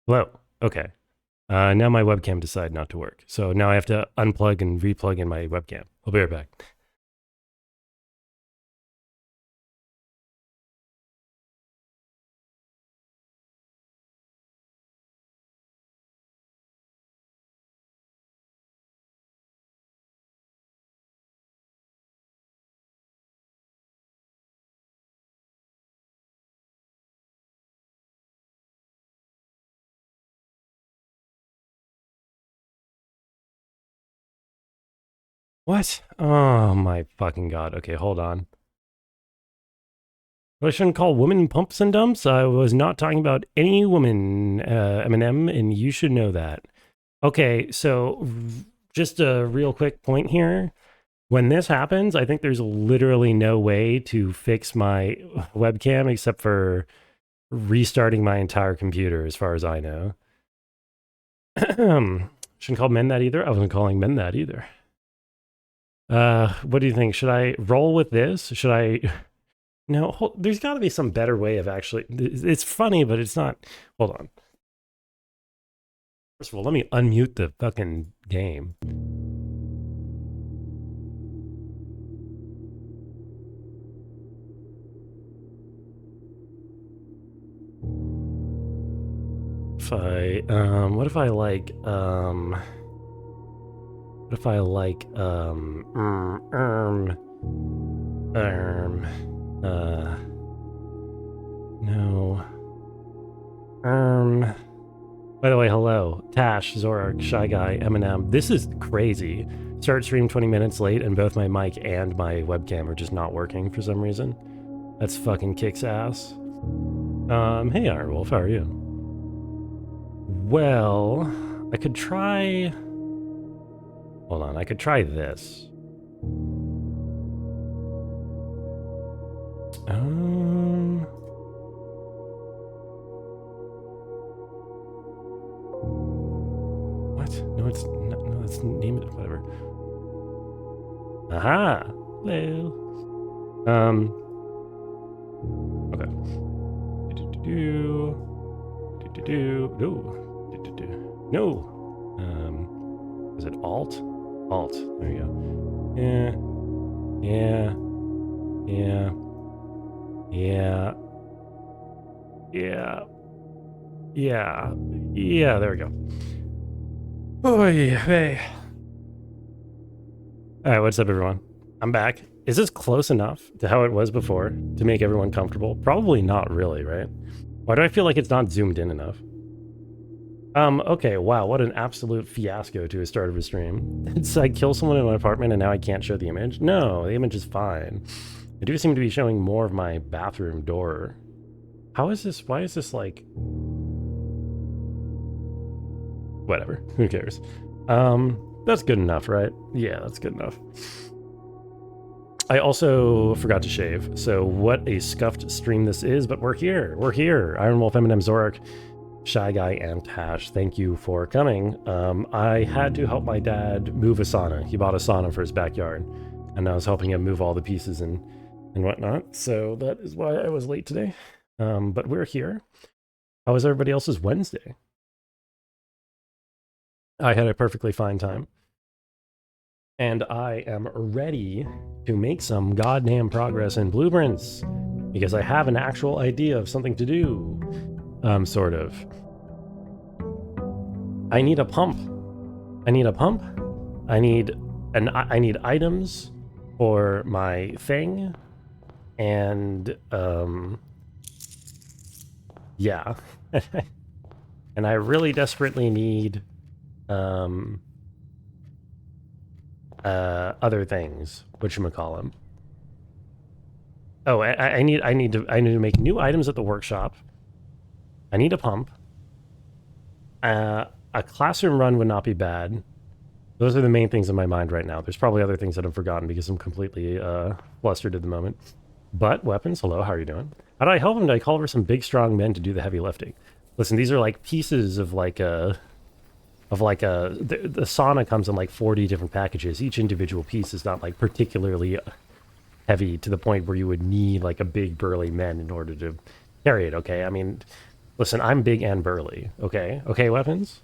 Hello. Okay. Now my webcam decided not to work. So now I have to unplug and replug in my webcam. I'll be right back. What? Oh my fucking god. Okay, hold on. I shouldn't call women pumps and dumps. I was not talking about any woman, Eminem, and you should know that. Okay, so just a real quick point here. When this happens, I think there's literally no way to fix my webcam except for restarting my entire computer, as far as I know. Shouldn't call men that either. I wasn't calling men that either. What do you think? Should I roll with this? Should I? No, there's got to be some better way of actually. It's funny, but it's not. Hold on. First of all, let me unmute the fucking game. If I, what if I like, what if I like, no, by the way, hello, Tash, Zorak, Shy Guy, Eminem. This is crazy. Start stream 20 minutes late and both my mic and my webcam are just not working for some reason. That's fucking kicks ass. Hey Ironwolf, how are you? Well, I could try... Hold on, I could try this. What? No, it's not, no, that's name it, whatever. Aha! Hello. Okay. No. Is it Alt? Alt. There you go. Yeah. Yeah. Yeah. Yeah. Yeah. Yeah. Yeah, there we go. Oh, yeah. Hey. All right, what's up, everyone? I'm back. Is this close enough to how it was before to make everyone comfortable? Probably not really, right? Why do I feel like it's not zoomed in enough? Okay, wow, what an absolute fiasco to a start of a stream. It's I kill someone in my apartment and now I can't show the image? No, the image is fine. I do seem to be showing more of my bathroom door. How is this? Why is this like... Whatever, who cares? That's good enough, right? Yeah, that's good enough. I also forgot to shave, so what a scuffed stream this is, but we're here. We're here. Iron Wolf, Eminem, Zorak, Shy Guy, and Tash, thank you for coming. I had to help my dad move a sauna. He bought a sauna for his backyard, and I was helping him move all the pieces and whatnot, so that is why I was late today. But we're here. How was everybody else's Wednesday? I had a perfectly fine time. And I am ready to make some goddamn progress in blueprints because I have an actual idea of something to do. Sort of. I need a pump. I need a pump. I need items for my thing. And yeah. And I really desperately need other things, whatchamacallem. Oh, I need to make new items at the workshop. I need a pump. A classroom run would not be bad. Those are the main things in my mind right now. There's probably other things that I've forgotten because I'm completely flustered at the moment. But weapons, hello, how are you doing? How do I help him? Do I call over some big strong men to do the heavy lifting? Listen, these are like pieces of like a... the sauna comes in like 40 different packages. Each individual piece is not like particularly heavy to the point where you would need like a big burly man in order to carry it, okay? I mean, listen, I'm big and burly, okay? Okay, weapons?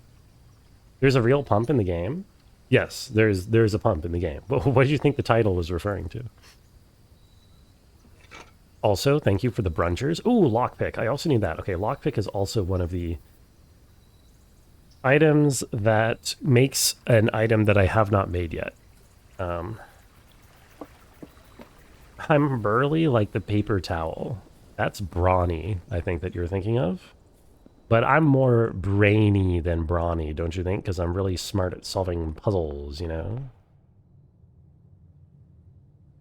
There's a real pump in the game. Yes, there's a pump in the game. But what did you think the title was referring to? Also, thank you for the brunchers. Ooh, lockpick. I also need that. Okay, lockpick is also one of the items that makes an item that I have not made yet. I'm burly like the paper towel. That's brawny, I think that you're thinking of. But I'm more brainy than brawny, don't you think? Because I'm really smart at solving puzzles, you know?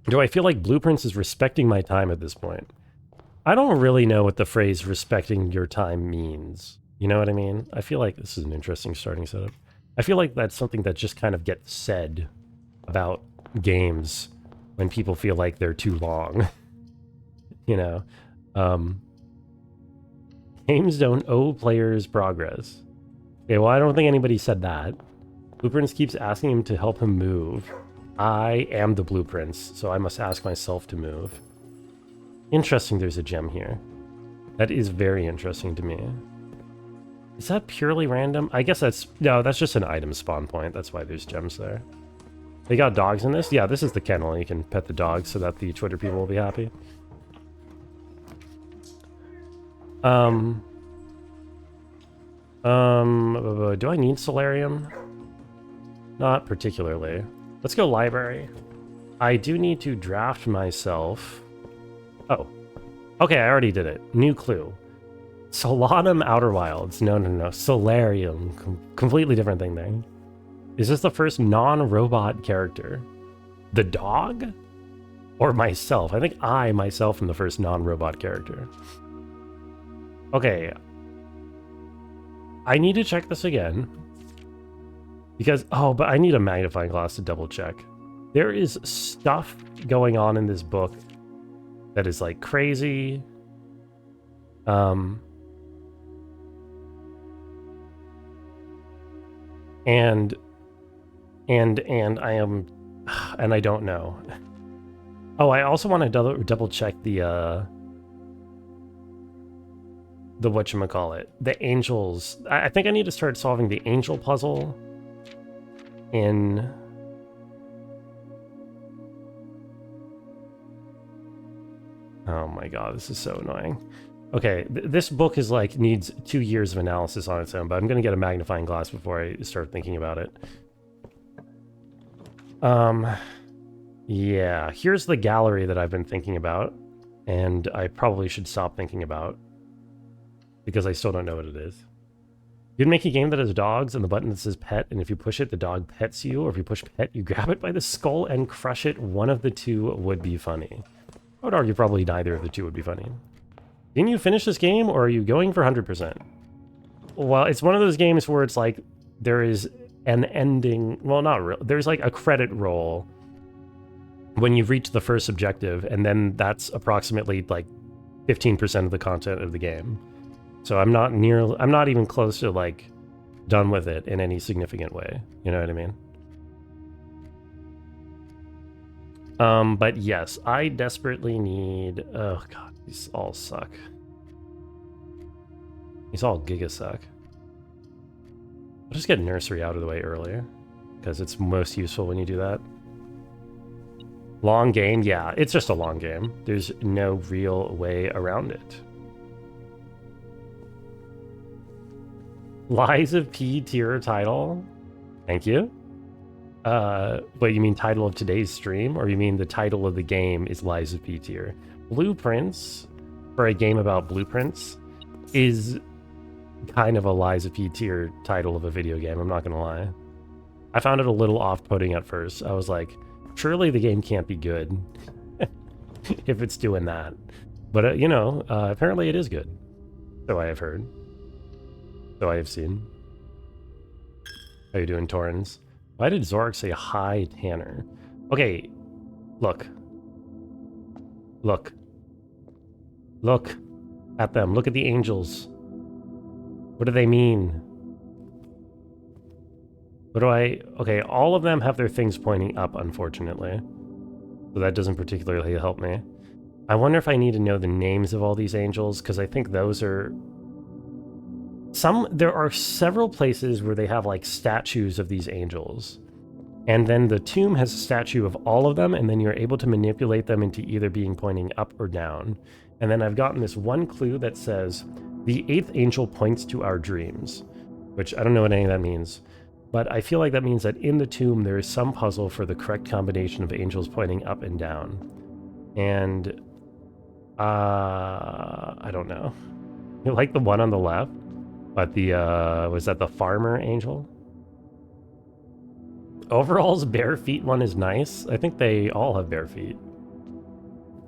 Do I feel like Blueprints is respecting my time at this point? I don't really know what the phrase respecting your time means. You know what I mean? I feel like this is an interesting starting setup. I feel like that's something that just kind of gets said about games when people feel like they're too long. You know? Games don't owe players progress. Okay, well, I don't think anybody said that. Blueprints keeps asking him to help him move. I am the Blueprints, so I must ask myself to move. Interesting there's a gem here. That is very interesting to me. Is that purely random? I guess that's... No, that's just an item spawn point. That's why there's gems there. They got dogs in this? Yeah, this is the kennel. You can pet the dogs so that the Twitter people will be happy. Do I need solarium? Not particularly. Let's go library. I do need to draft myself. Oh. Okay, I already did it. New clue. Solanum Outer Wilds. No. Solarium. Completely different thing there. Is this the first non-robot character? The dog? Or myself? I think I, myself, am the first non-robot character. Okay. I need to check this again. Because, oh, but I need a magnifying glass to double check. There is stuff going on in this book that is like crazy. And I am, and I don't know. Oh, I also want to double check the whatchamacallit, the angels. I think I need to start solving the angel puzzle in Oh my god, this is so annoying. Okay, this book is like needs 2 years of analysis on its own, but I'm gonna get a magnifying glass before I start thinking about it. Yeah, here's the gallery that I've been thinking about, and I probably should stop thinking about because I still don't know what it is. You'd make a game that has dogs and the button that says pet, and if you push it, the dog pets you, or if you push pet, you grab it by the skull and crush it. One of the two would be funny. I would argue probably neither of the two would be funny. Didn't you finish this game, or are you going for 100%? Well, it's one of those games where it's like there is an ending. Well, not real. There's like a credit roll when you've reached the first objective, and then that's approximately like 15% of the content of the game. So I'm not even close to like done with it in any significant way. You know what I mean? But yes, I desperately need, oh god, these all suck. These all giga suck. I'll just get nursery out of the way earlier, because it's most useful when you do that. Long game, yeah, it's just a long game. There's no real way around it. Lies of P tier title. Thank you. What, you mean title of today's stream, or you mean the title of the game is Lies of P tier? Blueprints, for a game about blueprints, is kind of a Lies of P tier title of a video game, I'm not gonna lie. I found it a little off-putting at first. I was like, surely the game can't be good if it's doing that. But, you know, apparently it is good. So I have heard. So I have seen. How you doing, Torrens? Why did Zorak say hi, Tanner? Okay, look. Look. Look at them. Look at the angels. What do they mean? What do I... Okay, all of them have their things pointing up, unfortunately. So that doesn't particularly help me. I wonder if I need to know the names of all these angels, because I think those are... There are several places where they have like statues of these angels. And then the tomb has a statue of all of them, and then you're able to manipulate them into either being pointing up or down. And then I've gotten this one clue that says, the 8th angel points to our dreams, which I don't know what any of that means. But I feel like that means that in the tomb there is some puzzle for the correct combination of angels pointing up and down. And I don't know. You like the one on the left? But the, was that the farmer angel? Overall's bare feet one is nice. I think they all have bare feet.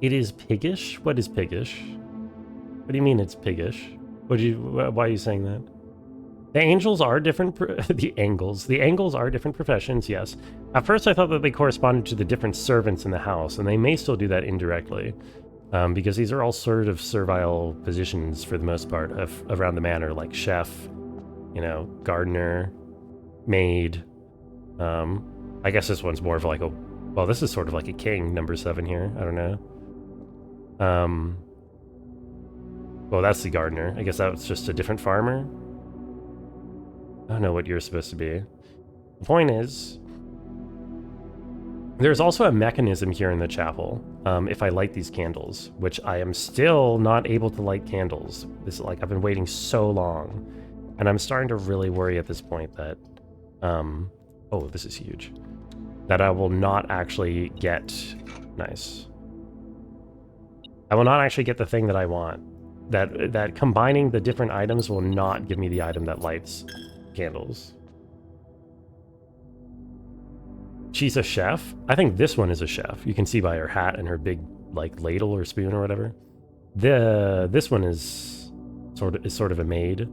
It is piggish? What is piggish? What do you mean it's piggish? Why are you saying that? The angels are different, the angles are different professions, yes. At first I thought that they corresponded to the different servants in the house, and they may still do that indirectly. Because these are all sort of servile positions for the most part around the manor, like chef, you know, gardener, maid. I guess this one's more of like a, well, this is sort of like a king, number 7 here. I don't know. Well, that's the gardener. I guess that's just a different farmer. I don't know what you're supposed to be. The point is, there's also a mechanism here in the chapel. If I light these candles, which I am still not able to light candles. This is like, I've been waiting so long, and I'm starting to really worry at this point that, oh, this is huge, that I will not actually get, nice. I will not actually get the thing that I want. That combining the different items will not give me the item that lights candles. She's a chef? I think this one is a chef. You can see by her hat and her big, like, ladle or spoon or whatever. This one is sort of a maid.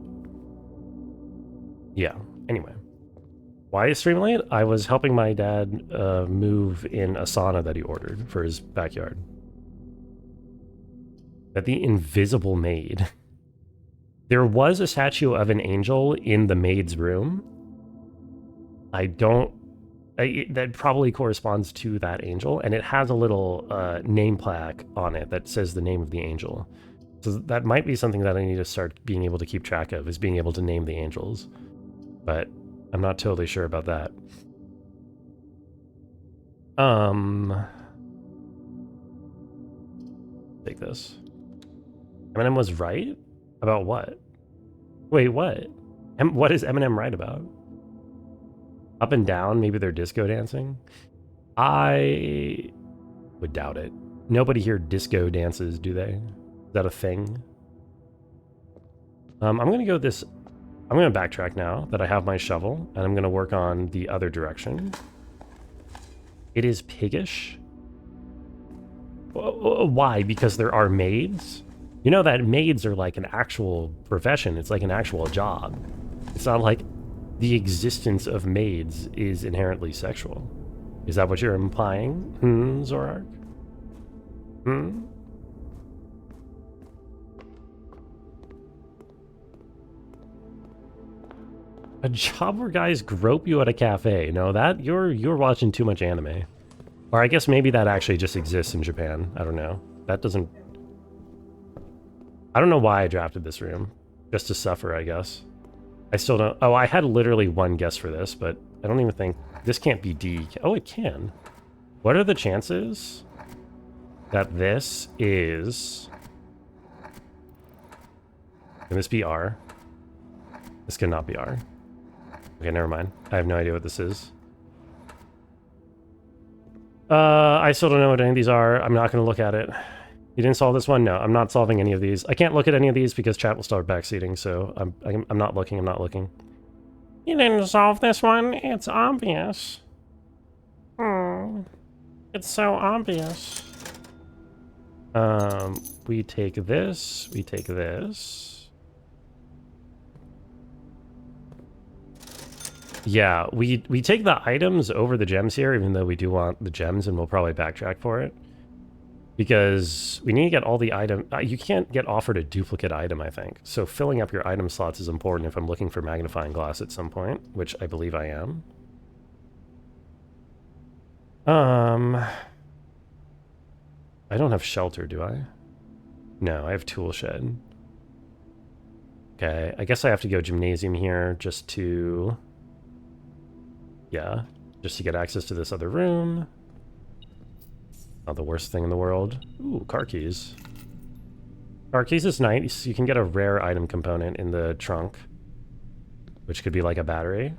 Yeah, anyway. Why is stream late? I was helping my dad move in a sauna that he ordered for his backyard. That the invisible maid. There was a statue of an angel in the maid's room. That probably corresponds to that angel, and it has a little name plaque on it that says the name of the angel. So that might be something that I need to start being able to keep track of, is being able to name the angels. But I'm not totally sure about that. Take this. Eminem was right? About what? Wait, what? What is Eminem right about? Up and down, maybe they're disco dancing? I would doubt it. Nobody here disco dances, do they? Is that a thing? I'm gonna go this... I'm gonna backtrack now that I have my shovel, and I'm gonna work on the other direction. It is piggish. Why? Because there are maids? You know that maids are like an actual profession. It's like an actual job. It's not like the existence of maids is inherently sexual. Is that what you're implying, Zorark? A job where guys grope you at a cafe. No, that you're watching too much anime. Or I guess maybe that actually just exists in Japan. I don't know. That doesn't... I don't know why I drafted this room. Just to suffer, I guess. I still don't... Oh, I had literally one guess for this, but I don't even think... This can't be D. Oh, it can. What are the chances that this is... Can this be R? This cannot be R. Okay, never mind. I have no idea what this is. I still don't know what any of these are. I'm not going to look at it. You didn't solve this one? No, I'm not solving any of these. I can't look at any of these because chat will start backseating, so I'm not looking, I'm not looking. You didn't solve this one? It's obvious. It's so obvious. We take this, we take this. Yeah, we take the items over the gems here, even though we do want the gems, and we'll probably backtrack for it. Because we need to get all the item... you can't get offered a duplicate item, I think. So filling up your item slots is important if I'm looking for magnifying glass at some point, which I believe I am. I don't have shelter, do I? No, I have tool shed. Okay, I guess I have to go gymnasium here just to... Yeah, just to get access to this other room. Not the worst thing in the world. Ooh, car keys. Car keys is nice. You can get a rare item component in the trunk, which could be like a battery.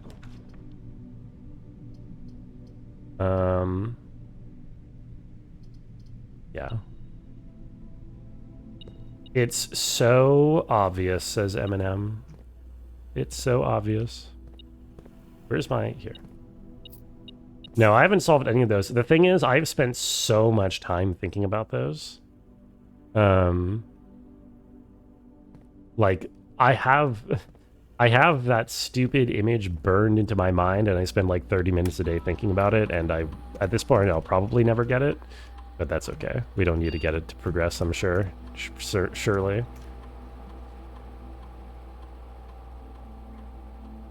Yeah. It's so obvious, says Eminem. It's so obvious. Where's my... Here. No, I haven't solved any of those. The thing is, I've spent so much time thinking about those. Like, I have that stupid image burned into my mind, and I spend like 30 minutes a day thinking about it, and at this point, I'll probably never get it. But that's okay. We don't need to get it to progress, I'm sure. Surely.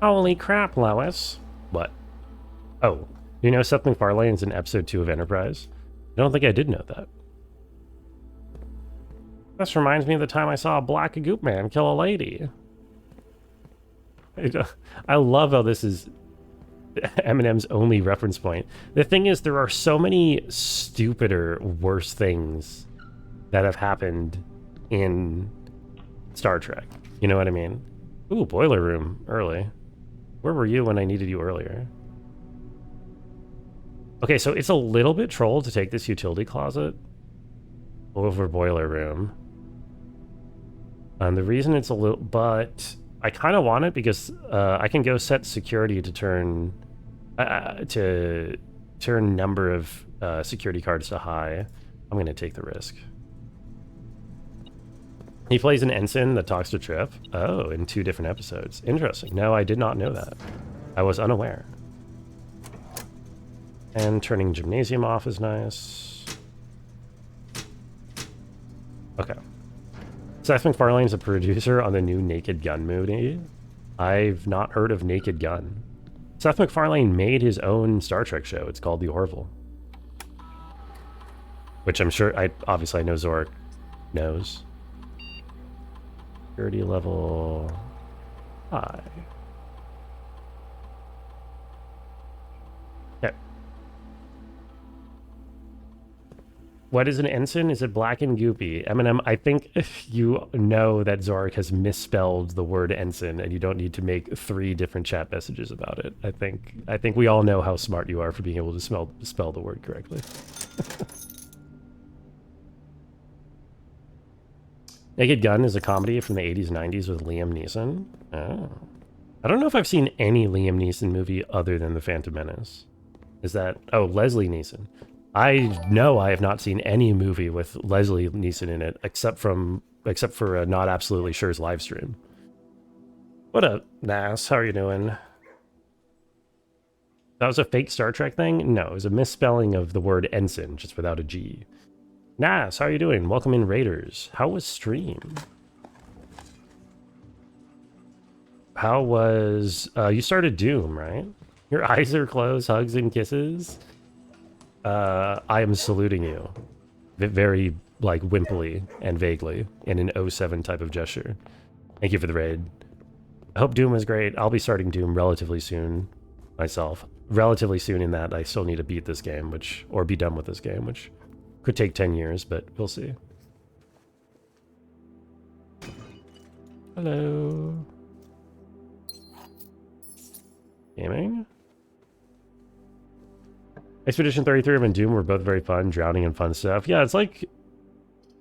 Holy crap, Lois. What? Oh. You know Seth MacFarlane's in episode 2 of Enterprise? I don't think I did know that. This reminds me of the time I saw a black goop man kill a lady. I love how this is Eminem's only reference point. The thing is, there are so many stupider, worse things that have happened in Star Trek. You know what I mean? Ooh, boiler room, early. Where were you when I needed you earlier? Okay, so it's a little bit troll to take this utility closet over boiler room. The reason it's a little... But I kind of want it because I can go set security to turn... number of security cards to high. I'm going to take the risk. He plays an ensign that talks to Trip. Oh, in 2 different episodes. Interesting. No, I did not know that. I was unaware. And turning gymnasium off is nice. Okay. Seth MacFarlane's a producer on the new Naked Gun movie. I've not heard of Naked Gun. Seth MacFarlane made his own Star Trek show. It's called The Orville. Which I'm sure, obviously I know Zork knows. Security level high. Okay. What is an ensign? Is it black and goopy? Eminem, I think you know that Zorik has misspelled the word ensign, and you don't need to make 3 different chat messages about it. I think we all know how smart you are for being able to spell the word correctly. Naked Gun is a comedy from the 80s, 90s with Liam Neeson. Oh. I don't know if I've seen any Liam Neeson movie other than The Phantom Menace. Is that... Oh, Leslie Neeson. I know I have not seen any movie with Leslie Neeson in it, except for Not Absolutely Sure's live stream. What up, Nas? How are you doing? That was a fake Star Trek thing? No, it was a misspelling of the word ensign, just without a G. Nas, how are you doing? Welcome in, Raiders. How was stream? How was... you started Doom, right? Your eyes are closed, hugs and kisses. I am saluting you. Very, like, wimpily and vaguely in an 07 type of gesture. Thank you for the raid. I hope Doom is great. I'll be starting Doom relatively soon myself. Relatively soon in that I still need to beat this game, or be done with this game, which could take 10 years, but we'll see. Hello. Gaming? Expedition 33 and Doom were both very fun, drowning and fun stuff. Yeah, it's like...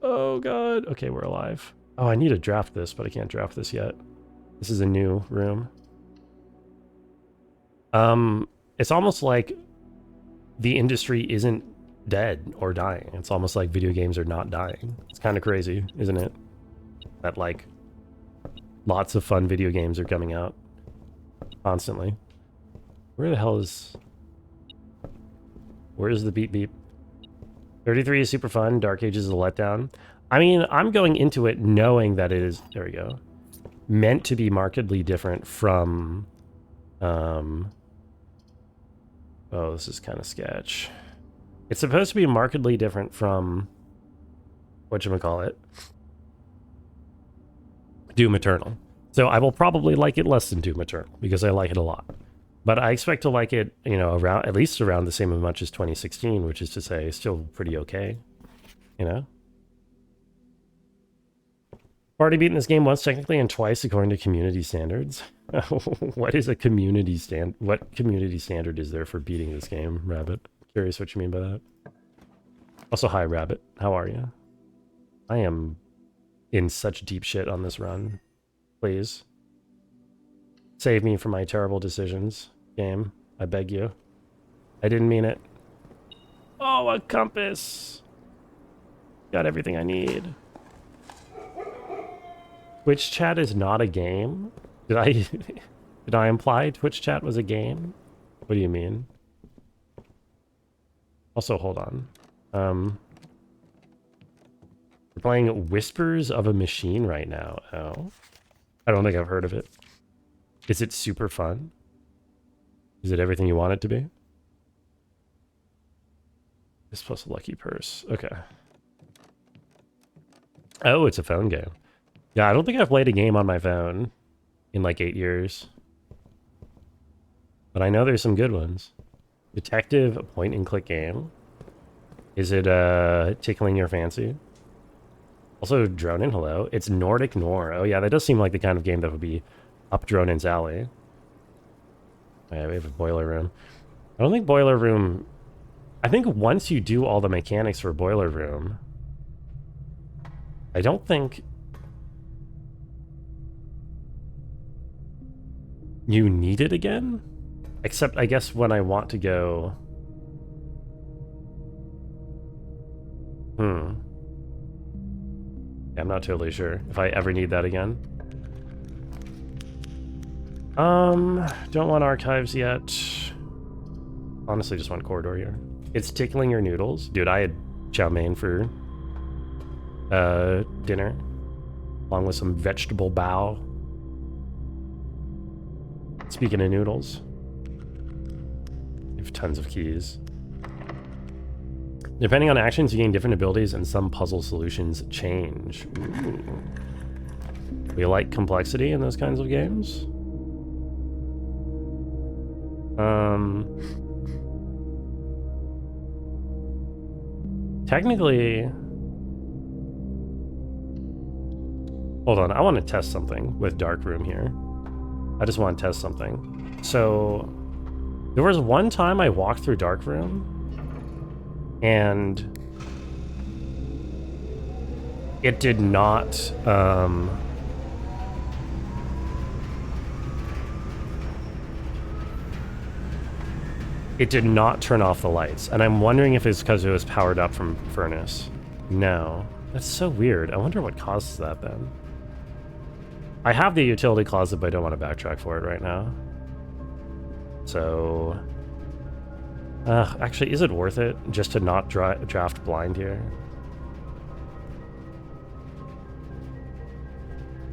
Oh, God. Okay, we're alive. Oh, I need to draft this, but I can't draft this yet. This is a new room. It's almost like the industry isn't dead or dying. It's almost like video games are not dying. It's kind of crazy, isn't it? That, like, lots of fun video games are coming out constantly. Where the hell is... Where's the beep beep? 33 is super fun. Dark Ages is a letdown. I mean, I'm going into it knowing that it is... There we go. Meant to be markedly different from... Oh, this is kind of sketch. It's supposed to be markedly different from... Whatchamacallit? Doom Eternal. So I will probably like it less than Doom Eternal, because I like it a lot. But I expect to like it, you know, around at least around the same as much as 2016, which is to say, still pretty okay, you know? Already beaten this game once technically and twice according to community standards. What is a community stand? What community standard is there for beating this game, Rabbit? Curious what you mean by that. Also, hi, Rabbit. How are you? I am in such deep shit on this run. Please. Save me from my terrible decisions, game. I beg you. I didn't mean it. Oh, a compass! Got everything I need. Twitch chat is not a game? Did I imply Twitch chat was a game? What do you mean? Also, hold on. We're playing Whispers of a Machine right now. Oh. I don't think I've heard of it. Is it super fun? Is it everything you want it to be? This plus a lucky purse. Okay. Oh, it's a phone game. Yeah, I don't think I've played a game on my phone in like 8 years. But I know there's some good ones. Detective, a point-and-click game. Is it tickling your fancy? Also, Dronin, hello. It's Nordic Noir. Oh yeah, that does seem like the kind of game that would be up Dronin's alley. Oh, yeah, we have a boiler room. I don't think boiler room... I think once you do all the mechanics for boiler room... I don't think... you need it again? Except, I guess, when I want to go... Yeah, I'm not totally sure if I ever need that again. Don't want archives yet. Honestly, just want corridor here. It's tickling your noodles. Dude, I had chow mein for dinner, along with some vegetable bao. Speaking of noodles, you have tons of keys. Depending on actions, you gain different abilities, and some puzzle solutions change. Ooh. We like complexity in those kinds of games. technically... Hold on, I want to test something with Darkroom here. I just want to test something. So, there was one time I walked through Darkroom, and it did not, it did not turn off the lights, and I'm wondering if it's because it was powered up from Furnace. No. That's so weird. I wonder what causes that then. I have the utility closet, but I don't want to backtrack for it right now. So... actually, is it worth it just to not draft blind here?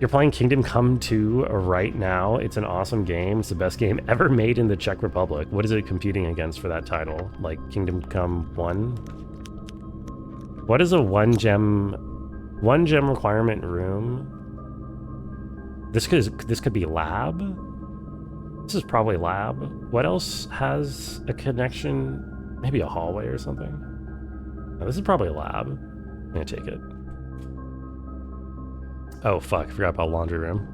You're playing Kingdom Come 2 right now. It's an awesome game. It's the best game ever made in the Czech Republic. What is it competing against for that title? Like Kingdom Come 1? What is a one gem requirement room? This could be lab? This is probably lab. What else has a connection? Maybe a hallway or something? No, this is probably a lab. I'm gonna take it. Oh fuck, I forgot about laundry room.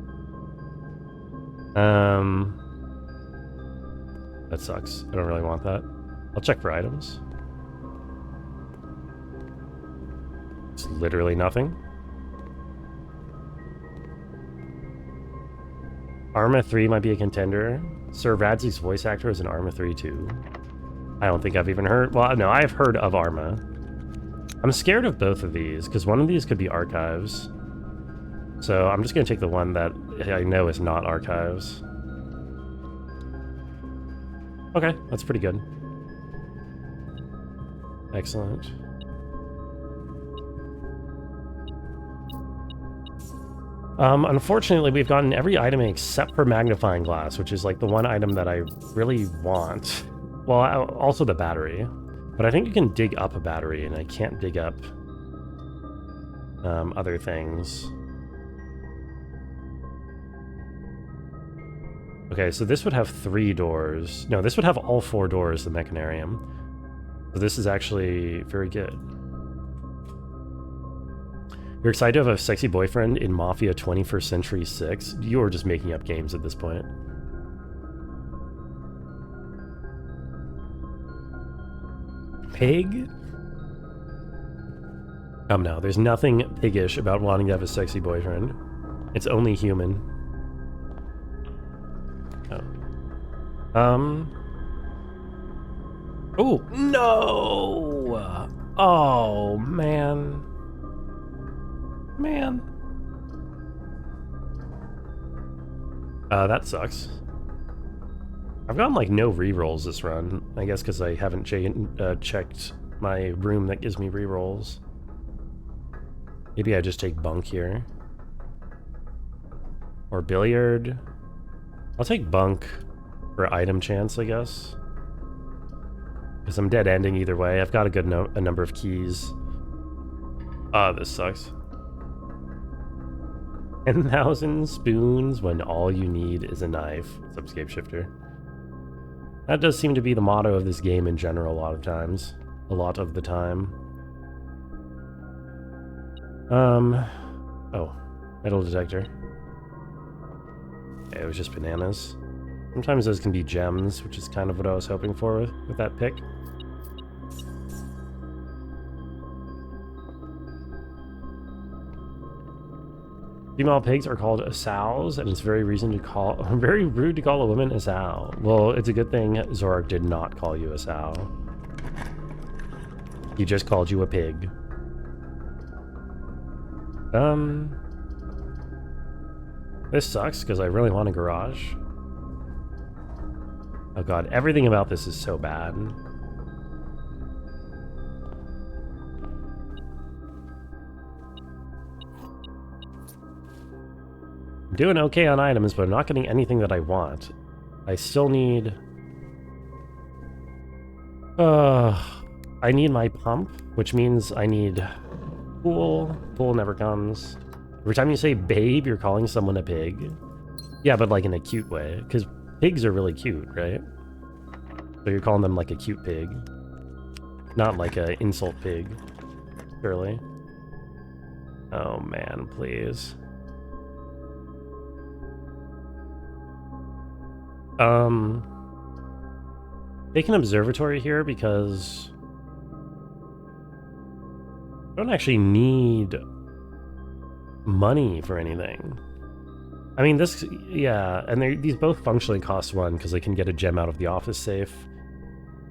That sucks. I don't really want that. I'll check for items. It's literally nothing. Arma 3 might be a contender. Sir Radzy's voice actor is in Arma 3 too. I don't think I've even heard... Well, no, I've heard of Arma. I'm scared of both of these, because one of these could be archives. So I'm just going to take the one that I know is not archives. Okay, that's pretty good. Excellent. Unfortunately, we've gotten every item except for magnifying glass, which is like the one item that I really want. Well, also the battery. But I think you can dig up a battery, and I can't dig up other things. Okay, so this would have 3 doors. No, this would have all 4 doors, the mechanarium. So this is actually very good. You're excited to have a sexy boyfriend in Mafia 21st Century 6? You're just making up games at this point. Pig? No, there's nothing piggish about wanting to have a sexy boyfriend. It's only human. Oh. Oh, no! Oh, man. That sucks. I've gotten like no rerolls this run. I guess because I haven't checked my room that gives me rerolls. Maybe I just take bunk here. Or billiard. I'll take bunk for item chance, I guess. Because I'm dead ending either way. I've got a good a number of keys. This sucks. 10,000 spoons when all you need is a knife. It's Upscape Shifter. That does seem to be the motto of this game in general a lot of times. A lot of the time. Oh. Metal detector. Okay, it was just bananas. Sometimes those can be gems, which is kind of what I was hoping for with that pick. Female pigs are called sows, and it's very rude to call a woman a sow. Well, it's a good thing Zorak did not call you a sow. He just called you a pig. This sucks because I really want a garage. Oh god, everything about this is so bad. I'm doing okay on items, but I'm not getting anything that I want. I still need... I need my pump, which means I need pool. Pool never comes. Every time you say babe, you're calling someone a pig. Yeah, but like in a cute way, because pigs are really cute, right? So you're calling them like a cute pig. Not like an insult pig. surely. Oh man, please. Take an observatory here because I don't actually need money for anything. I mean, this, yeah, and these both functionally cost 1 because I can get a gem out of the office safe.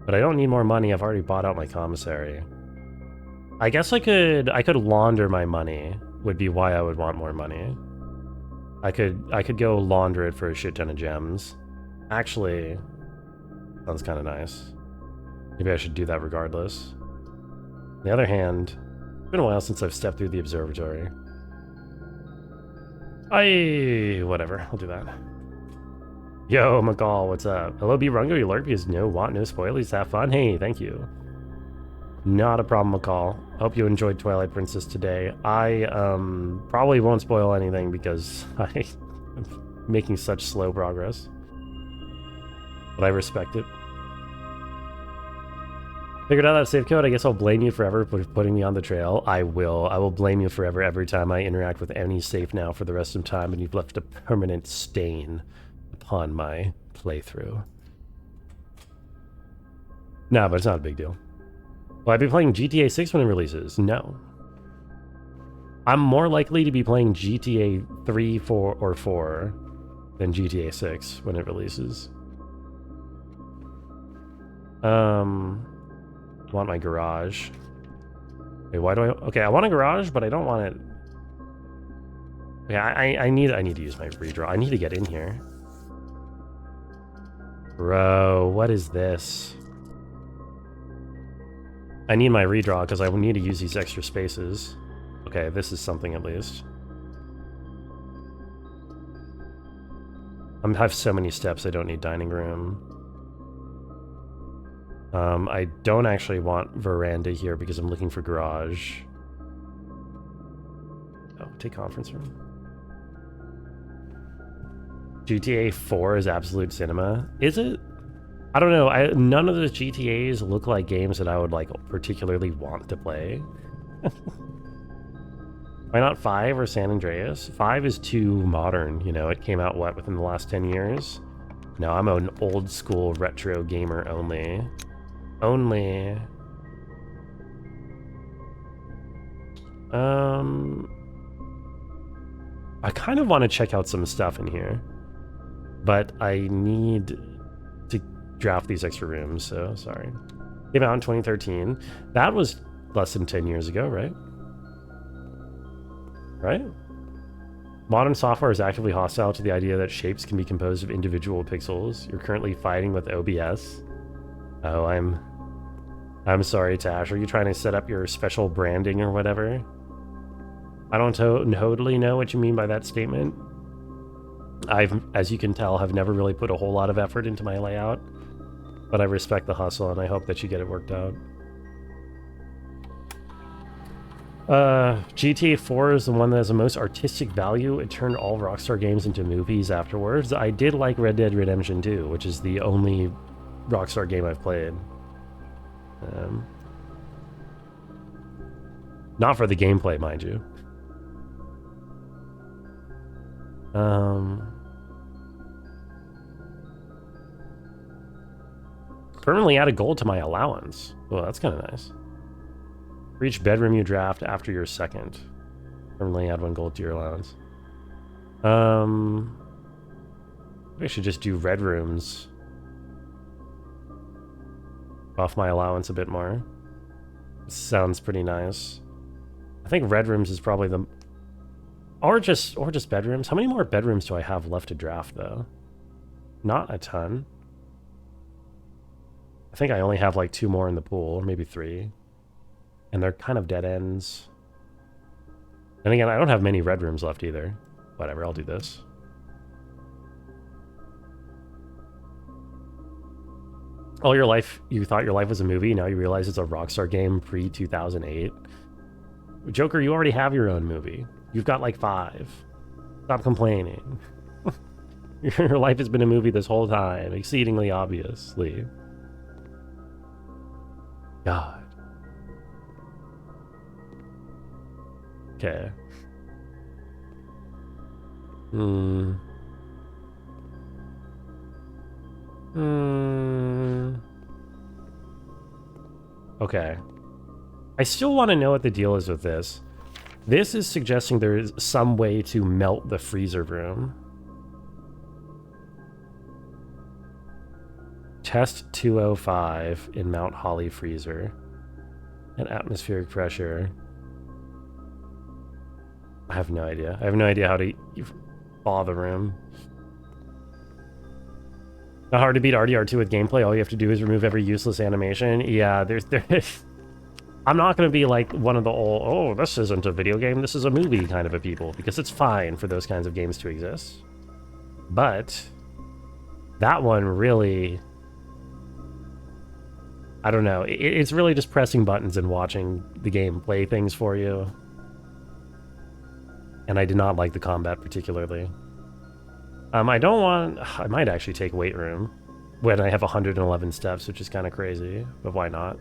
But I don't need more money. I've already bought out my commissary. I guess I could launder my money, would be why I would want more money. I could go launder it for a shit ton of gems. Actually, sounds kind of nice. Maybe I should do that regardless. On the other hand, it's been a while since I've stepped through the observatory. Whatever, I'll do that. Yo, McCall, what's up? Hello, B. Rungo, you lurkies. No want, no spoilies, have fun. Hey, thank you. Not a problem, McCall. Hope you enjoyed Twilight Princess today. I probably won't spoil anything because I'm making such slow progress. But I respect it. Figured out that save code. I guess I'll blame you forever for putting me on the trail. I will. I will blame you forever every time I interact with any safe now for the rest of time, and you've left a permanent stain upon my playthrough. Nah, but it's not a big deal. Will I be playing GTA 6 when it releases? No. I'm more likely to be playing GTA 3, 4, or 4 than GTA 6 when it releases. Want my garage. Wait, why do I... Okay, I want a garage, but I don't want it... Yeah, I need to use my redraw. I need to get in here. Bro, what is this? I need my redraw because I will need to use these extra spaces. Okay, this is something at least. I have so many steps, I don't need dining room. I don't actually want veranda here because I'm looking for garage. Oh, take conference room. GTA 4 is absolute cinema. Is it? I don't know. None of the GTAs look like games that I would like particularly want to play. Why not 5 or San Andreas? 5 is too modern, you know. It came out, what, within the last 10 years? No, I'm an old school retro gamer only. I kind of want to check out some stuff in here, but I need to draft these extra rooms, so sorry. Came out in 2013. That was less than 10 years ago, right? Right? Modern software is actively hostile to the idea that shapes can be composed of individual pixels. You're currently fighting with OBS. Oh, I'm sorry, Tash. Are you trying to set up your special branding or whatever? I don't totally know what you mean by that statement. As you can tell, have never really put a whole lot of effort into my layout, but I respect the hustle and I hope that you get it worked out. GTA 4 is the one that has the most artistic value. It turned all Rockstar games into movies afterwards. I did like Red Dead Redemption 2, which is the only Rockstar game I've played. Not for the gameplay, mind you. Permanently add a gold to my allowance. Well, that's kind of nice. For each bedroom you draft after your second, permanently add 1 gold to your allowance. Maybe I should just do red rooms. Buff my allowance a bit more. Sounds pretty nice. I think red rooms is probably the... Or just bedrooms. How many more bedrooms do I have left to draft, though? Not a ton. I think I only have like 2 more in the pool, or maybe 3. And they're kind of dead ends. And again, I don't have many red rooms left either. Whatever, I'll do this. All your life, you thought your life was a movie, now you realize it's a Rockstar game pre-2008. Joker, you already have your own movie. You've got like 5. Stop complaining. Your life has been a movie this whole time, exceedingly obviously. God. Okay. Okay. I still want to know what the deal is with this. This is suggesting there is some way to melt the freezer room. Test 205 in Mount Holly freezer. And atmospheric pressure. I have no idea. I have no idea how to thaw the room. Not hard to beat RDR2 with gameplay. All you have to do is remove every useless animation. Yeah, there's I'm not going to be like one of the old, oh, this isn't a video game, this is a movie kind of a people, because it's fine for those kinds of games to exist. But that one really, I don't know. It's really just pressing buttons and watching the game play things for you. And I did not like the combat particularly. I might actually take weight room when I have 111 steps, which is kind of crazy, but why not?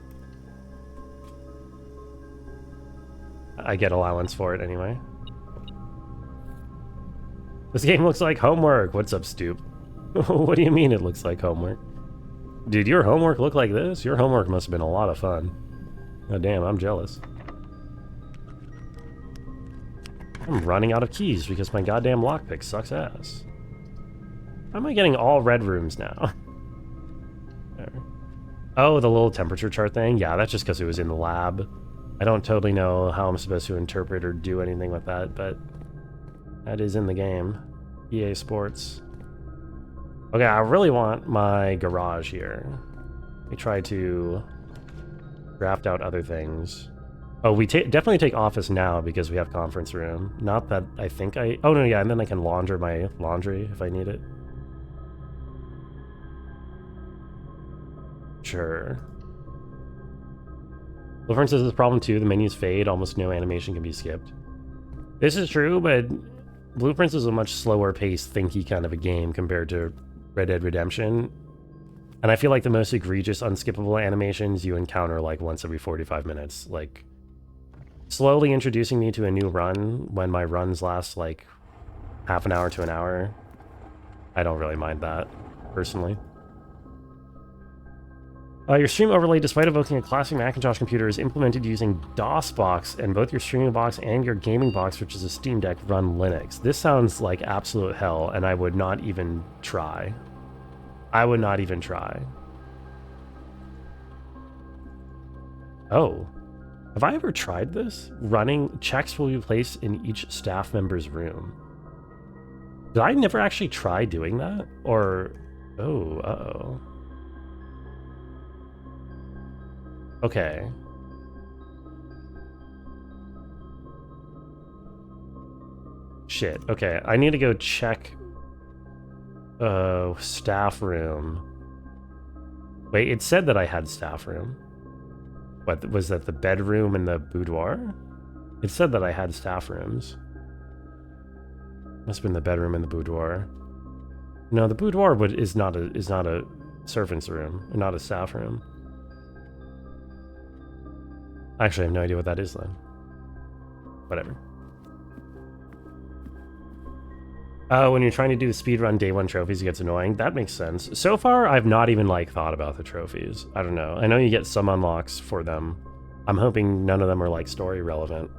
I get allowance for it anyway. This game looks like homework. What's up, Stoop? What do you mean it looks like homework? Dude, your homework look like this? Your homework must have been a lot of fun. Oh, damn, I'm jealous. I'm running out of keys because my goddamn lockpick sucks ass. How am I getting all red rooms now? There. Oh, the little temperature chart thing? Yeah, that's just because it was in the lab. I don't totally know how I'm supposed to interpret or do anything with that, but that is in the game. EA Sports. Okay, I really want my garage here. Let me try to draft out other things. Oh, we definitely take office now because we have conference room. Not that I think I... Oh, no, yeah, and then I can launder my laundry if I need it. Sure. Blueprints has this problem too. The menus fade. Almost no animation can be skipped. This is true, but Blueprints is a much slower paced, thinky kind of a game compared to Red Dead Redemption. And I feel like the most egregious unskippable animations you encounter like once every 45 minutes. Like, slowly introducing me to a new run when my runs last like half an hour to an hour. I don't really mind that, personally. Your stream overlay, despite evoking a classic Macintosh computer, is implemented using DOSBox, and both your streaming box and your gaming box, which is a Steam Deck, run Linux. This sounds like absolute hell, and I would not even try. I would not even try. Oh. Have I ever tried this? Running checks will be placed in each staff member's room. Did I never actually try doing that? Or... Oh, uh-oh. Okay. Shit. Okay, I need to go check staff room. Wait, it said that I had staff room. What, was that the bedroom and the boudoir? It said that I had staff rooms. Must have been the bedroom and the boudoir. No, the boudoir is not a servant's room, not a staff room. Actually, I have no idea what that is then. Whatever. Oh, when you're trying to do the speedrun day one trophies, it gets annoying. That makes sense. So far, I've not even like thought about the trophies. I don't know. I know you get some unlocks for them. I'm hoping none of them are like story relevant.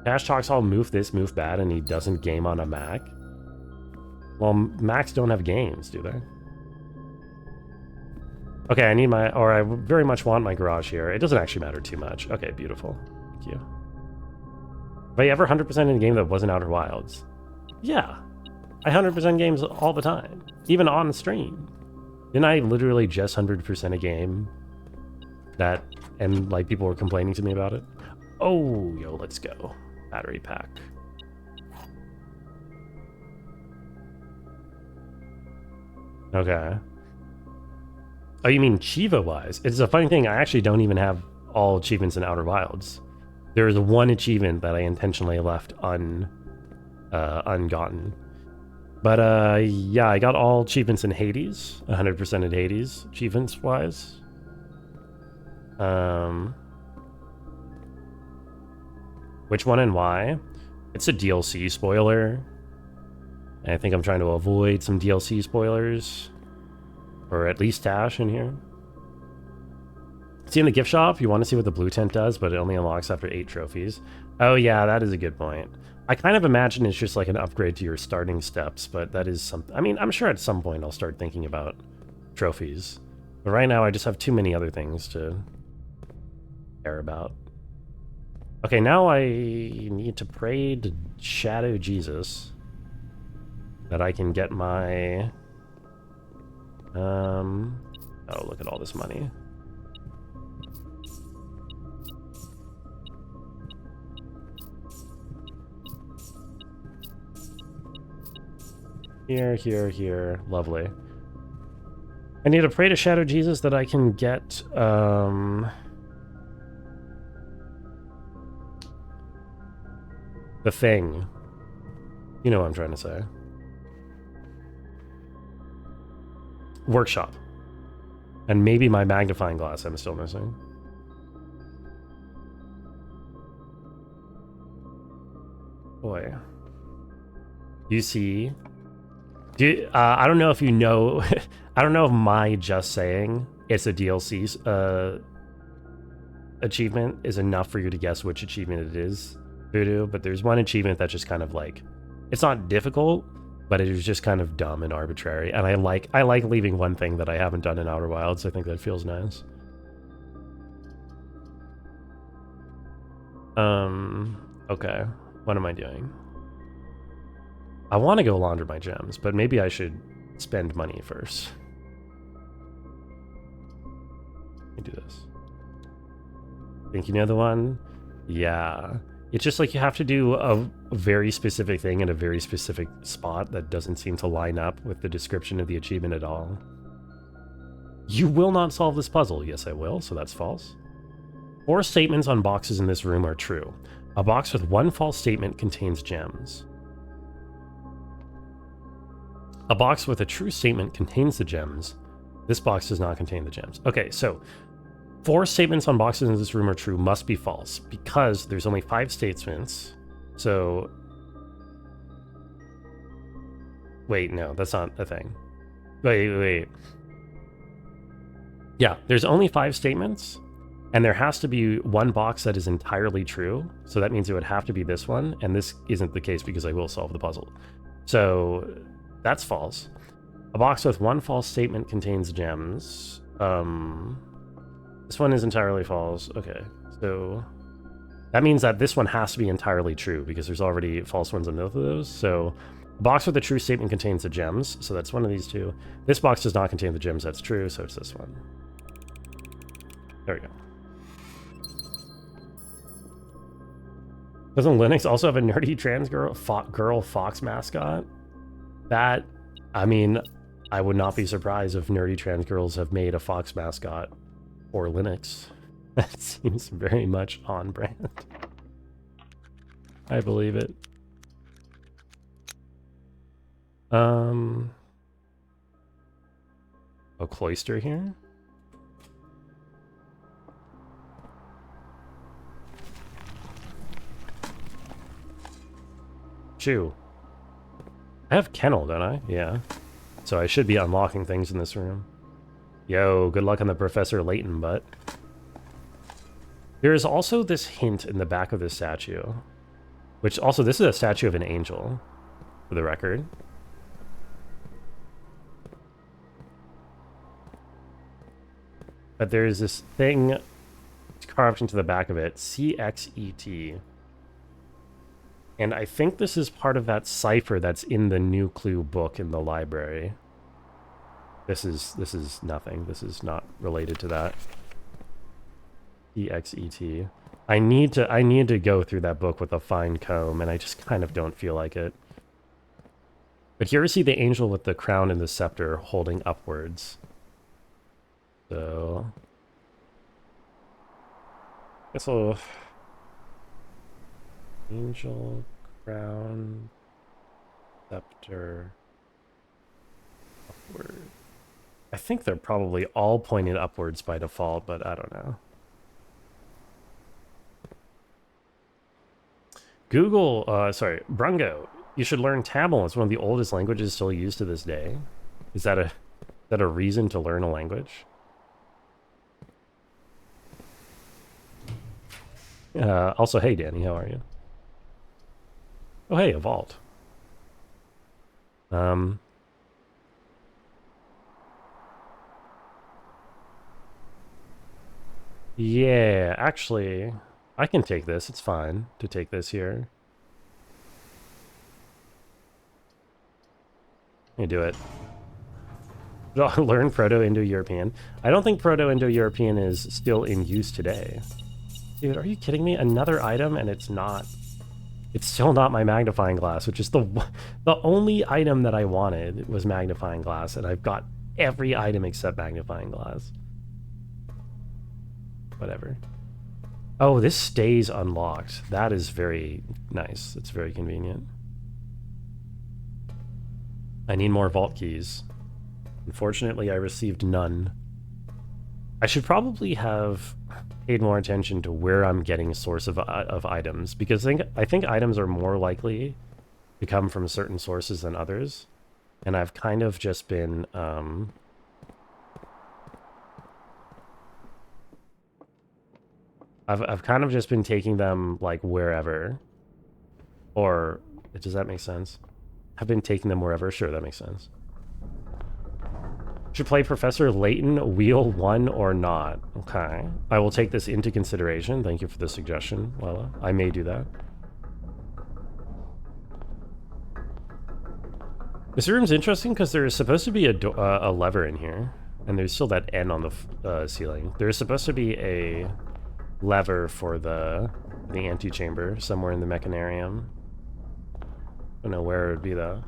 Dash talks all move this, move that, and he doesn't game on a Mac. Well, Macs don't have games, do they? Okay, I need my, or I very much want my garage here. It doesn't actually matter too much. Okay, beautiful. Thank you. Have I ever 100% in a game that wasn't Outer Wilds? Yeah. I 100% games all the time. Even on stream. Didn't I literally just 100% a game that, and like people were complaining to me about it? Oh, yo, let's go. Battery pack. Okay. Oh, you mean Chiva-wise? It's a funny thing, I actually don't even have all achievements in Outer Wilds. There is one achievement that I intentionally left ungotten. But yeah, I got all achievements in Hades, 100% in Hades, achievements-wise. Which one and why? It's a DLC spoiler. And I think I'm trying to avoid some DLC spoilers. Or at least Tash in here. See, in the gift shop, you want to see what the blue tent does, but it only unlocks after 8 trophies. Oh yeah, that is a good point. I kind of imagine it's just like an upgrade to your starting steps, but that is something... I mean, I'm sure at some point I'll start thinking about trophies. But right now I just have too many other things to care about. Okay, now I need to pray to Shadow Jesus that I can get my... Oh, look at all this money. Here, here, here. Lovely. I need to pray to Shadow Jesus that I can get, the thing. You know what I'm trying to say. Workshop. And maybe my magnifying glass I'm still missing. Boy. You see... I don't know if you know... I don't know if my just saying it's a DLC achievement is enough for you to guess which achievement it is, Voodoo, but there's one achievement that's just kind of like... It's not difficult, but it is just kind of dumb and arbitrary. And I like leaving one thing that I haven't done in Outer Wilds. I think that feels nice. Okay. What am I doing? I want to go launder my gems, but maybe I should spend money first. Let me do this. Think you know the one? Yeah. It's just like you have to do a very specific thing in a very specific spot that doesn't seem to line up with the description of the achievement at all. You will not solve this puzzle. Yes, I will, so that's false. 4 statements on boxes in this room are true. A box with 1 false statement contains gems. A box with a true statement contains the gems. This box does not contain the gems. Okay, so 4 statements on boxes in this room are true must be false because there's only 5 statements. So... Wait, no, that's not a thing. Wait. Yeah, there's only 5 statements, and there has to be 1 box that is entirely true. So that means it would have to be this one, and this isn't the case because I will solve the puzzle. So... That's false. A box with 1 false statement contains gems. This one is entirely false. Okay, so that means that this one has to be entirely true because there's already false ones on both of those. So a box with a true statement contains the gems. So that's one of these 2. This box does not contain the gems. That's true. So it's this one. There we go. Doesn't Linux also have a nerdy trans girl fox mascot? That, I mean, I would not be surprised if nerdy trans girls have made a fox mascot for Linux. That seems very much on brand. I believe it. A cloister here? Chew. I have kennel, don't I? Yeah. So I should be unlocking things in this room. Yo, good luck on the Professor Layton butt. There is also this hint in the back of this statue. Which also, this is a statue of an angel, for the record. But there's this thing carved into the back of it, CXET. And I think this is part of that cipher that's in the new clue book in the library. This is nothing. This is not related to that. EXET. I need to go through that book with a fine comb, and I just kind of don't feel like it. But here we see the angel with the crown and the scepter holding upwards. So I guess I'll... Angel, crown, scepter, upward. I think they're probably all pointed upwards by default, but I don't know. Google, sorry, Brungo, you should learn Tamil. It's one of the oldest languages still used to this day. Is that a reason to learn a language? Also, hey, Danny, how are you? Oh, hey, a vault. Yeah, actually, I can take this. It's fine to take this here. Let me do it. Learn Proto-Indo-European. I don't think Proto-Indo-European is still in use today. Dude, are you kidding me? Another item and it's not... It's still not my magnifying glass, which is the only item that I wanted was magnifying glass, and I've got every item except magnifying glass. Whatever. Oh, this stays unlocked. That is very nice. It's very convenient. I need more vault keys. Unfortunately, I received none. I should probably have paid more attention to where I'm getting a source of items, because I think items are more likely to come from certain sources than others, and I've kind of just been I've kind of just been taking them like wherever, or does that make sense? I've been taking them wherever. Sure, that makes sense. Should play Professor Layton Wheel 1 or not? Okay. I will take this into consideration. Thank you for the suggestion, Lila. I may do that. This room's interesting because there is supposed to be a lever in here, and there's still that N on the ceiling. There's supposed to be a lever for the antechamber somewhere in the mechanarium. I don't know where it would be, though.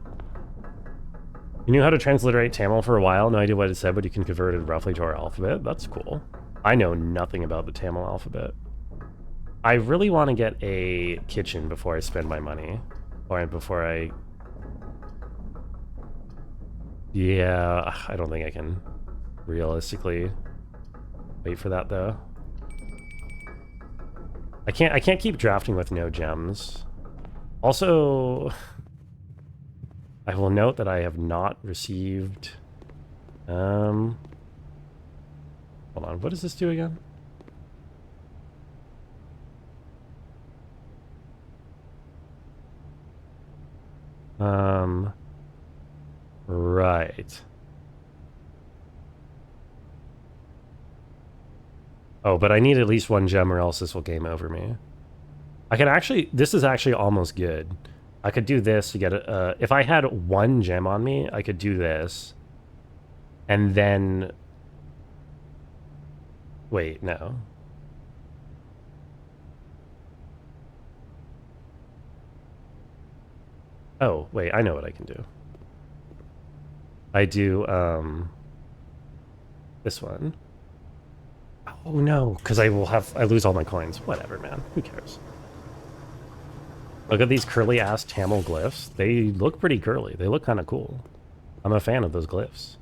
You knew how to transliterate Tamil for a while. No idea what it said, but you can convert it roughly to our alphabet. That's cool. I know nothing about the Tamil alphabet. I really want to get a kitchen before I spend my money. Or before I... Yeah, I don't think I can realistically wait for that, though. I can't keep drafting with no gems. Also... I will note that I have not received... Hold on, what does this do again? Right. Oh, but I need at least one gem or else this will game over me. I can actually... This is actually almost good. I could do this to get a... if I had one gem on me, I could do this. And then... Wait, no. Oh, wait, I know what I can do. I do, this one. Oh, no, because I lose all my coins. Whatever, man. Who cares? Look at these curly-ass Tamil glyphs. They look pretty curly. They look kind of cool. I'm a fan of those glyphs.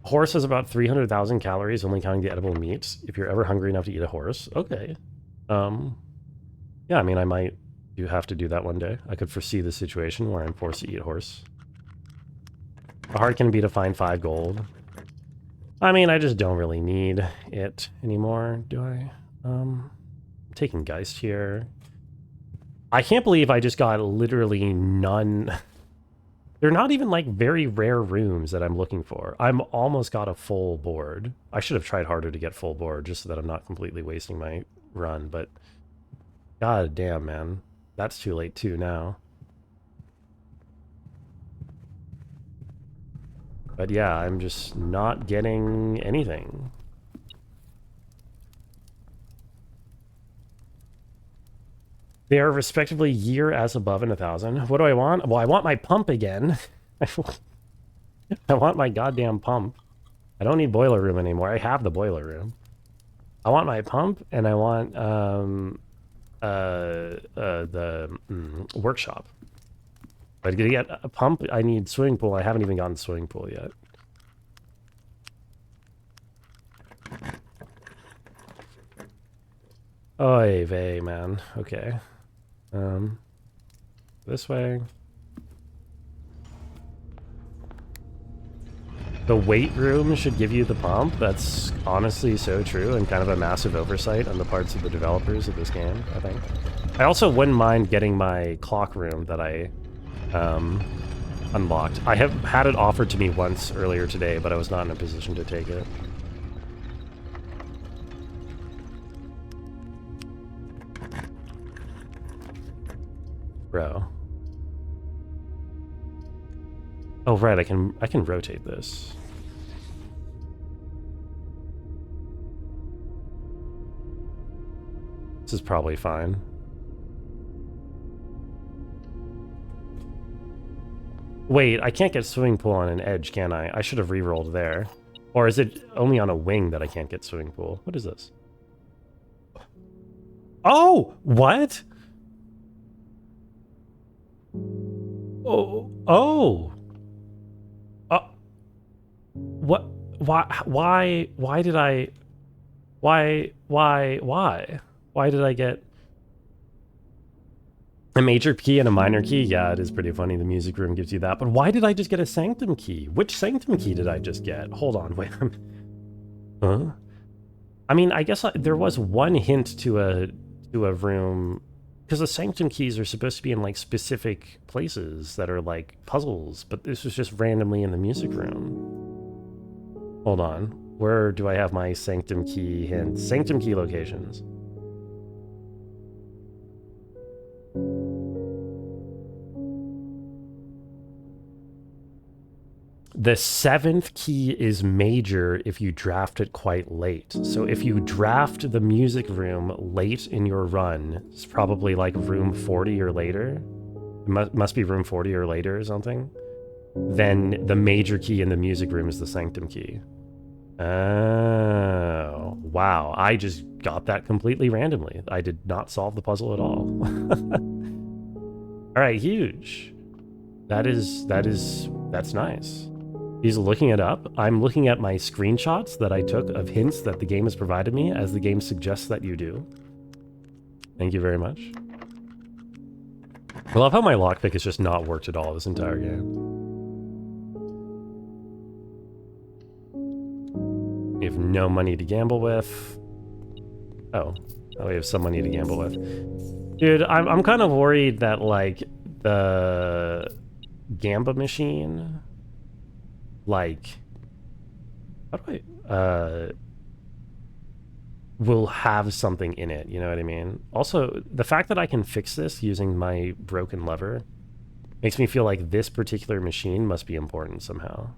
Horse has about 300,000 calories, only counting the edible meats. If you're ever hungry enough to eat a horse. Okay. Yeah, I mean, I might have to do that one day. I could foresee the situation where I'm forced to eat a horse. How hard can it be to find 5 gold? I mean, I just don't really need it anymore, do I? Taking Geist here. I can't believe I just got literally none. They're not even like very rare rooms that I'm looking for. I'm almost got a full board. I should have tried harder to get full board just so that I'm not completely wasting my run, but god damn, man. That's too late too now. But yeah, I'm just not getting anything. They are respectively year as above and 1,000. What do I want? Well, I want my pump again. I want my goddamn pump. I don't need boiler room anymore. I have the boiler room. I want my pump, and I want the workshop. But to get a pump, I need swimming pool. I haven't even gotten swimming pool yet. Oy vey, man. Okay. This way. The weight room should give you the pump. That's honestly so true and kind of a massive oversight on the parts of the developers of this game, I think. I also wouldn't mind getting my clock room that I unlocked. I have had it offered to me once earlier today, but I was not in a position to take it. Bro. Oh right, I can rotate this. This is probably fine. Wait, I can't get swimming pool on an edge, can I? I should have re-rolled there. Or is it only on a wing that I can't get swimming pool? What is this? Oh! What? Oh! Oh! What? Why did I... Why did I get... A major key and a minor key? Yeah, it is pretty funny. The music room gives you that. But why did I just get a sanctum key? Which sanctum key did I just get? Hold on, wait. Huh? I mean, I guess there was one hint to a room, because the sanctum keys are supposed to be in like specific places that are like puzzles, but this was just randomly in the music room. Hold on. Where do I have my sanctum key hints? Sanctum key locations. The 7th key is major if you draft it quite late. So if you draft the music room late in your run, it's probably like room 40 or later. It must be room 40 or later or something. Then the major key in the music room is the sanctum key. Oh, wow. I just got that completely randomly. I did not solve the puzzle at all. All right, huge. That's nice. He's looking it up. I'm looking at my screenshots that I took of hints that the game has provided me, as the game suggests that you do. Thank you very much. I love how my lockpick has just not worked at all this entire game. We have no money to gamble with. Oh, we have some money to gamble with. Dude, I'm kind of worried that, like, the Gamba machine... Like, how do I, will have something in it, you know what I mean? Also, the fact that I can fix this using my broken lever makes me feel like this particular machine must be important somehow.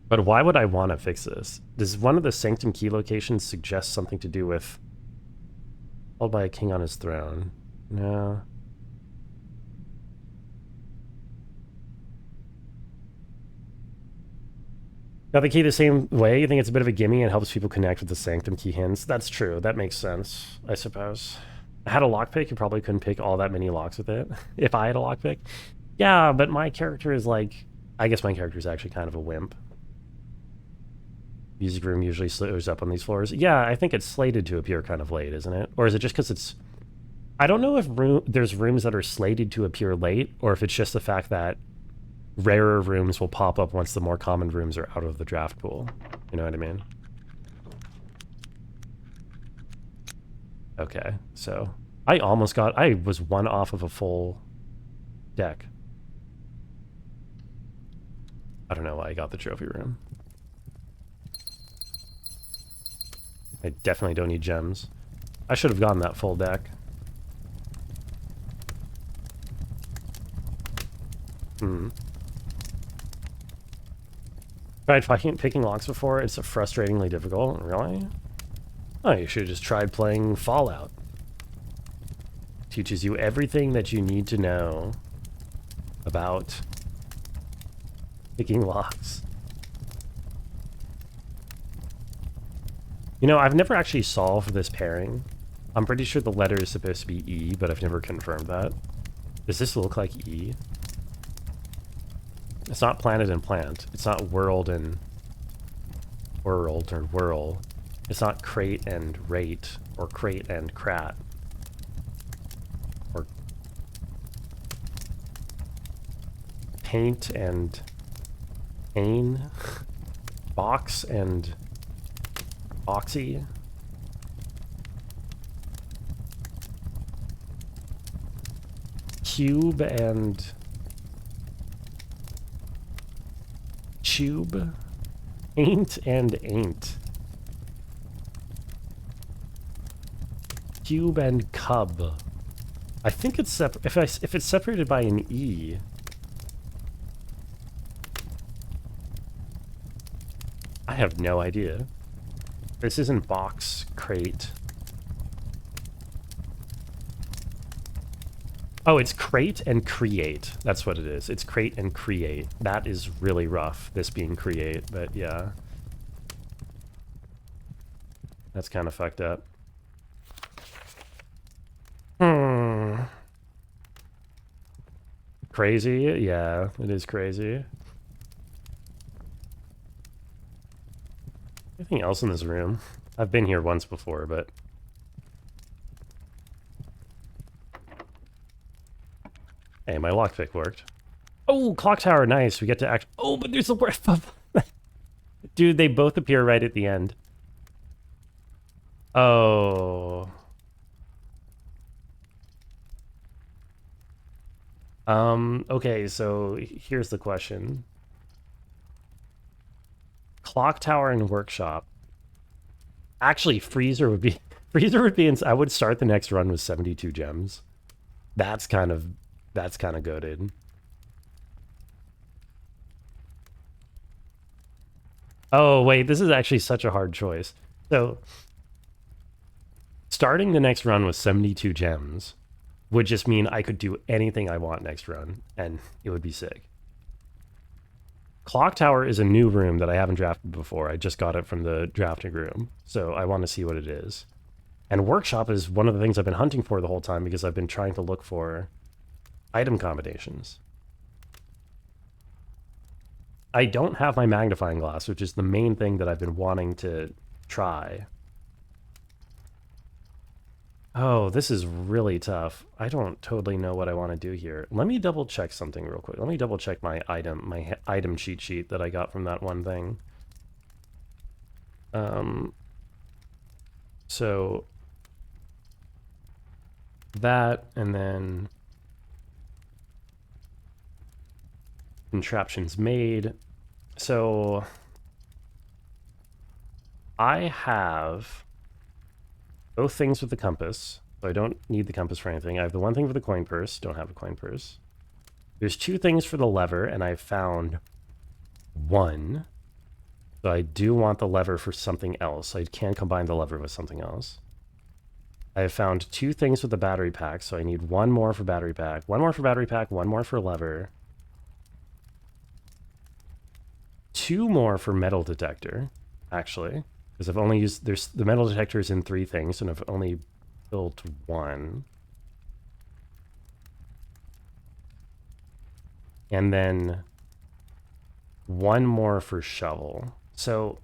But why would I want to fix this? Does one of the sanctum key locations suggest something to do with held by a king on his throne? No. Got the key the same way? You think it's a bit of a gimme and helps people connect with the sanctum key hints? That's true. That makes sense, I suppose. I had a lockpick, you probably couldn't pick all that many locks with it. If I had a lockpick. Yeah, but my character is like... I guess my character is actually kind of a wimp. Music room usually slows up on these floors. Yeah, I think it's slated to appear kind of late, isn't it? Or is it just because it's... I don't know if there's rooms that are slated to appear late, or if it's just the fact that rarer rooms will pop up once the more common rooms are out of the draft pool. You know what I mean? Okay, so I was one off of a full deck. I don't know why I got the trophy room. I definitely don't need gems. I should have gotten that full deck. Tried picking locks before. It's frustratingly difficult. Really? Oh, you should have just tried playing Fallout. Teaches you everything that you need to know about picking locks. You know, I've never actually solved this pairing. I'm pretty sure the letter is supposed to be E, but I've never confirmed that. Does this look like E? It's not planet and plant. It's not world and world or whirl. It's not crate and rate, or crate and crat. Or paint and pane. Box and boxy. Cube and tube. Ain't and ain't. Cube and cub. I think it's if it's separated by an E. I have no idea. This isn't box, crate. Oh, it's crate and create. That's what it is. It's crate and create. That is really rough, this being create, but yeah. That's kind of fucked up. Crazy? Yeah, it is crazy. Anything else in this room? I've been here once before, but... Hey, my lockpick worked. Oh, clock tower, nice. We get to act... Oh, but there's a word... Dude, they both appear right at the end. Oh... Okay, so here's the question. Clock tower and workshop. Actually, freezer would be I would start the next run with 72 gems. That's kind of goated. Oh, wait, this is actually such a hard choice. So, starting the next run with 72 gems would just mean I could do anything I want next run, and it would be sick. Clock Tower is a new room that I haven't drafted before. I just got it from the drafting room, so I want to see what it is. And Workshop is one of the things I've been hunting for the whole time because I've been trying to look for item combinations. I don't have my magnifying glass, which is the main thing that I've been wanting to try. Oh, this is really tough. I don't totally know what I want to do here. Let me double check something real quick. Let me double check my item cheat sheet that I got from that one thing. So that, and then contraptions made. So I have both things with the compass, so I don't need the compass for anything. I have the one thing for the coin purse, don't have a coin purse. There's two things for the lever, and I found one. So I do want the lever for something else. I can combine the lever with something else. I have found two things with the battery pack, so I need one more for battery pack, one more for battery pack, one more for lever. Two more for metal detector, actually. Because I've only used, the metal detector is in three things, and I've only built one. And then one more for shovel. So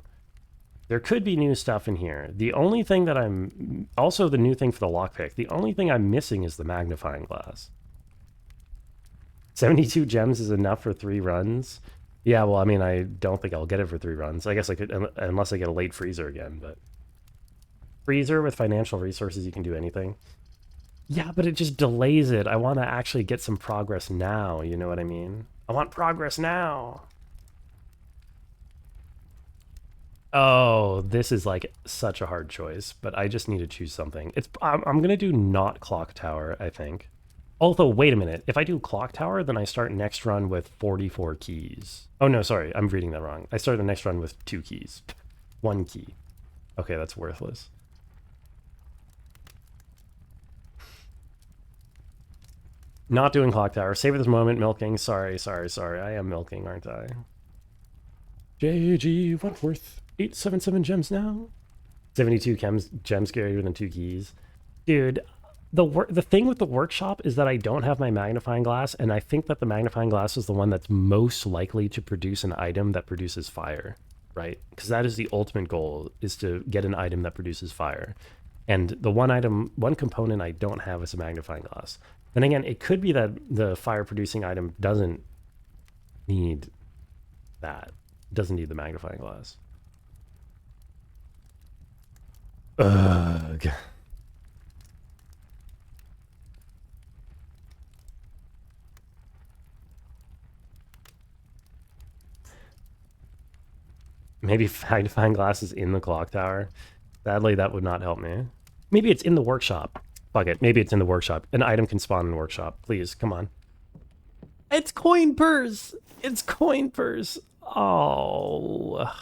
there could be new stuff in here. The only thing that I'm, also the new thing for the lockpick, the only thing I'm missing is the magnifying glass. 72 gems is enough for 3 runs. Yeah, well, I mean, I don't think I'll get it for 3 runs. I guess I could, unless I get a late freezer again, but... Freezer with financial resources, you can do anything. Yeah, but it just delays it. I want to actually get some progress now, you know what I mean? I want progress now! Oh, this is like such a hard choice, but I just need to choose something. I'm going to do not Clock Tower, I think. Although, wait a minute. If I do Clock Tower, then I start next run with 44 keys. Oh, no, sorry. I'm reading that wrong. I start the next run with 2 keys. 1 key. Okay, that's worthless. Not doing Clock Tower. Savor this moment, milking. Sorry. I am milking, aren't I? JG Wentworth. 877 gems now. 72 gems greater than 2 keys. Dude... The thing with the workshop is that I don't have my magnifying glass, and I think that the magnifying glass is the one that's most likely to produce an item that produces fire. right? Because that is the ultimate goal, is to get an item that produces fire. And the one component I don't have is a magnifying glass. Then again, it could be that the fire producing item doesn't need that. It doesn't need the magnifying glass. Ugh. Maybe magnifying glass is in the clock tower. Sadly, that would not help me. Maybe it's in the workshop. Fuck it. Maybe it's in the workshop. An item can spawn in the workshop. Please, come on. It's coin purse. It's coin purse. Oh.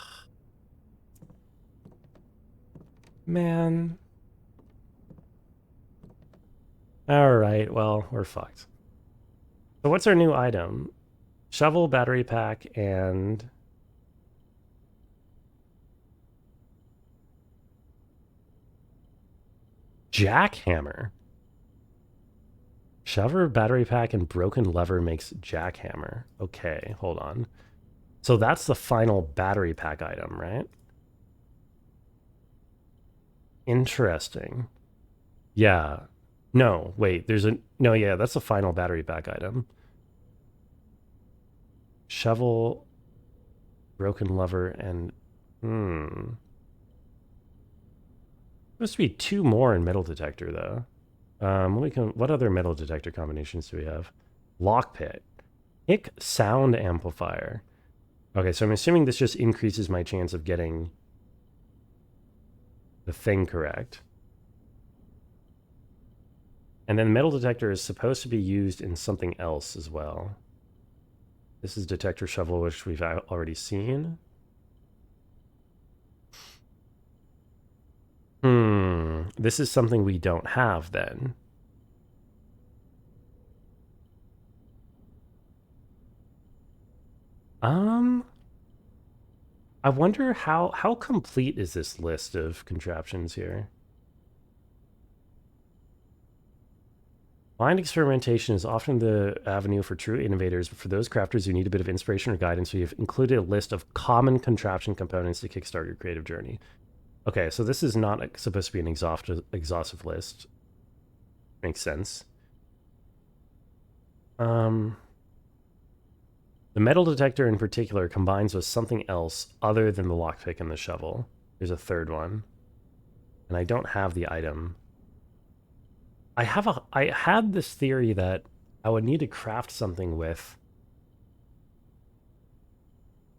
Man. All right. Well, we're fucked. So what's our new item? Shovel, battery pack, and... jackhammer. Shovel, battery pack, and broken lever makes jackhammer. Okay, hold on. So that's the final battery pack item, right? Interesting. Yeah. No, wait, there's a... no, yeah, that's the final battery pack item. Shovel, broken lever, and... supposed to be 2 more in metal detector, though. What other metal detector combinations do we have? Lockpick. Hick sound amplifier. Okay, so I'm assuming this just increases my chance of getting the thing correct. And then metal detector is supposed to be used in something else as well. This is detector shovel, which we've already seen. This is something we don't have then. I wonder how complete is this list of contraptions here? Blind experimentation is often the avenue for true innovators, but for those crafters who need a bit of inspiration or guidance, we have included a list of common contraption components to kickstart your creative journey. Okay, so this is not supposed to be an exhaustive list. Makes sense. The metal detector in particular combines with something else other than the lockpick and the shovel. There's a third one. And I don't have the item. I had this theory that I would need to craft something with...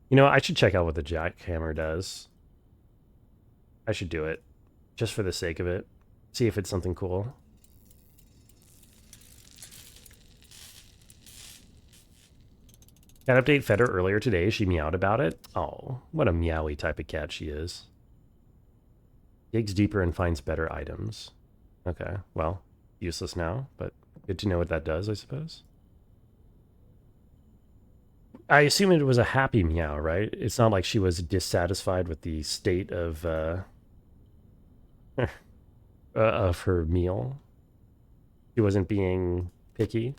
you know, I should check out what the jackhammer does. I should do it. Just for the sake of it. See if it's something cool. Cat update fed her earlier today. She meowed about it. Oh, what a meowy type of cat she is. Digs deeper and finds better items. Okay, well, useless now, but good to know what that does, I suppose. I assume it was a happy meow, right? It's not like she was dissatisfied with the state of her meal. She wasn't being picky.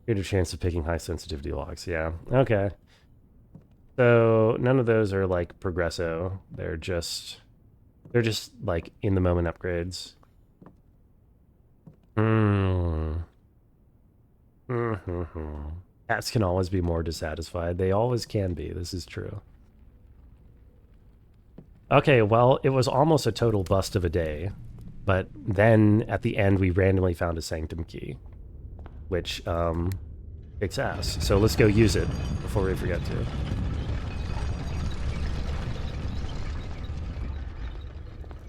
Greater chance of picking high sensitivity locks. Yeah. Okay. So none of those are like progresso. They're just like in the moment upgrades. Cats can always be more dissatisfied. They always can be. This is true. Okay, well, it was almost a total bust of a day, but then at the end we randomly found a sanctum key, which kicks ass. So let's go use it before we forget to.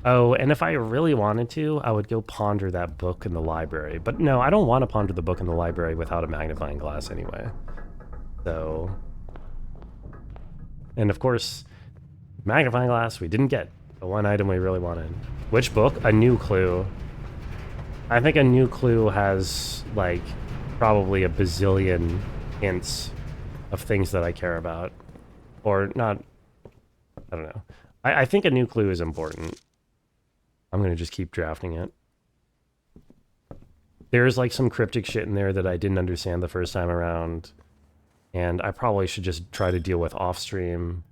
Oh, and if I really wanted to, I would go ponder that book in the library. But no, I don't want to ponder the book in the library without a magnifying glass anyway. So... and of course, magnifying glass we didn't get. The one item we really wanted. Which book? A New Clue. I think A New Clue has, like, probably a bazillion hints of things that I care about. Or not... I don't know. I think A New Clue is important. I'm going to just keep drafting it. there's like some cryptic shit in there that I didn't understand the first time around. And I probably should just try to deal with off stream,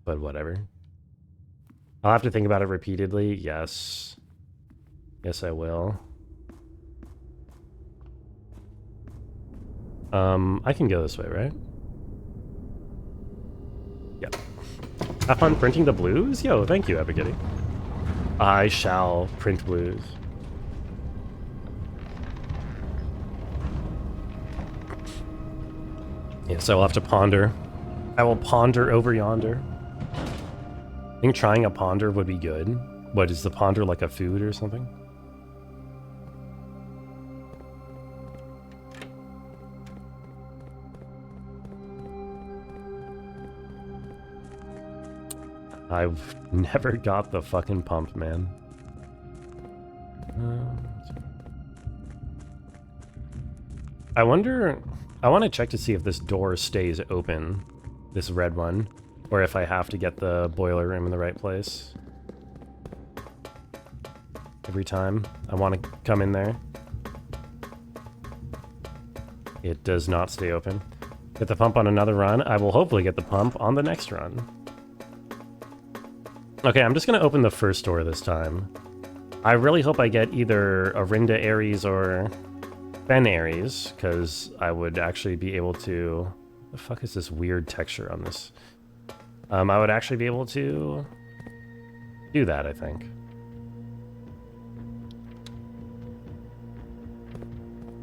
but whatever. I'll have to think about it repeatedly. Yes. Yes, I will. I can go this way, right? Yep. Have fun printing the blues? Yo, thank you, Epigitty. I shall print blues. Yes, I will have to ponder. I will ponder over yonder. I think trying a ponder would be good. What, is the ponder like a food or something? I've never got the fucking pump, man. I wonder... I want to check to see if this door stays open, this red one, or if I have to get the boiler room in the right place. Every time I want to come in there. It does not stay open. Get the pump on another run. I will hopefully get the pump on the next run. Okay, I'm just going to open the first door this time. I really hope I get either Orinda Aries or Ben Aries, because I would actually be able to... What the fuck is this weird texture on this? I would actually be able to do that, I think.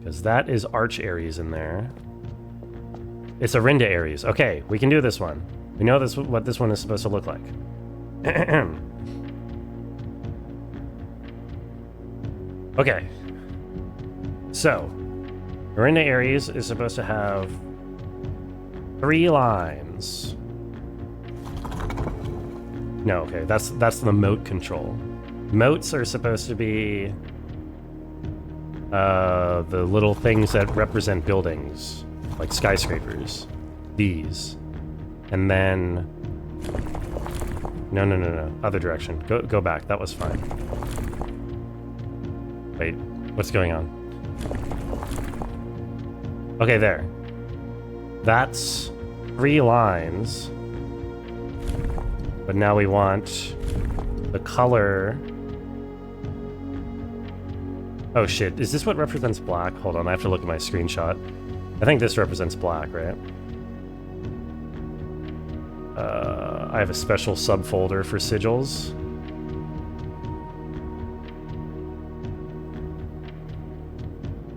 Because that is Arch Aries in there. It's Orinda Aries. Okay, we can do this one. We know this what this one is supposed to look like. Okay. So, Orinda Aries is supposed to have 3 lines. No, okay, that's the moat control. Moats are supposed to be the little things that represent buildings, like skyscrapers. These. And then... No. Other direction. Go back. That was fine. Wait, what's going on? Okay, there. That's 3 lines. But now we want the color... Oh shit, is this what represents black? Hold on, I have to look at my screenshot. I think this represents black, right? I have a special subfolder for sigils.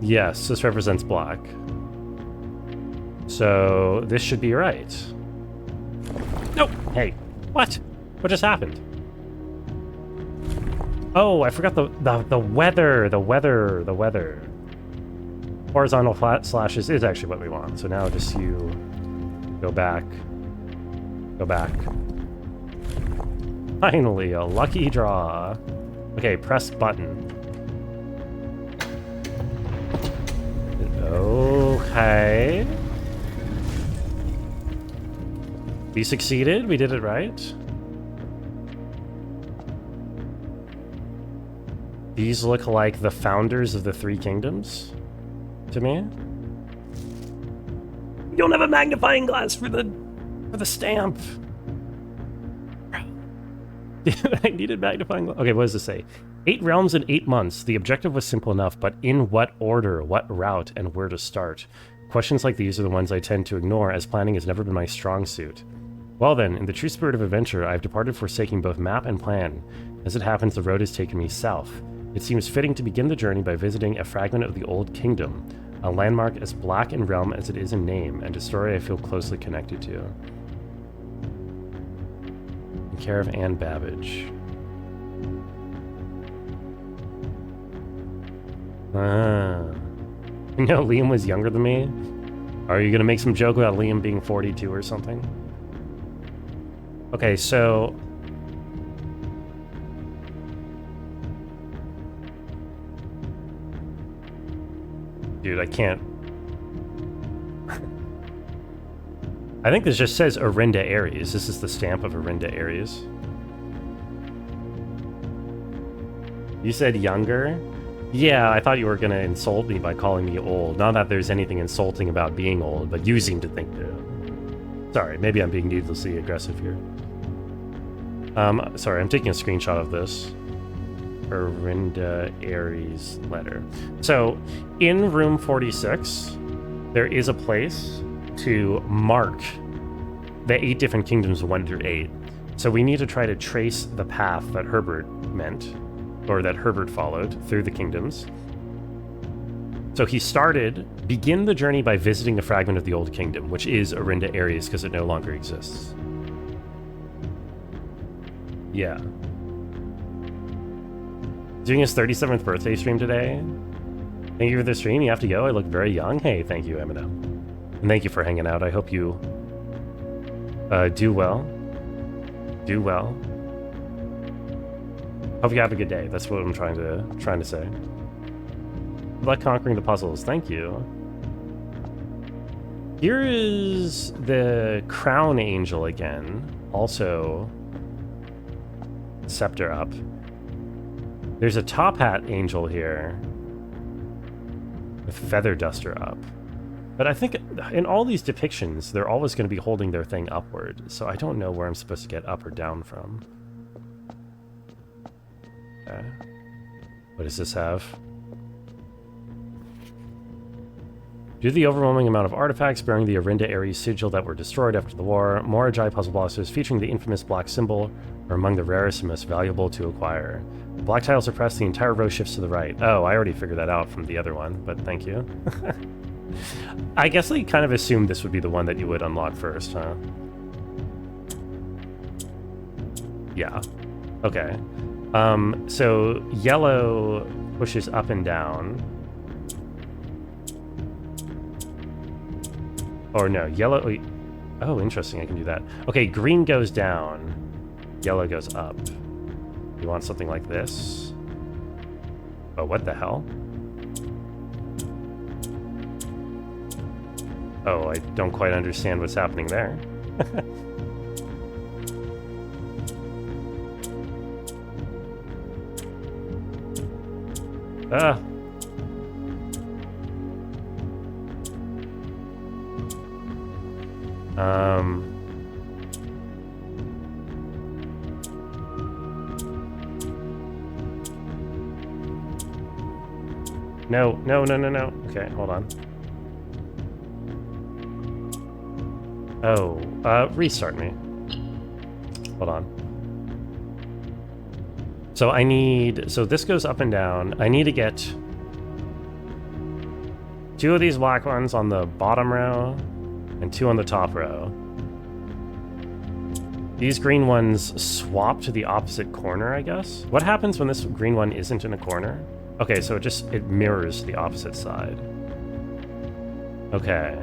Yes, this represents black. So this should be right. Nope. Hey, what? What just happened? Oh, I forgot the weather. The weather. Horizontal flat slashes is actually what we want. So now just you go back. Go back. Finally, a lucky draw. Okay, press button. Okay. We succeeded. We did it right. These look like the founders of the 3 kingdoms to me. You don't have a magnifying glass for the stamp. I needed magnifying glass. Okay, what does this say? 8 realms in 8 months. The objective was simple enough, but in what order, what route, and where to start? Questions like these are the ones I tend to ignore, as planning has never been my strong suit. Well then, in the true spirit of adventure, I have departed, forsaking both map and plan. As it happens, the road has taken me south. It seems fitting to begin the journey by visiting a fragment of the Old Kingdom, a landmark as black in realm as it is in name, and a story I feel closely connected to. In care of Anne Babbage. You know, Liam was younger than me. Are you gonna make some joke about Liam being 42 or something? Okay, so... Dude, I can't... I think this just says Orinda Aries. This is the stamp of Orinda Aries. You said younger? Yeah, I thought you were gonna insult me by calling me old. Not that there's anything insulting about being old, but you seem to think that. Sorry, maybe I'm being needlessly aggressive here. Sorry, I'm taking a screenshot of this. Arinda Aries letter. So, in room 46, there is a place to mark the 8 different kingdoms 1 through 8. So we need to try to trace the path that Herbert meant, or that Herbert followed through the kingdoms. So he started, begin the journey by visiting a fragment of the Old Kingdom, which is Arinda Aries because it no longer exists. Yeah. Doing his 37th birthday stream today. Thank you for the stream. You have to go. I look very young. Hey, thank you, Eminem. And thank you for hanging out. I hope you do well. Do well. Hope you have a good day. That's what I'm trying to say. Good luck conquering the puzzles. Thank you. Here is the crown angel again. Also, scepter up. There's a top hat angel here with feather duster up. But I think in all these depictions, they're always going to be holding their thing upward. So I don't know where I'm supposed to get up or down from. Okay. What does this have? Due to the overwhelming amount of artifacts bearing the Arinda Aries sigil that were destroyed after the war, more Ajai puzzle boxes featuring the infamous black symbol are among the rarest and most valuable to acquire. The black tiles are pressed, the entire row shifts to the right. Oh, I already figured that out from the other one, but thank you. I guess I kind of assumed this would be the one that you would unlock first, huh? Yeah. Okay. So yellow pushes up and down. Or no, yellow... Oh, interesting, I can do that. Okay, green goes down. Yellow goes up. You want something like this? Oh, what the hell? Oh, I don't quite understand what's happening there. Ah. No. Okay, hold on. Oh, restart me. Hold on. So I need... So this goes up and down. I need to get 2 of these black ones on the bottom row and 2 on the top row. These green ones swap to the opposite corner, I guess? What happens when this green one isn't in a corner? Okay, so it mirrors the opposite side. Okay.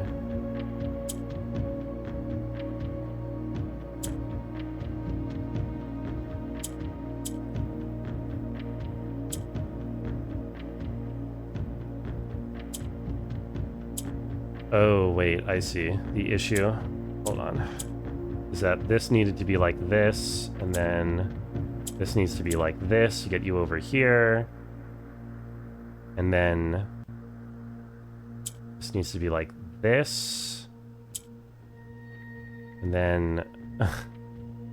Oh, wait, I see. The issue, hold on, is that this needed to be like this, and then this needs to be like this to get you over here. And then this needs to be like this. And then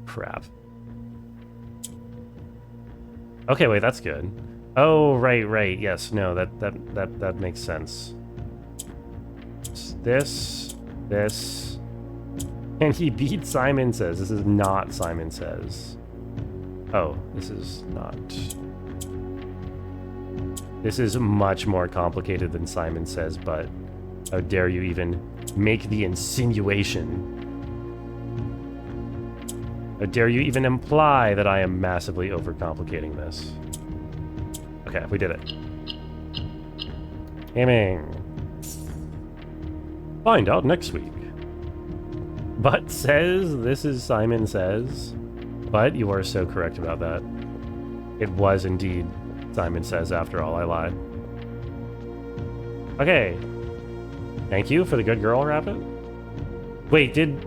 crap. Okay, wait, that's good. Oh, right. Yes, no, that makes sense. This. And he beat Simon Says. This is not Simon Says. Oh, this is not. This is much more complicated than Simon Says, but how dare you even make the insinuation? How dare you even imply that I am massively overcomplicating this? Okay, we did it. Gaming. Find out next week. But says this is Simon Says. But you are so correct about that. It was indeed Simon Says after all. I lied. Okay. Thank you for the good girl, Rapid. Wait, did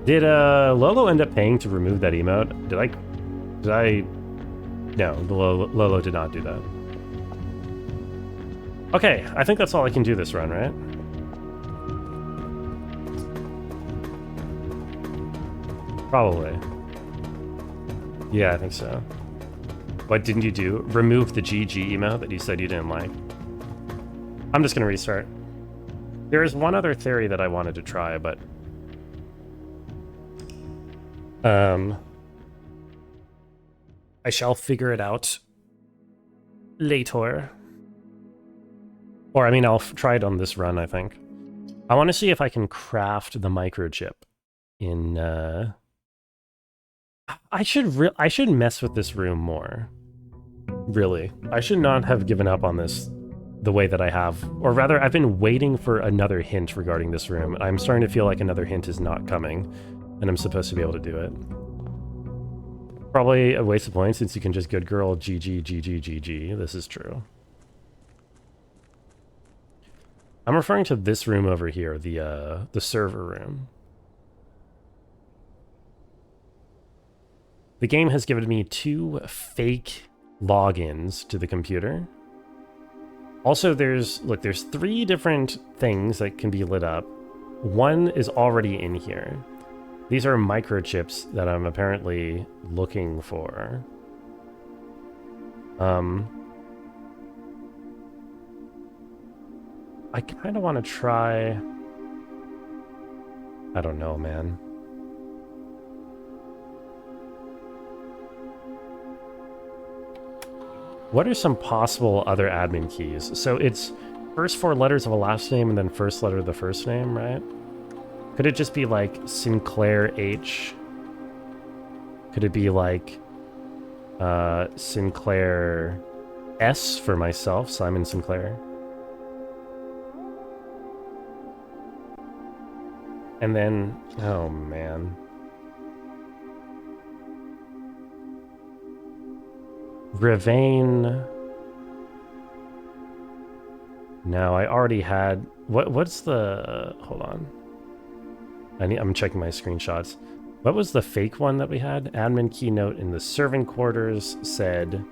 Lolo end up paying to remove that emote? Did I? No, Lolo did not do that. Okay, I think that's all I can do this run, right? Probably. Yeah, I think so. What didn't you do? Remove the GG emote that you said you didn't like. I'm just gonna restart. There is one other theory that I wanted to try, but I shall figure it out later. Or, I mean, I'll try it on this run, I think. I want to see if I can craft the microchip in, I should mess with this room more. Really. I should not have given up on this the way that I have. Or rather, I've been waiting for another hint regarding this room. I'm starting to feel like another hint is not coming, and I'm supposed to be able to do it. Probably a waste of points since you can just good girl GG, GG, GG. This is true. I'm referring to this room over here, the server room. The game has given me 2 fake logins to the computer. Also, there's 3 different things that can be lit up. One is already in here. These are microchips that I'm apparently looking for. I kind of want to try... I don't know, man. What are some possible other admin keys? So it's first 4 letters of a last name and then first letter of the first name, right? Could it just be like Sinclair H? Could it be like Sinclair S for myself, Simon Sinclair? And then, oh man. Rivane. No, I already had... What's the... hold on. I'm checking my screenshots. What was the fake one that we had? Admin keynote in the servant quarters said...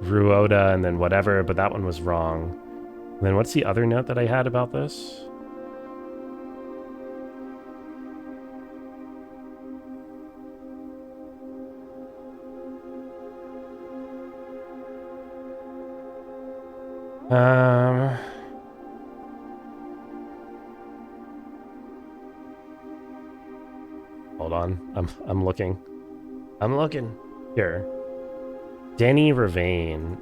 Ruoda and then whatever, but that one was wrong. And then what's the other note that I had about this? Hold on. I'm looking. I'm looking. Here. Denny Rivane.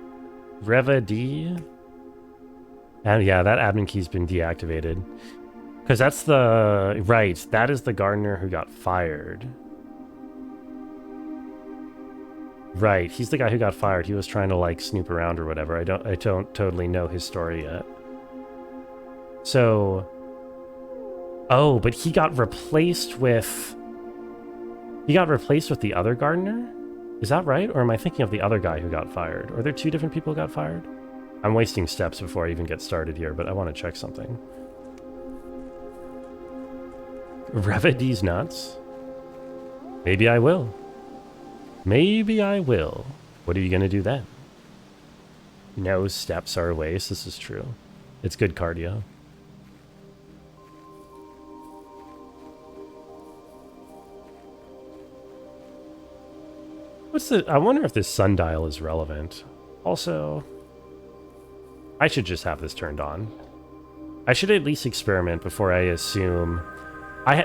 Reva D? And yeah, that admin key's been deactivated. Because that's the... right, that is the gardener who got fired. Right, he's the guy who got fired. He was trying to, like, snoop around or whatever. I don't totally know his story yet. So... oh, but he got replaced with... he got replaced with the other gardener? Is that right? Or am I thinking of the other guy who got fired? Are there 2 different people who got fired? I'm wasting steps before I even get started here, but I want to check something. Revadi's nuts? Maybe I will. Maybe I will. What are you going to do then? No steps are a waste. This is true. It's good cardio. What's the... I wonder if this sundial is relevant. Also... I should just have this turned on. I should at least experiment before I assume...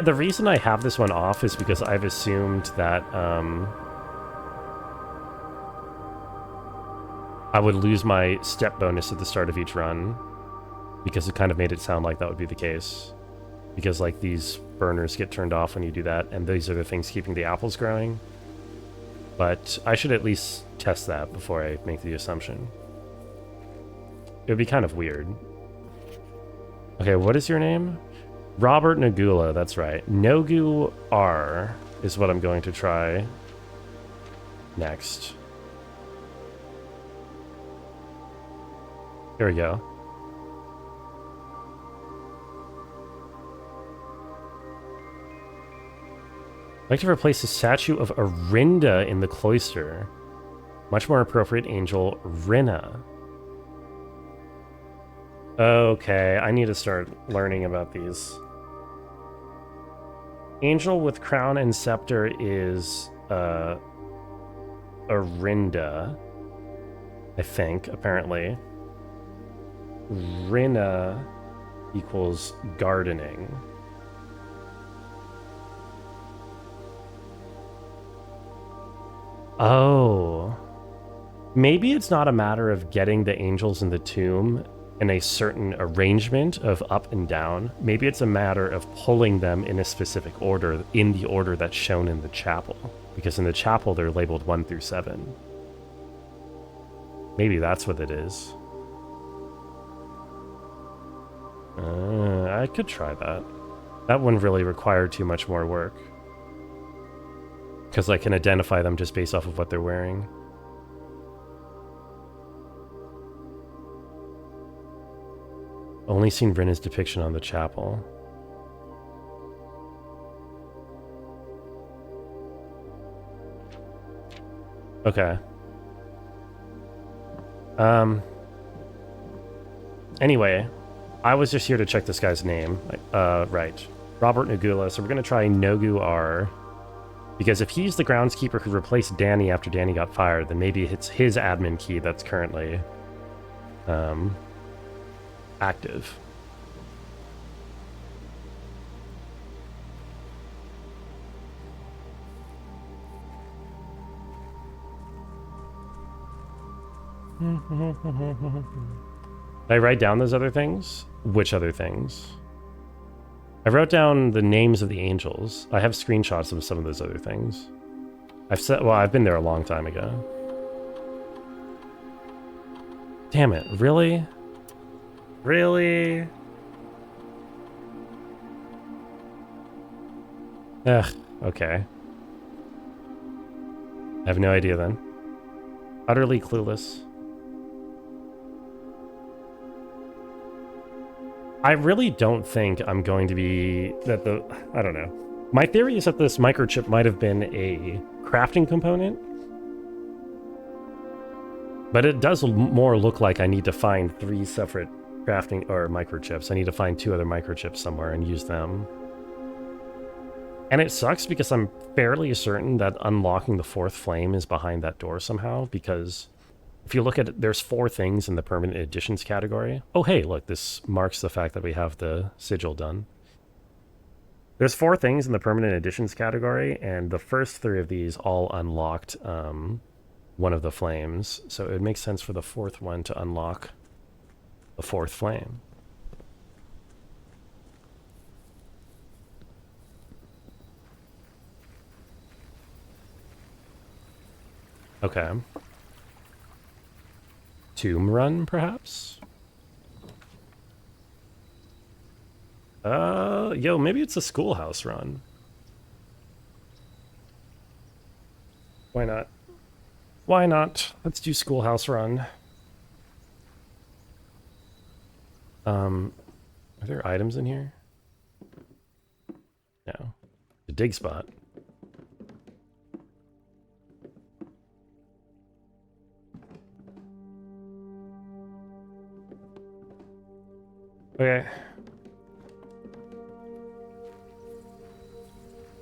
the reason I have this one off is because I've assumed that I would lose my step bonus at the start of each run, because it kind of made it sound like that would be the case. Because like these burners get turned off when you do that, and these are the things keeping the apples growing. But I should at least test that before I make the assumption. It would be kind of weird. Okay, what is your name? Robert Nagula, that's right. Nogu R is what I'm going to try next. Here we go. like to replace a statue of Arinda in the cloister. Much more appropriate angel, Rinna. Okay, I need to start learning about these. Angel with crown and scepter is Arinda, I think, apparently. Rinna equals gardening. Oh. Maybe it's not a matter of getting the angels in the tomb in a certain arrangement of up and down. Maybe it's a matter of pulling them in a specific order, in the order that's shown in the chapel. Because in the chapel, they're labeled 1 through 7. Maybe that's what it is. I could try that. That wouldn't really require too much more work. Because I can identify them just based off of what they're wearing. Only seen Rinna's depiction on the chapel. Okay. Anyway, I was just here to check this guy's name. Right. Robert Nagula. So we're going to try Nogu R. Because if he's the groundskeeper who replaced Danny after Danny got fired, then maybe it's his admin key that's currently active. Did I write down those other things? Which other things? I wrote down the names of the angels. I have screenshots of some of those other things. I've been there a long time ago. Damn it, really? Really? Ugh, okay. I have no idea then. Utterly clueless. I really don't think I'm going to be... I don't know. My theory is that this microchip might have been a crafting component. But it does more look like I need to find 3 separate crafting or microchips. I need to find 2 other microchips somewhere and use them. And it sucks because I'm fairly certain that unlocking the 4th flame is behind that door somehow, because if you look at it, there's 4 things in the permanent additions category. Oh, hey, look, this marks the fact that we have the sigil done. There's 4 things in the permanent additions category, and the first 3 of these all unlocked one of the flames. So it would make sense for the 4th one to unlock the 4th flame. Okay. Tomb run, perhaps? Yo, maybe it's a schoolhouse run. Why not? Why not? Let's do schoolhouse run. Are there items in here? No. The dig spot. Okay.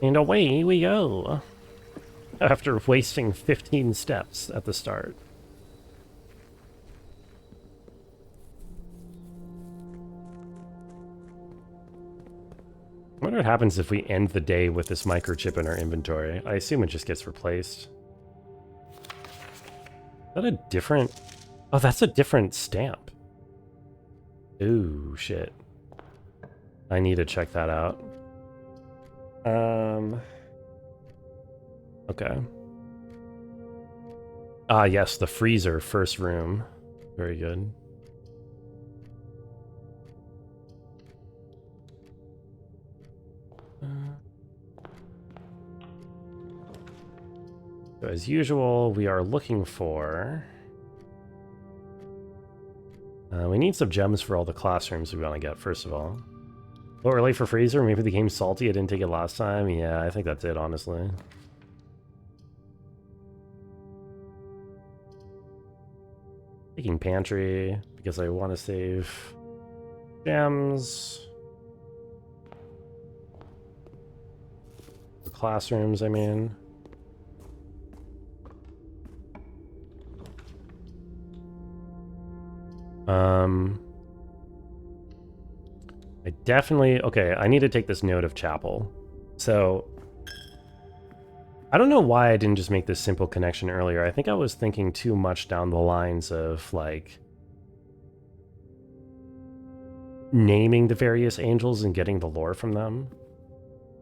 And away we go. After wasting 15 steps at the start. I wonder what happens if we end the day with this microchip in our inventory. I assume it just gets replaced. Is that a different... Oh, that's a different stamp. Ooh, shit. I need to check that out. Okay. Ah, yes, the freezer, first room. Very good. So as usual, we are looking for... we need some gems for all the classrooms we want to get, first of all. What, we're late for freezer? Maybe the game's salty. I didn't take it last time. Yeah, I think that's it, honestly. Taking pantry because I want to save gems. The classrooms, I mean. I definitely... Okay, I need to take this note of chapel. So, I don't know why I didn't just make this simple connection earlier. I think I was thinking too much down the lines of, like, naming the various angels and getting the lore from them.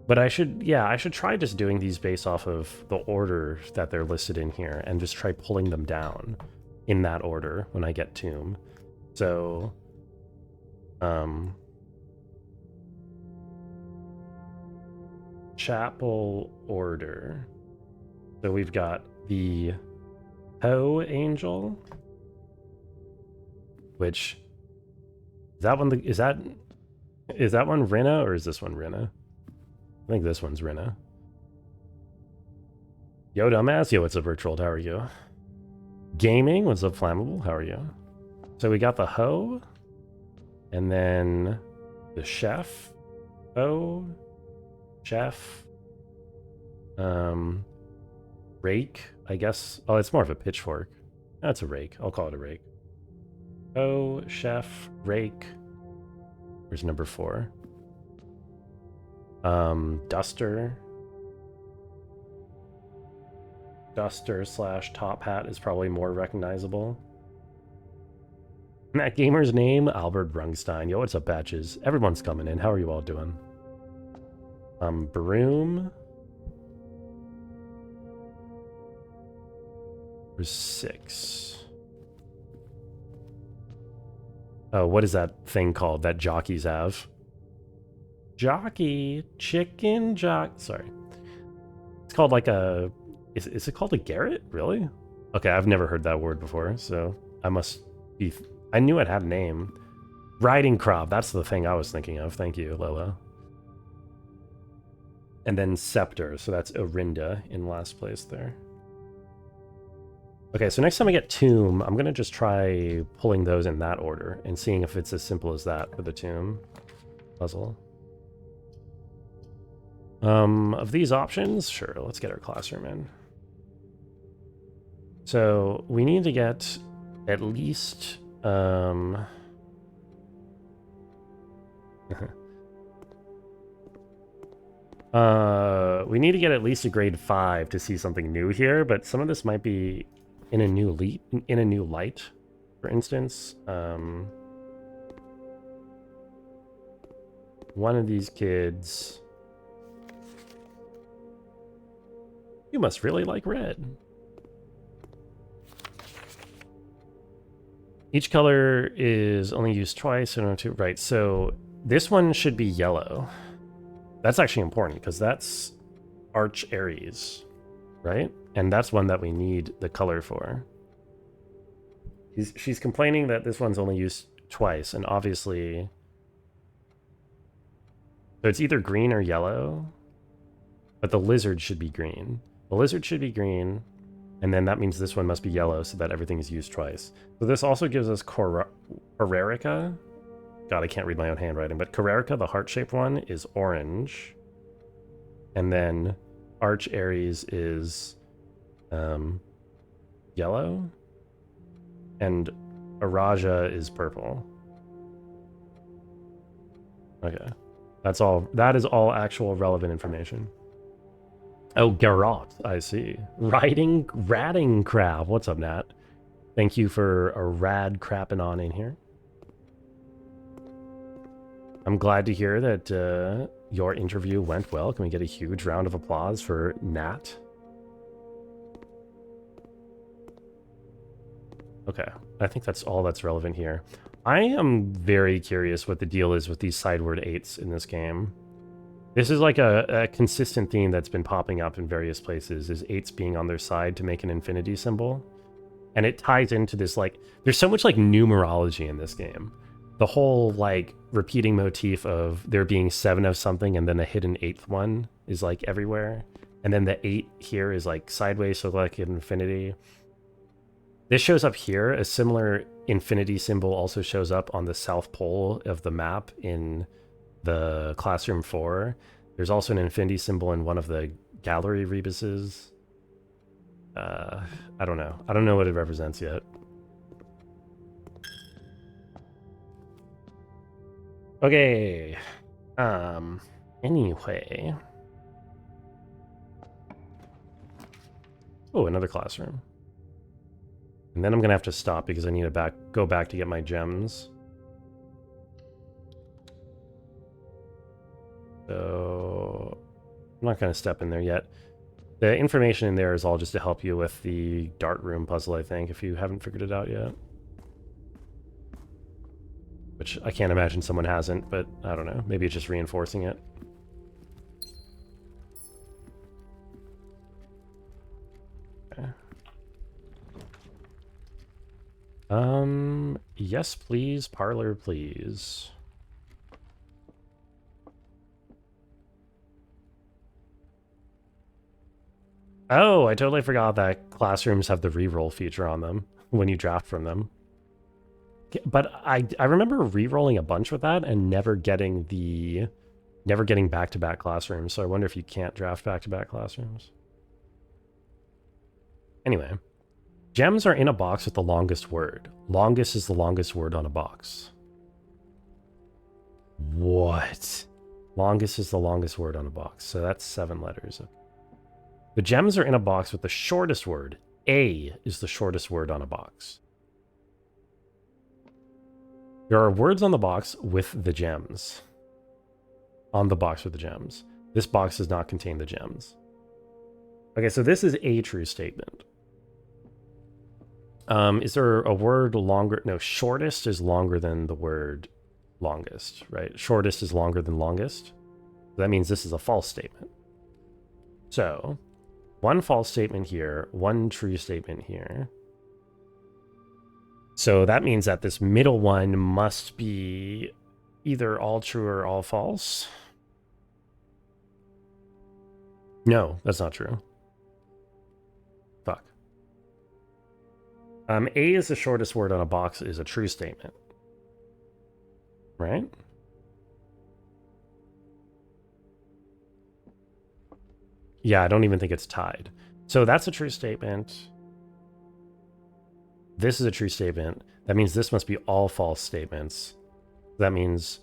But I should try just doing these based off of the order that they're listed in here and just try pulling them down in that order when I get Tomb. So, chapel order. So we've got the Ho angel, which is that one. Is that one Rinna or is this one Rinna? I think this one's Rinna. Yo, dumbass. Yo, what's up, Virtual? How are you? Gaming, what's up, Flammable? How are you? So we got the Ho, and then the chef. Ho, chef. Rake, I guess. Oh, it's more of a pitchfork. That's a rake. I'll call it a rake. Oh, chef, rake. Where's number 4? Duster. Duster / top hat is probably more recognizable. And that gamer's name, Albert Rungstein. Yo, what's up, batches? Everyone's coming in. How are you all doing? Broom. There's 6. Oh, what is that thing called that jockeys have? Jockey, chicken jock. Sorry. It's called like a... Is it called a garret? Really? Okay, I've never heard that word before, so I must be... I knew it had a name. Riding crop, that's the thing I was thinking of. Thank you, Lola. And then scepter, so that's Orinda in last place there. Okay, so next time I get Tomb, I'm going to just try pulling those in that order and seeing if it's as simple as that for the Tomb puzzle. Of these options, sure, let's get our classroom in. So we need to get at least... we need to get at least a grade 5 to see something new here, but some of this might be in a new light, for instance. One of these kids... You must really like red. Each color is only used twice. I don't know, two. Right, so this one should be yellow. That's actually important because that's Arch Aries, right? And that's one that we need the color for. She's complaining that this one's only used twice, and obviously... So it's either green or yellow, but the lizard should be green. The lizard should be green, and then that means this one must be yellow so that everything is used twice. So this also gives us Carrarica. God, I can't read my own handwriting, but Carrarica, the heart-shaped one, is orange. And then Arch Aries is yellow. And Araja is purple. Okay. That's all. That is all actual relevant information. Oh, Garot, I see. Ratting crab. What's up, Nat? Thank you for a rad crapping on in here. I'm glad to hear that your interview went well. Can we get a huge round of applause for Nat? Okay, I think that's all that's relevant here. I am very curious what the deal is with these sideward 8s in this game. This is like a consistent theme that's been popping up in various places, is 8s being on their side to make an infinity symbol. And it ties into this, like, there's so much like numerology in this game. the whole like repeating motif of there being 7 of something and then a hidden 8th one is like everywhere. And then the 8 here is like sideways, so like an infinity. This shows up here. A similar infinity symbol also shows up on the south pole of the map in the classroom 4. There's also an infinity symbol in one of the gallery rebuses. I don't know. I don't know what it represents yet. Okay. Anyway. Oh, another classroom. And then I'm gonna have to stop because I need to go back to get my gems. So I'm not gonna step in there yet. The information in there is all just to help you with the dart room puzzle, I think, if you haven't figured it out yet. Which I can't imagine someone hasn't, but I don't know. Maybe it's just reinforcing it. Okay. Yes, please. Parlor, please. Oh, I totally forgot that classrooms have the reroll feature on them when you draft from them. But I remember re-rolling a bunch with that and never getting back-to-back classrooms. So I wonder if you can't draft back-to-back classrooms. Anyway, gems are in a box with the longest word. Longest is the longest word on a box. What? Longest is the longest word on a box. So that's 7 letters. The gems are in a box with the shortest word. A is the shortest word on a box. There are words on the box with the gems. On the box with the gems. This box does not contain the gems. Okay, so this is a true statement. Is there a word longer? No, shortest is longer than the word longest, right? Shortest is longer than longest. That means this is a false statement. So, one false statement here, one true statement here. So that means that this middle one must be either all true or all false. No, that's not true. Fuck. A is the shortest word on a box is a true statement. Right? Yeah, I don't even think it's tied. So that's a true statement. This is a true statement. That means this must be all false statements. That means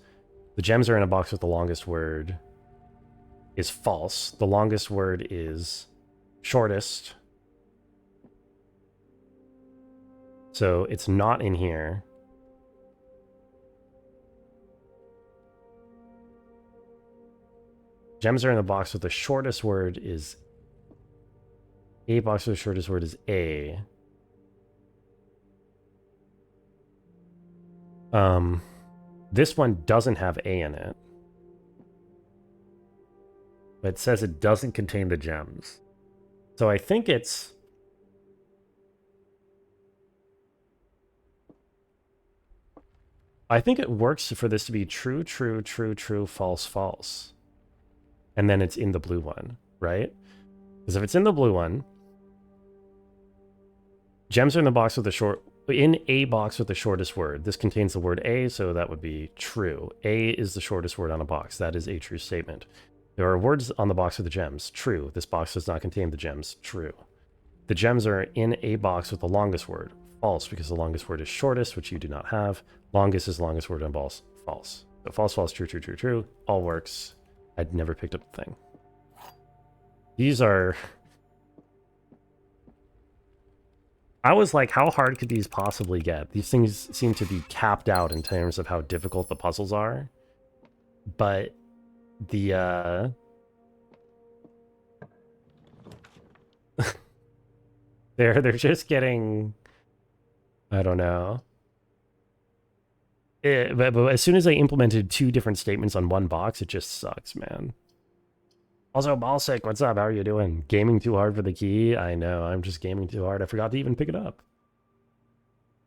the gems are in a box with the longest word is false. The longest word is shortest. So it's not in here. Gems are in the box with the shortest word is A. Box with the shortest word is A. This one doesn't have A in it. But it says it doesn't contain the gems. So I think it's... I think it works for this to be true, true, true, true, false, false. And then it's in the blue one, right? Because if it's in the blue one, gems are in the box with the short... In a box with the shortest word. This contains the word A, so that would be true. A is the shortest word on a box. That is a true statement. There are words on the box with the gems. True. This box does not contain the gems. True. The gems are in a box with the longest word. False, because the longest word is shortest, which you do not have. Longest is the longest word on balls. False. So false, false, true, true, true, true. All works. I'd never picked up the thing. These are... I was like, how hard could these possibly get? These things seem to be capped out in terms of how difficult the puzzles are. But the they're just getting, I don't know. But as soon as I implemented 2 different statements on one box, it just sucks, man. Also, Ballsick, what's up? How are you doing? Gaming too hard for the key? I know, I'm just gaming too hard. I forgot to even pick it up.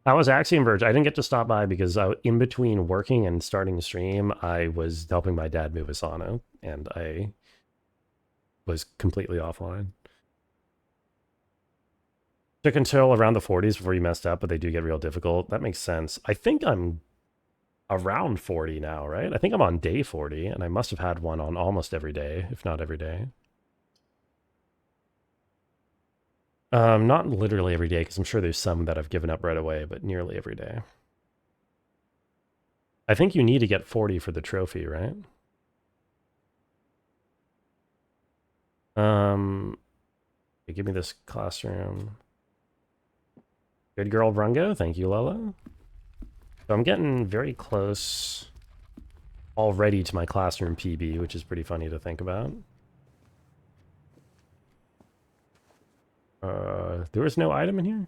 I was Axiom Verge. I didn't get to stop by because in between working and starting the stream, I was helping my dad move Asana, and I was completely offline. Took until around the 40s before you messed up, but they do get real difficult. That makes sense. I think I'm around 40 now, right? I think I'm on day 40, and I must have had one on almost every day, if not every day. Not literally every day, because I'm sure there's some that I've given up right away, but nearly every day. I think you need to get 40 for the trophy, right? Give me this classroom. Good girl, Rungo. Thank you, Lola. So I'm getting very close already to my classroom PB, which is pretty funny to think about. There was no item in here?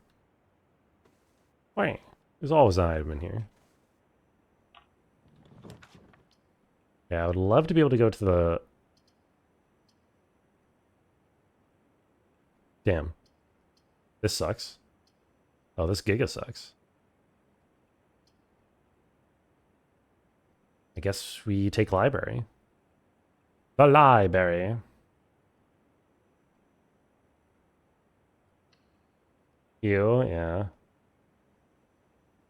Wait, there's always an item in here. Yeah, I would love to be able to go to the... Damn. This sucks. Oh, this Giga sucks. I guess we take library. The library. Yeah.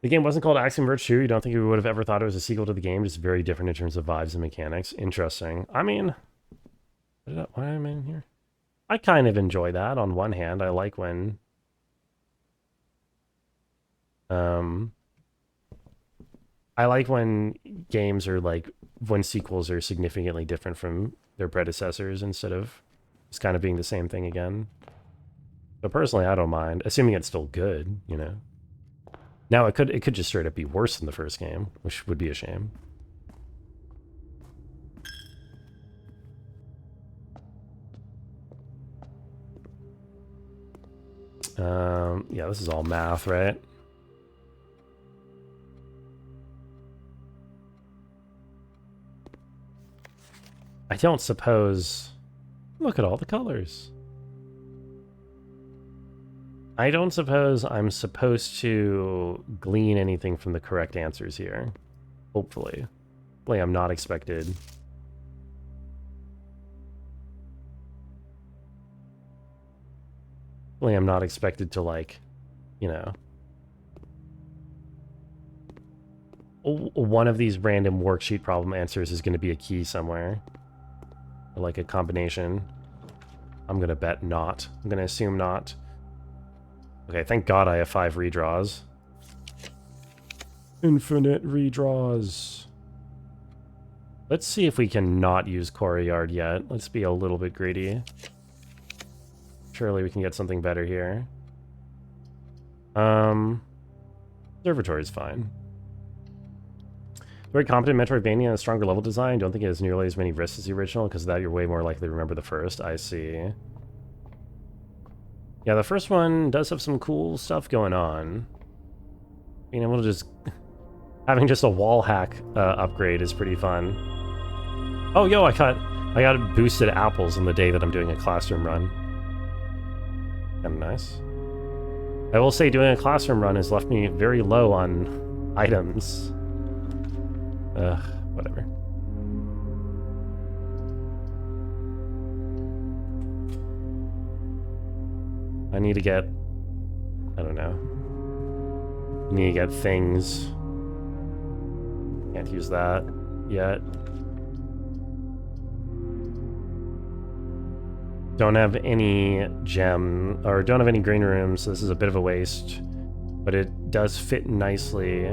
The game wasn't called Axiom Verge 2. You don't think we would have ever thought it was a sequel to the game, just very different in terms of vibes and mechanics. Interesting. I mean, why am I in here? I kind of enjoy that on one hand. I like when games are like, when sequels are significantly different from their predecessors instead of just kind of being the same thing again. So personally, I don't mind, assuming it's still good, you know. Now it could just straight up be worse than the first game, which would be a shame. Yeah, this is all math, right? I don't suppose... Look at all the colors. I don't suppose I'm supposed to glean anything from the correct answers here. Hopefully. Hopefully I'm not expected. Hopefully I'm not expected to, like, you know... One of these random worksheet problem answers is going to be a key somewhere. Or like a combination. I'm going to bet not. I'm going to assume not. Okay, thank God I have 5 redraws. Infinite redraws. Let's see if we can not use Courtyard yet. Let's be a little bit greedy. Surely we can get something better here. Observatory is fine. Very competent Metroidvania and a stronger level design. Don't think it has nearly as many risks as the original. Because of that, you're way more likely to remember the first. I see. Yeah, the first one does have some cool stuff going on. Being able to just... Having just a wall hack upgrade is pretty fun. Oh, yo, I got boosted apples on the day that I'm doing a classroom run. Kind of nice. I will say doing a classroom run has left me very low on items. Whatever. I need to get... I don't know. I need to get things. Can't use that yet. Don't have any gem, or don't have any green rooms, so this is a bit of a waste. But it does fit nicely.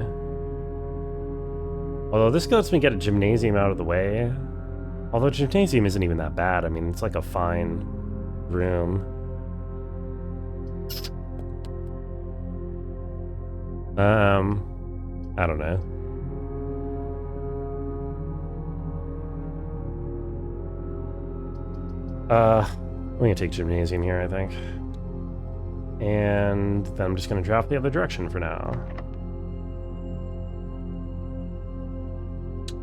Although this lets me get a gymnasium out of the way. Although gymnasium isn't even that bad. I mean, it's like a fine room. I don't know. I'm gonna take gymnasium here, I think. And then I'm just gonna draft the other direction for now.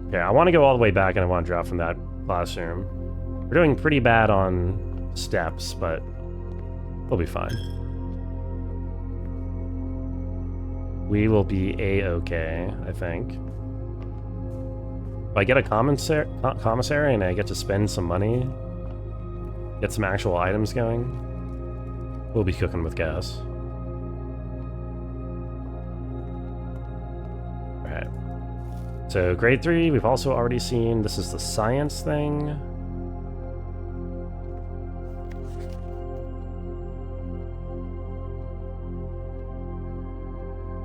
Okay, I want to go all the way back and I want to drop from that classroom. We're doing pretty bad on steps, but we'll be fine. We will be a-okay, I think. If I get a commissary and I get to spend some money, get some actual items going, we'll be cooking with gas. Alright. So grade 3, we've also already seen. This is the science thing.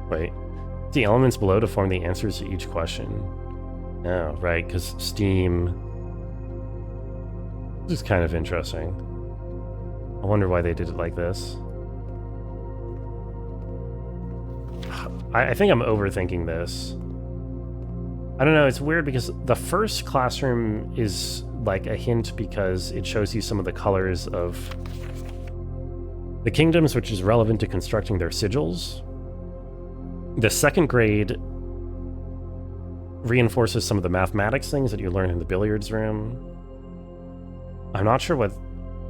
Wait. The elements below to form the answers to each question. Oh, right, because steam. This is kind of interesting. I wonder why they did it like this. I think I'm overthinking this. I don't know, it's weird because the first classroom is like a hint because it shows you some of the colors of the kingdoms, which is relevant to constructing their sigils. The second grade reinforces some of the mathematics things that you learn in the billiards room. I'm not sure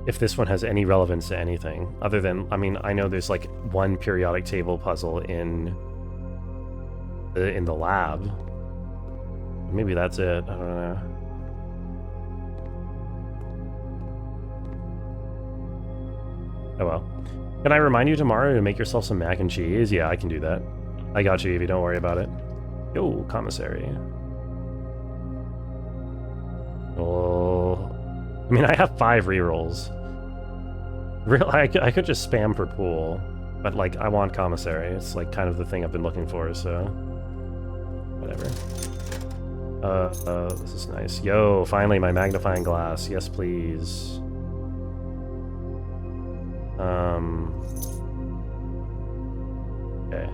if this one has any relevance to anything other than, I mean, I know there's like one periodic table puzzle in the lab. Maybe that's it. I don't know. Oh well. Can I remind you tomorrow to make yourself some mac and cheese? Yeah, I can do that. I got you, Evie. Don't worry about it. Yo, commissary. Oh, I mean, I have 5 rerolls. I could just spam for pool, but like, I want commissary. It's like kind of the thing I've been looking for, so whatever. This is nice. Yo, finally my magnifying glass. Yes, please. Okay.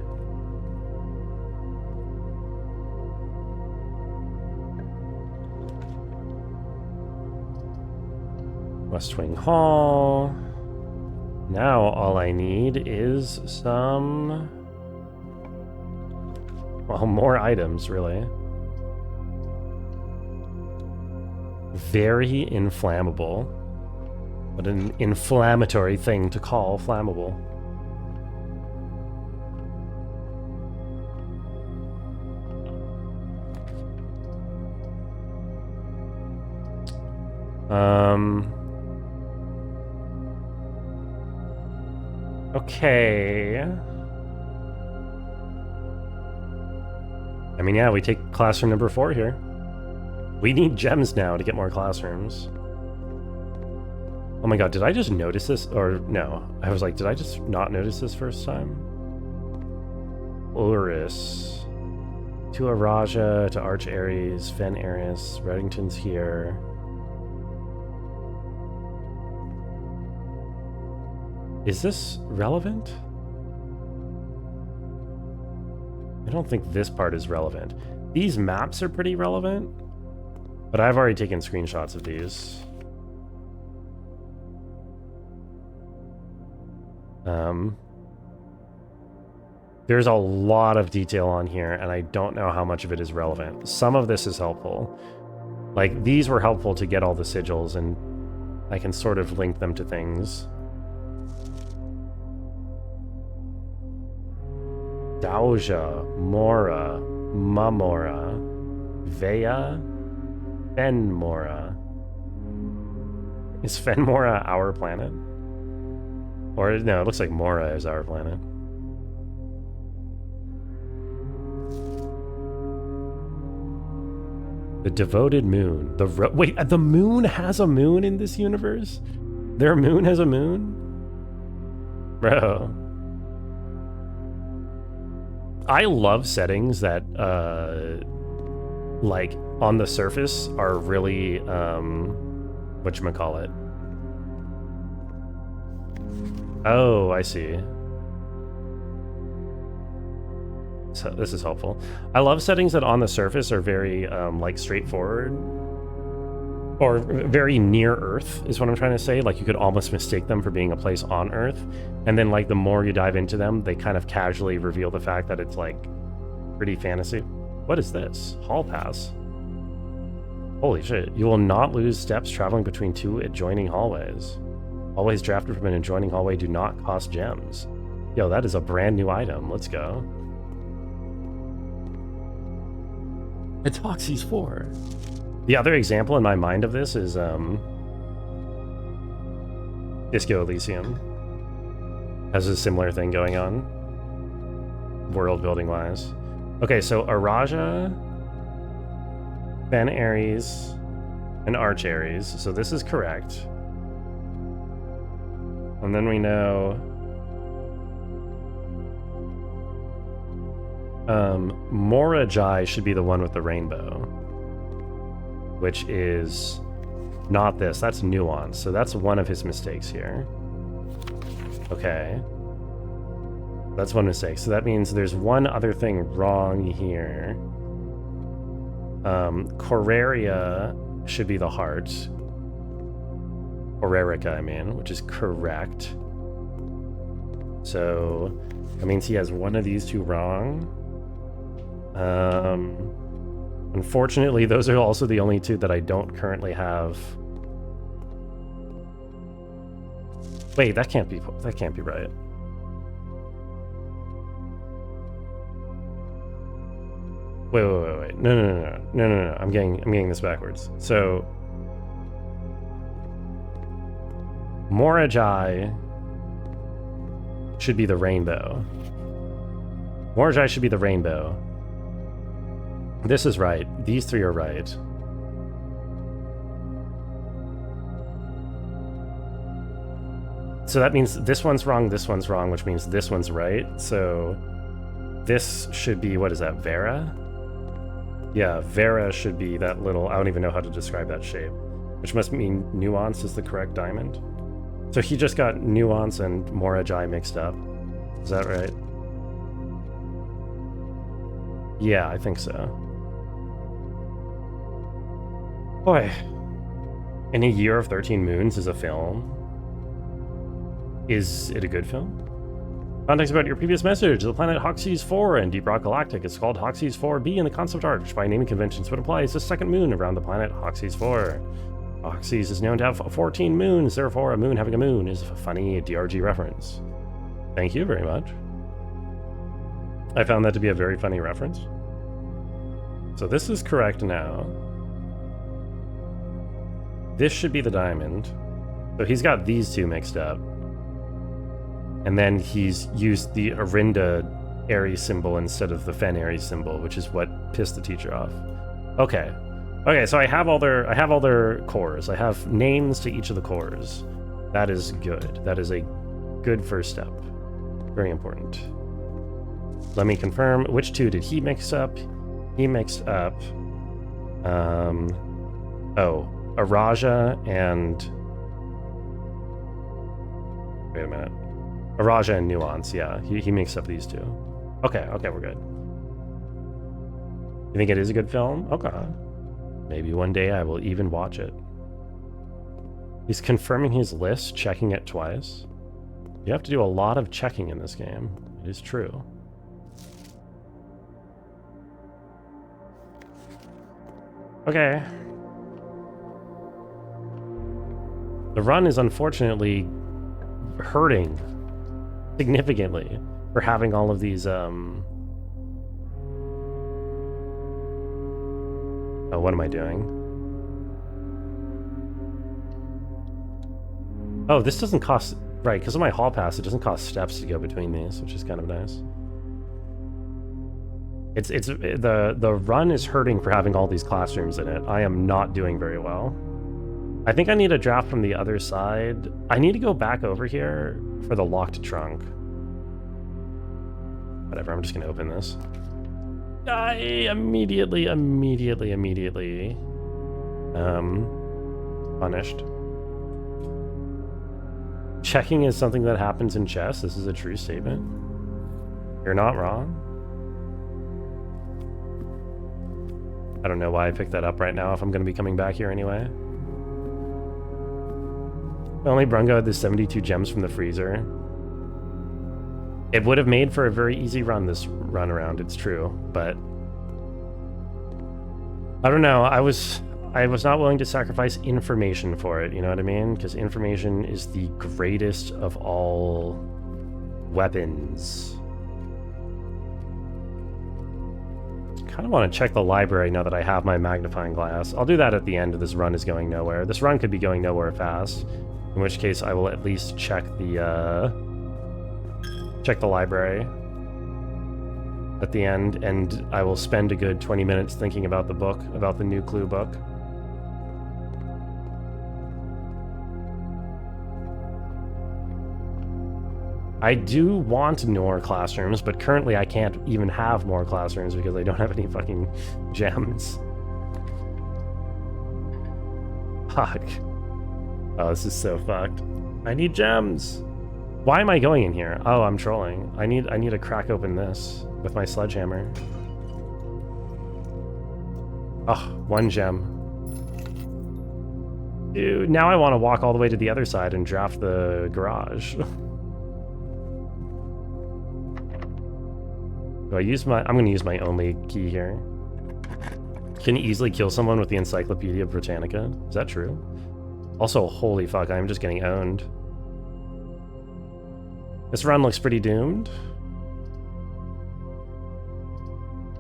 West Wing Hall. Now all I need is some... well, more items, really. Very inflammable. What an inflammatory thing to call flammable. Okay. I mean, yeah, we take classroom number 4 here. We need gems now to get more classrooms. Oh my god, did I just notice this? Or no, I was like, did I just not notice this first time? Urus. To Araja, to Arch Ares, Fen Ares, Reddington's here. Is this relevant? I don't think this part is relevant. These maps are pretty relevant, but I've already taken screenshots of these. There's a lot of detail on here, and I don't know how much of it is relevant. Some of this is helpful. Like, these were helpful to get all the sigils, and I can sort of link them to things. Dauja, Mora, Mamora, Vea, Fenmora. Is Fenmora our planet? Or, no, it looks like Mora is our planet. The devoted moon. Wait, the moon has a moon in this universe? Their moon has a moon? Bro. I love settings that, like, on the surface are really, whatchamacallit. Oh, I see. So this is helpful. I love settings that on the surface are very, like, straightforward. Or very near Earth, is what I'm trying to say. Like, you could almost mistake them for being a place on Earth. And then, like, the more you dive into them, they kind of casually reveal the fact that it's, like, pretty fantasy. What is this? Hall pass. Holy shit. You will not lose steps traveling between 2 adjoining hallways. Hallways drafted from an adjoining hallway do not cost gems. Yo, that is a brand new item. Let's go. It's Hoxie's 4. The other example in my mind of this is Disco Elysium. Has a similar thing going on, world building wise. Okay, so Araja, Ben Ares, and Arch Ares. So this is correct. And then we know Morajai should be the one with the rainbow, which is not this. That's nuance. So that's one of his mistakes here. Okay. That's one mistake. So that means there's one other thing wrong here. Coraria should be the heart. Corerica, I mean, which is correct. So that means he has one of these two wrong. Unfortunately, those are also the only two that I don't currently have. Wait, that can't be right. Wait. No. I'm getting this backwards. So Morajai should be the rainbow. Morajai should be the rainbow. This is right. These three are right. So that means this one's wrong, which means this one's right. So this should be, what is that, Vera? Yeah, Vera should be that little, I don't even know how to describe that shape, which must mean Nuance is the correct diamond. So he just got Nuance and Morajai mixed up. Is that right? Yeah, I think so. Boy, In a Year of 13 Moons is a film. Is it a good film? Context about your previous message. The planet Hoxie's 4 in Deep Rock Galactic is called Hoxie's 4b in the concept art, which by naming conventions would imply it's the second moon around the planet Hoxie's 4. Hoxie's is known to have 14 moons, therefore a moon having a moon is a funny DRG reference. Thank you very much. I found that to be a very funny reference. So this is correct now. This should be the diamond. So he's got these two mixed up. And then he's used the Arinda Aries symbol instead of the Fen Aries symbol, which is what pissed the teacher off. Okay. Okay, so I have all their cores. I have names to each of the cores. That is good. That is a good first step. Very important. Let me confirm. Which two did he mix up? He mixed up Araja and, wait a minute. Araja and Nuance, yeah. He mixed up these two. Okay, we're good. You think it is a good film? Okay. Maybe one day I will even watch it. He's confirming his list, checking it twice. You have to do a lot of checking in this game. It is true. Okay. The run is unfortunately hurting significantly for having all of these oh, what am I doing? Oh, this doesn't cost, right, because of my hall pass, it doesn't cost steps to go between these, which is kind of nice. The run is hurting for having all these classrooms in it. I am not doing very well. I think I need a draft from the other side. I need to go back over here for the locked trunk. Whatever, I'm just gonna open this. I immediately punished. Checking is something that happens in chess. This is a true statement. You're not wrong. I don't know why I picked that up right now if I'm gonna be coming back here anyway. Only Brungo had the 72 gems from the freezer. It would have made for a very easy run this run around, it's true, but I don't know. I was not willing to sacrifice information for it, you know what I mean? Because information is the greatest of all weapons. kind of want to check the library now that I have my magnifying glass. I'll do that at the end of this run is going nowhere. This run could be going nowhere fast, in which case I will at least check the library at the end, and I will spend a good 20 minutes thinking about the book, about the new clue book. I do want more classrooms, but currently I can't even have more classrooms because I don't have any fucking gems. Fuck. Oh, this is so fucked. I need gems. Why am I going in here? Oh, I'm trolling. I need to crack open this with my sledgehammer. Oh, 1 gem. Dude, now I want to walk all the way to the other side and draft the garage. Do I use my... I'm going to use my only key here. Can you easily kill someone with the Encyclopedia Britannica? Is that true? Also, holy fuck, I'm just getting owned. This run looks pretty doomed.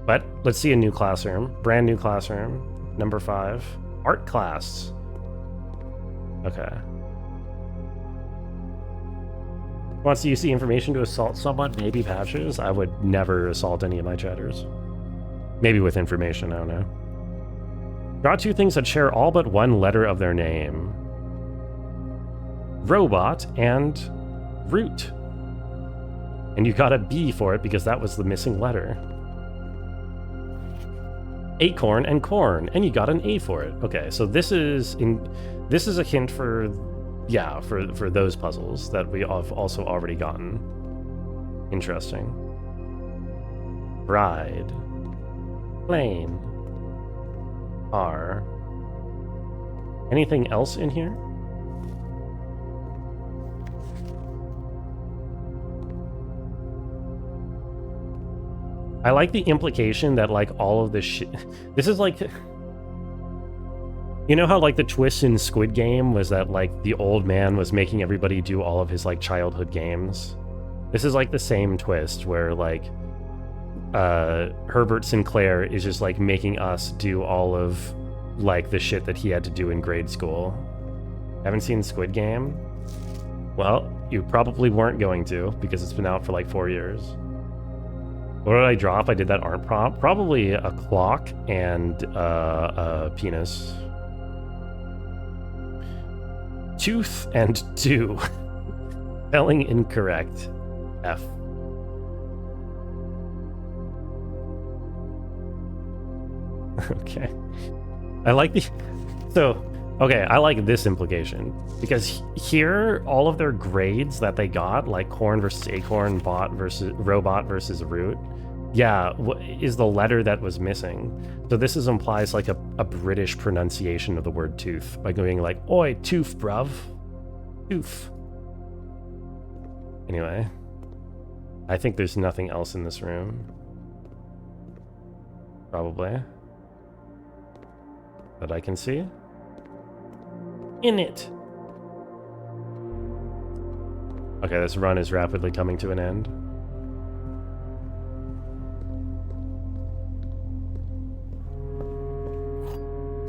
But let's see a new classroom. Brand new classroom. Number 5. Art class. Okay. Wants to use the information to assault someone? Maybe patches? I would never assault any of my chatters. Maybe with information, I don't know. Draw 2 things that share all but 1 letter of their name. Robot and root. And you got a B for it because that was the missing letter. Acorn and corn, and you got an A for it. Okay, so this is a hint for, yeah, for those puzzles that we have also already gotten. Interesting. Bride. Plane. R. Anything else in here? I like the implication that, like, all of this shit... This is like... You know how, like, the twist in Squid Game was that, like, the old man was making everybody do all of his, like, childhood games? This is, like, the same twist where, like, Herbert Sinclair is just, like, making us do all of, like, the shit that he had to do in grade school. Haven't seen Squid Game? Well, you probably weren't going to, because it's been out for, like, 4 years. What did I drop? I did that art prompt. Probably a clock and a penis. Tooth and 2. Spelling incorrect. F. Okay. I like the... So, okay, I like this implication. Because here, all of their grades that they got, like corn versus acorn, bot versus robot versus root, yeah, is the letter that was missing. So this implies like a British pronunciation of the word tooth by going like, oi, tooth, bruv. Tooth. Anyway, I think there's nothing else in this room. Probably. That I can see. In it. Okay, this run is rapidly coming to an end.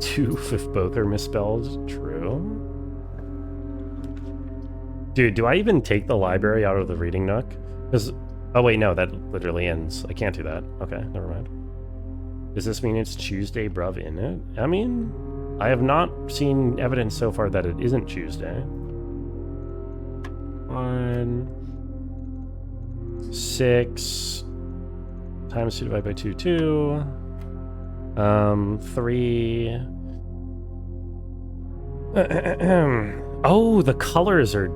Tooth if both are misspelled. True. Dude, do I even take the library out of the reading nook? Because, oh wait, no, that literally ends. I can't do that. Okay, never mind. Does this mean it's Tuesday, bruv, in it? I mean, I have not seen evidence so far that it isn't Tuesday. 1, 6 times 2 divided by 2, 2. 3. Oh, the colors are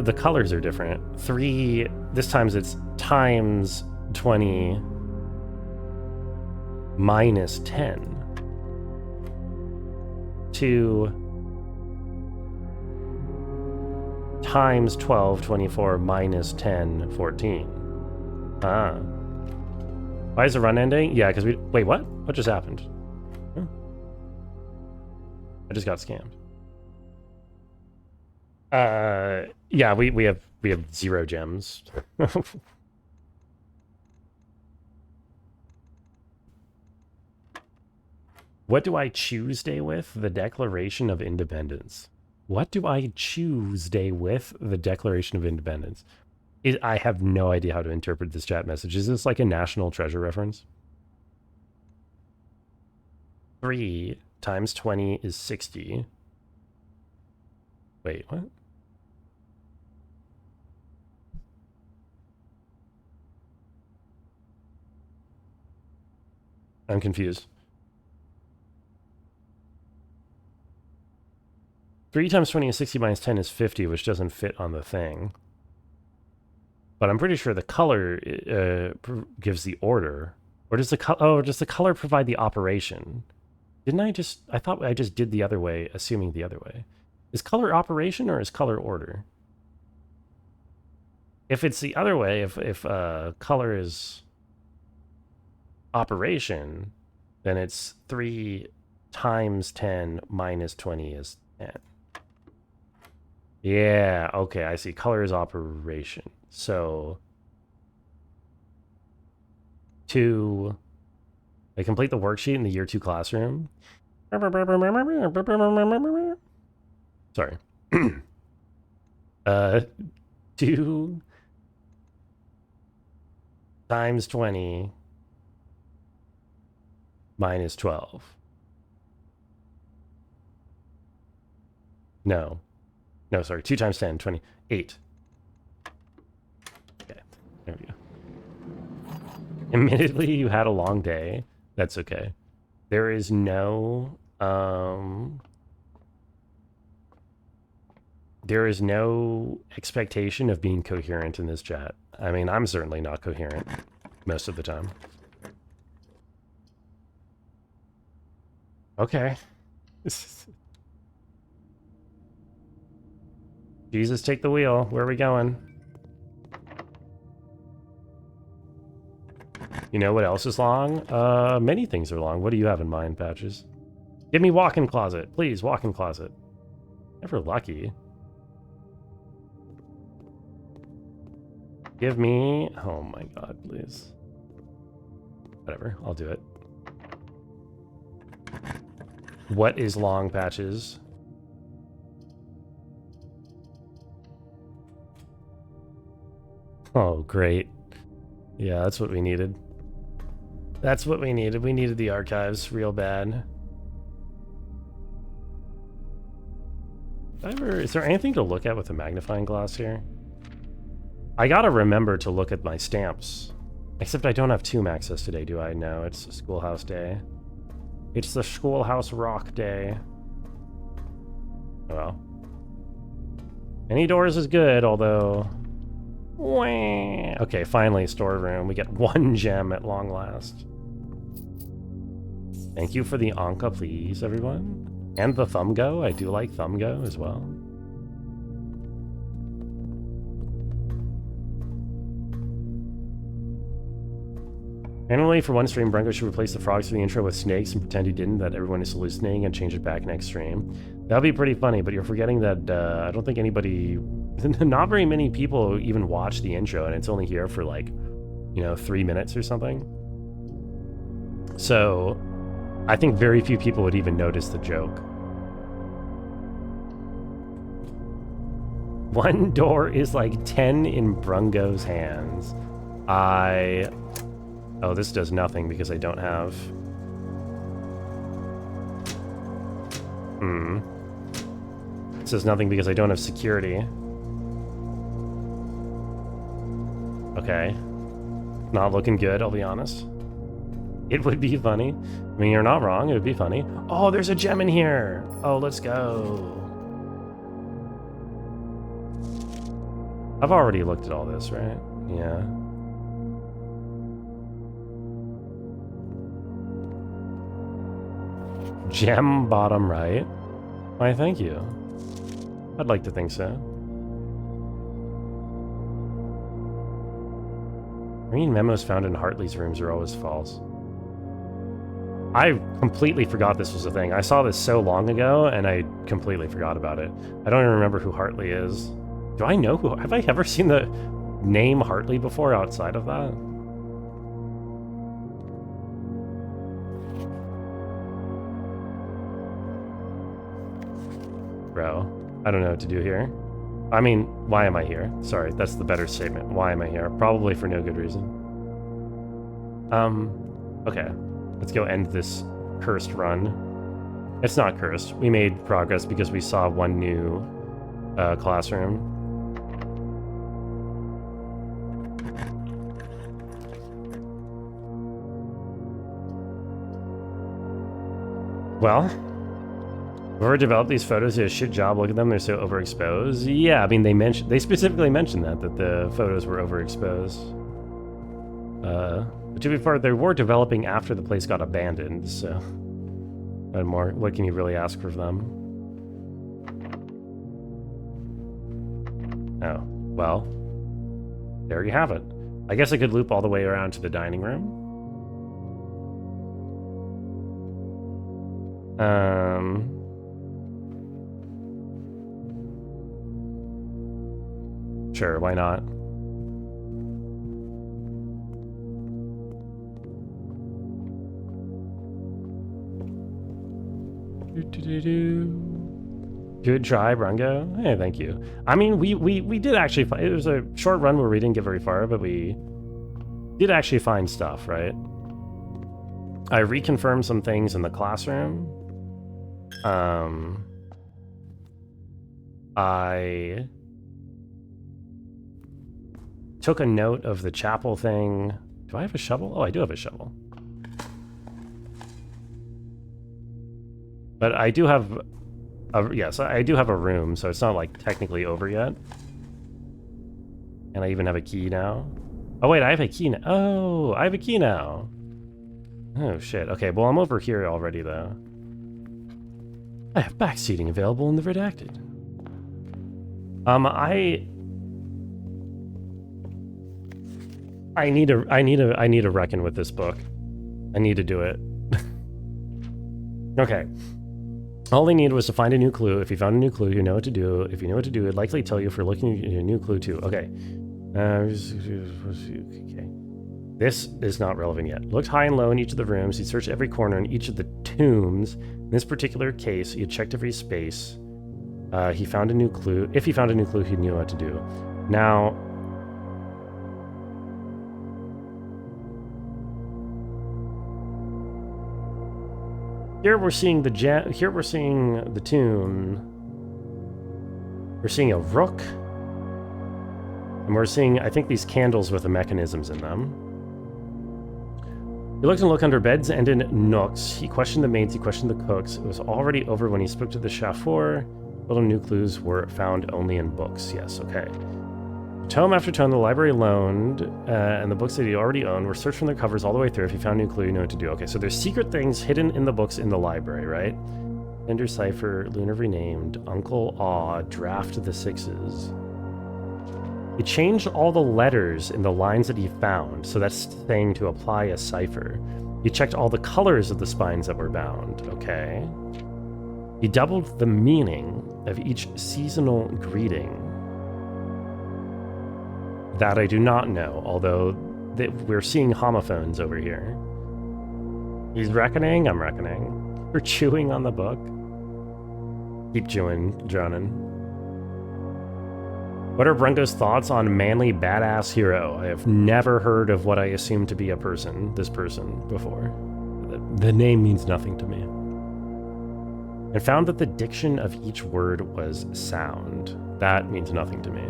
the colors are different. 3. This times it's times 20 minus 10. 2 times 12, 24 minus 10, 14. Ah. Why is the run ending? Yeah, because we... Wait, what? What just happened? Huh. I just got scammed. Yeah, we have 0 gems. What do I Tuesday with? The Declaration of Independence. What do I Tuesday with? The Declaration of Independence. I have no idea how to interpret this chat message. Is this like a National Treasure reference? 3 times 20 is 60. Wait, what? I'm confused. 3 times 20 is 60 minus 10 is 50, which doesn't fit on the thing. But I'm pretty sure the color gives the order. Or does the color provide the operation? Didn't I just... I thought I just did the other way, assuming the other way. Is color operation or is color order? If it's the other way, if color is operation, then it's 3 times 10 minus 20 is 10. Yeah, okay, I see. Color is operation. So, to complete the worksheet in the year 2 classroom. Sorry. 2 times 20 minus 12. No, sorry. 2 times 10, 20, 8. Okay, there we go. Admittedly, you had a long day. That's okay. There is no expectation of being coherent in this chat. I mean, I'm certainly not coherent most of the time. Okay. Jesus, take the wheel. Where are we going? You know what else is long? Many things are long. What do you have in mind, Patches? Give me walk-in closet. Please, walk-in closet. Never lucky. Give me... Oh my god, please. Whatever, I'll do it. What is long, Patches? Oh, great. Yeah, that's what we needed. That's what we needed. We needed the archives real bad. Is there anything to look at with a magnifying glass here? I gotta remember to look at my stamps. Except I don't have tomb access today, do I? No, it's a schoolhouse day. It's the schoolhouse rock day. Oh well. Any doors is good, although... Wah. Okay, finally, storeroom. We get 1 gem at long last. Thank you for the Anka, please, everyone. And the thumb go. I do like thumb go as well. Annually, for one stream, Branko should replace the frogs for the intro with snakes and pretend he didn't, that everyone is hallucinating, and change it back next stream. That'd be pretty funny, but you're forgetting that I don't think anybody... Not very many people even watch the intro, and it's only here for like, 3 minutes or something. So, I think very few people would even notice the joke. 1 door is like 10 in Brungo's hands. Oh, this does nothing because I don't have... This does nothing because I don't have security. Okay. Not looking good, I'll be honest. It would be funny. I mean, you're not wrong, it would be funny. Oh, there's a gem in here! Oh, let's go. I've already looked at all this, right? Yeah. Gem bottom right? Why, thank you. I'd like to think so. Green memos found in Hartley's rooms are always false. I completely forgot this was a thing. I saw this so long ago, and I completely forgot about it. I don't even remember who Hartley is. Do I know who... Have I ever seen the name Hartley before outside of that? bro. I don't know what to do here. I mean, why am I here? Sorry, that's the better statement. Why am I here? Probably for no good reason. Okay. Let's go end this cursed run. It's not cursed. We made progress because we saw one new classroom. Well, whoever developed these photos did a shit job. Look at them, they're so overexposed. Yeah, I mean, they specifically mentioned that the photos were overexposed. But to be fair, they were developing after the place got abandoned, so what can you really ask for them? Oh, well, there you have it. I guess I could loop all the way around to the dining room. Sure, why not? Good try, Brungo. Hey, thank you. I mean, we did actually find, it was a short run where we didn't get very far, but we did actually find stuff, right? I reconfirmed some things in the classroom. I took a note of the chapel thing. Do I have a shovel? Oh, I do have a shovel. But I do have yes, I do have a room, so it's not like technically over yet. And I even have a key now. Oh wait, I have a key now. Oh, I have a key now. Oh shit. Okay, well I'm over here already though. I have back seating available in the redacted. I need to reckon with this book. I need to do it. Okay. All they needed was to find a new clue. If you found a new clue, you know what to do. If you know what to do, it'd likely tell you if you're looking at a new clue too. Okay. Okay. This is not relevant yet. Looked high and low in each of the rooms. He searched every corner in each of the tombs. In this particular case, he had checked every space. He found a new clue. If he found a new clue, he knew what to do. Now, here we're seeing the tomb. We're seeing a rook. And we're seeing, I think, these candles with the mechanisms in them. He looked and looked under beds and in nooks. He questioned the maids, he questioned the cooks. It was already over when he spoke to the chauffeur. Little new clues were found only in books. Yes, okay. Tome after tome, the library loaned, and the books that he already owned were searched from their covers all the way through. If he found a new clue, you know what to do. Okay, so there's secret things hidden in the books in the library, right? Ender Cipher, Lunar Renamed, Uncle Aw, Draft the Sixes. He changed all the letters in the lines that he found, so that's saying to apply a cipher. He checked all the colors of the spines that were bound, okay? He doubled the meaning of each seasonal greeting. That I do not know, although we're seeing homophones over here. He's reckoning, I'm reckoning. We're chewing on the book. Keep chewing, drowning. What are Brungo's thoughts on manly badass hero? I have never heard of what I assume to be this person, before. The name means nothing to me. And found that the diction of each word was sound. That means nothing to me.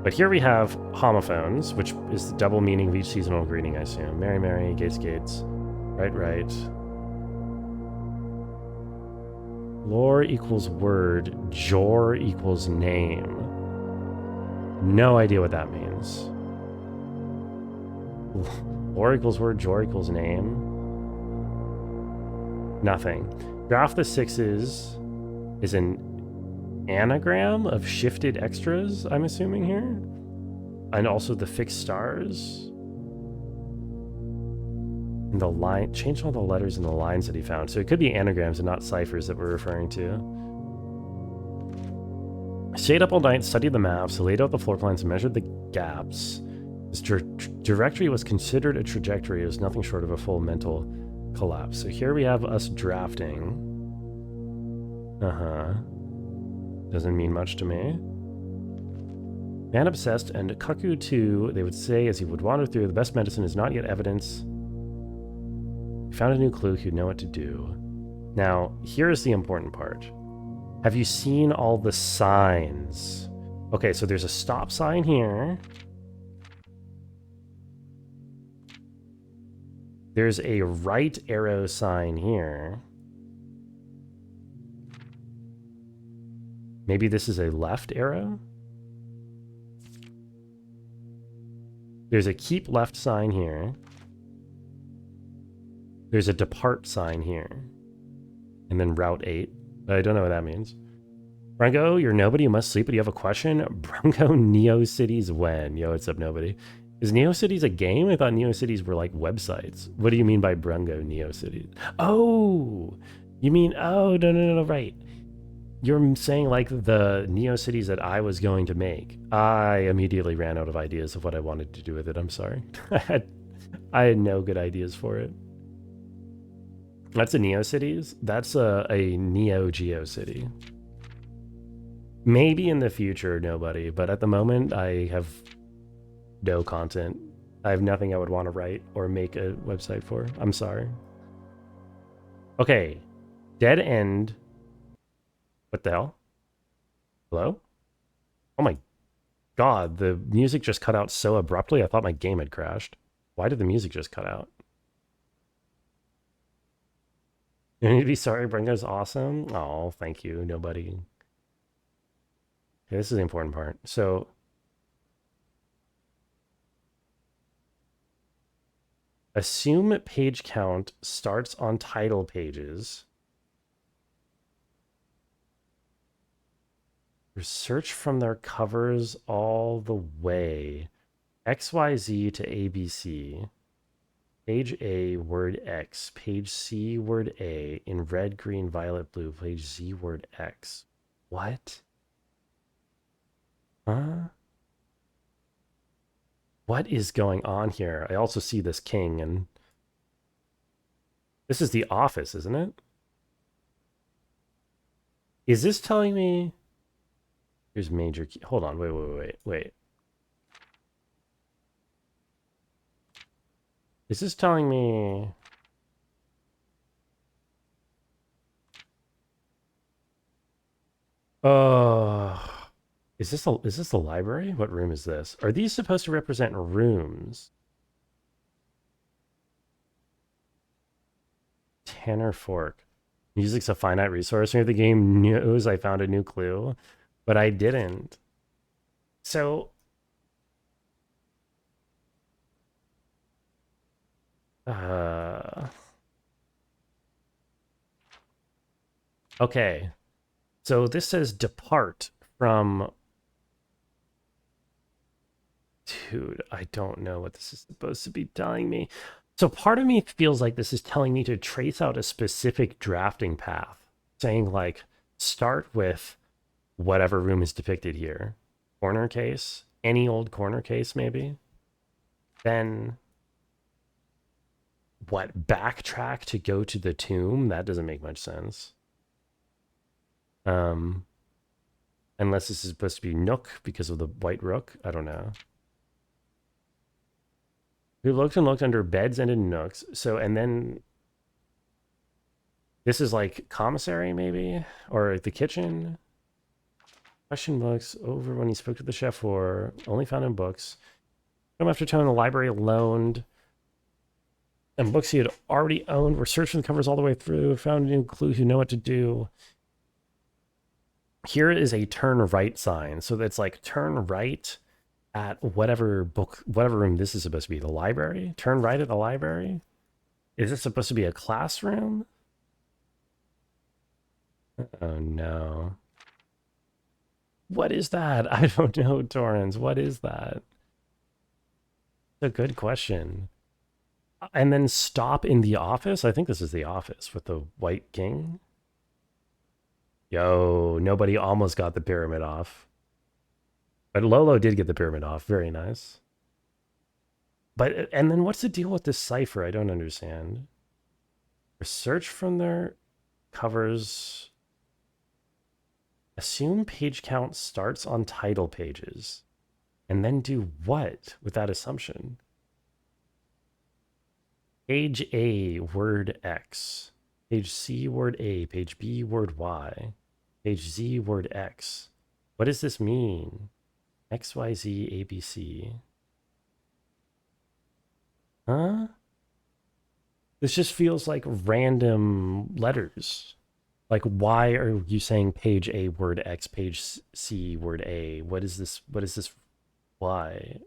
But here we have homophones, which is the double meaning of each seasonal greeting, I assume. Mary, Mary, Gates, Gates. Right, right. Lore equals word. Jor equals name. No idea what that means. Lore equals word. Jor equals name. Nothing. Draft the Sixes is an anagram of shifted extras, I'm assuming here. And also the fixed stars. And the line, changed all the letters in the lines that he found. So it could be anagrams and not ciphers that we're referring to. Stayed up all night, studied the maps, laid out the floor plans, and measured the gaps. This directory was considered a trajectory. It was nothing short of a full mental collapse. So here we have us drafting. Doesn't mean much to me. Man obsessed and Kaku too, they would say as he would wander through, the best medicine is not yet evidence. He found a new clue, he'd know what to do. Now, here's the important part. Have you seen all the signs? Okay, so there's a stop sign here. There's a right arrow sign here. Maybe this is a left arrow? There's a keep left sign here. There's a depart sign here. And then route 8. I don't know what that means. Brungo, you're nobody, you must sleep, but you have a question? Brungo NeoCities when? Yo, what's up, nobody? Is NeoCities a game? I thought NeoCities were like websites. What do you mean by Brungo NeoCities? Oh! You mean, oh, no, right. You're saying like the NeoCities that I was going to make. I immediately ran out of ideas of what I wanted to do with it. I'm sorry. I had no good ideas for it. That's a NeoCities. That's a Neo Geo City. Maybe in the future, nobody. But at the moment, I have no content. I have nothing I would want to write or make a website for. I'm sorry. Okay. Dead end. What the hell? Hello? Oh my god, the music just cut out so abruptly. I thought my game had crashed. Why did the music just cut out? You need to be sorry, Bringo's awesome. Oh, thank you, nobody. Okay, this is the important part. So, assume page count starts on title pages. Search from their covers all the way. XYZ to ABC. Page A, word X. Page C, word A. In red, green, violet, blue. Page Z, word X. What? Huh? What is going on here? I also see this king, and this is the office, isn't it? Is this telling me... Here's major key. Hold on, wait. Is this telling me... Is this the library? What room is this? Are these supposed to represent rooms? Tanner Fork. Music's a finite resource. Maybe the game knows I found a new clue, but I didn't. So... Okay. So this says depart from... Dude, I don't know what this is supposed to be telling me. So part of me feels like this is telling me to trace out a specific drafting path, saying like, start with whatever room is depicted here. Corner case, any old corner case maybe. Then what, backtrack to go to the tomb? That doesn't make much sense. Unless this is supposed to be Nook because of the white rook. I don't know. We looked and looked under beds and in nooks. So, and then this is like commissary maybe, or the kitchen. Question books over when he spoke to the chef, or only found in books. Come after tone, the library loaned, and books he had already owned. Were searching the covers all the way through. Found a new clue who know what to do. Here is a turn right sign. So that's like turn right at whatever book, whatever room this is supposed to be. The library? Turn right at the library? Is this supposed to be a classroom? Oh no. What is that? I don't know, Torrens. What is that? A good question. And then stop in the office? I think this is the office with the white king. Yo, nobody almost got the pyramid off. But Lolo did get the pyramid off. Very nice. But, and then what's the deal with this cipher? I don't understand. Search from their covers. Assume page count starts on title pages. And then do what with that assumption? Page A, word X. Page C, word A. Page B, word Y. Page Z, word X. What does this mean? X, Y, Z, A, B, C. Huh? This just feels like random letters. Like, why are you saying page A, word X, page C, word A? What is this? What is this? Why?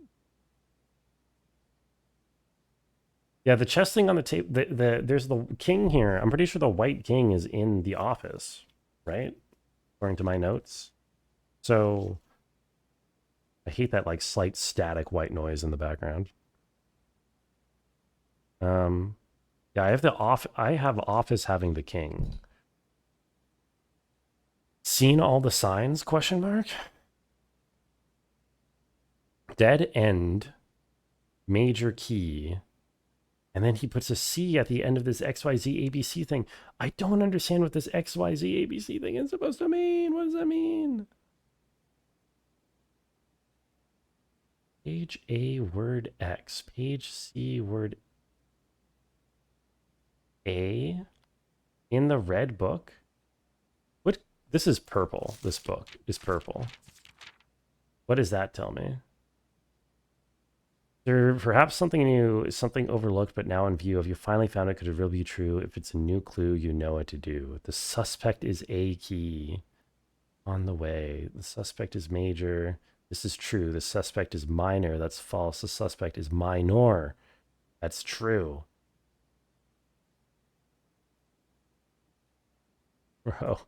Yeah, the chess thing on the table. There's the king here. I'm pretty sure the white king is in the office, right? According to my notes. So I hate that like slight static white noise in the background. Yeah, I have I have office having the king. Seen all the signs? Question mark. Dead end, major key, and then he puts a C at the end of this XYZ ABC thing. I don't understand what this XYZ ABC thing is supposed to mean. What does that mean? Page A, word X. Page C, word A. In the red book? What? This is purple. This book is purple. What does that tell me? There perhaps something new, something overlooked but now in view. If you finally found it, could it really be true? If it's a new clue, you know what to do. The suspect is A key. On the way. The suspect is major. This is true. The suspect is minor. That's false. The suspect is minor. That's true. Bro.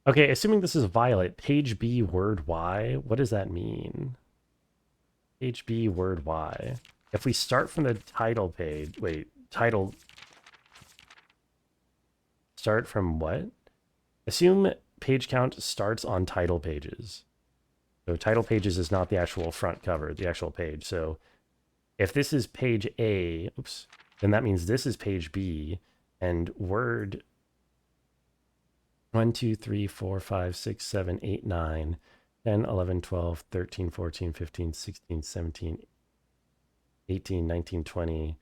Okay, assuming this is Violet, page B, word Y, what does that mean? Page B, word Y. If we start from the title page, wait, title, start from what? Assume page count starts on title pages. So title pages is not the actual front cover, the actual page. So if this is page A, oops, then that means this is page B, and word 1, 2, 3, 4, 5, 6, 7, 8, 9, 10, 11, 12, 13, 14, 15, 16, 17, 18, 19, 20,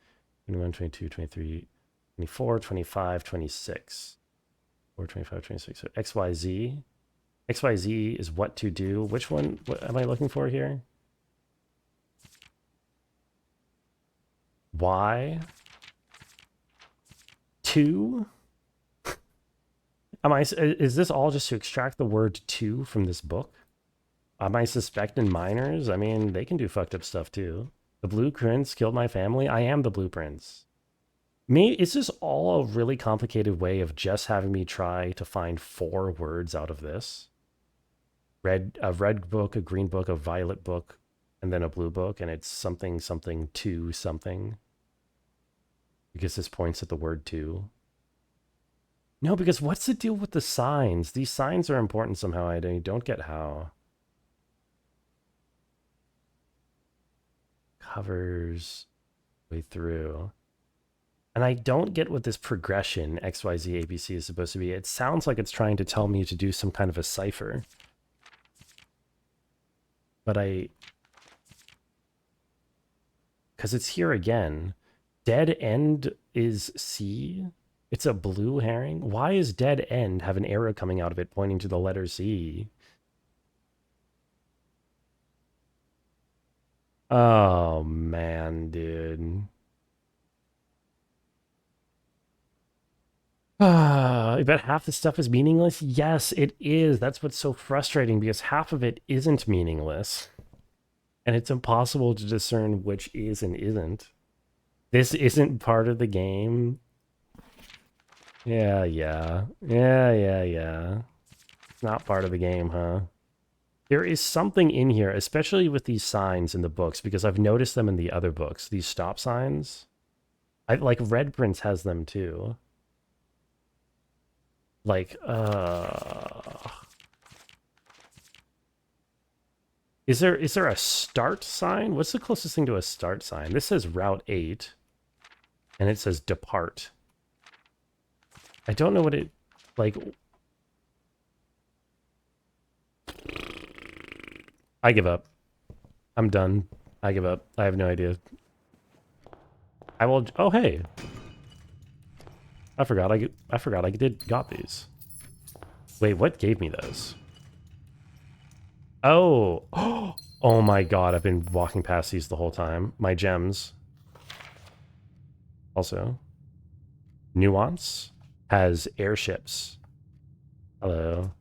21, 22, 23, 24, 25, 26. 4, 25, 26. So XYZ. XYZ is what to do. Which one? What am I looking for here? Y. 2. Is this all just to extract the word to from this book? Am I suspecting minors? I mean, they can do fucked up stuff too. The blueprints killed my family. I am the blueprints. Is this all a really complicated way of just having me try to find 4 words out of this? A red book, a green book, a violet book, and then a blue book, and it's something to something. Because this points at the word to. No, because what's the deal with the signs? These signs are important somehow. I don't get how. Covers way through. And I don't get what this progression XYZ ABC is supposed to be. It sounds like it's trying to tell me to do some kind of a cipher. But because it's here again. Dead end is C. It's a blue herring. Why is dead end have an arrow coming out of it pointing to the letter C? Oh, man, dude. I bet half the stuff is meaningless. Yes, it is. That's what's so frustrating because half of it isn't meaningless. And it's impossible to discern which is and isn't. This isn't part of the game. Yeah. It's not part of the game, huh? There is something in here, especially with these signs in the books, because I've noticed them in the other books. These stop signs. Like Red Prince has them too. Like, is there a start sign? What's the closest thing to a start sign? This says Route 8, and it says depart. I don't know what it, like... I give up. I'm done. I give up. I have no idea. I will... Oh, hey. I forgot I got these. Wait, what gave me those? Oh. Oh my god, I've been walking past these the whole time. My gems. Also. Nuance has airships. Hello.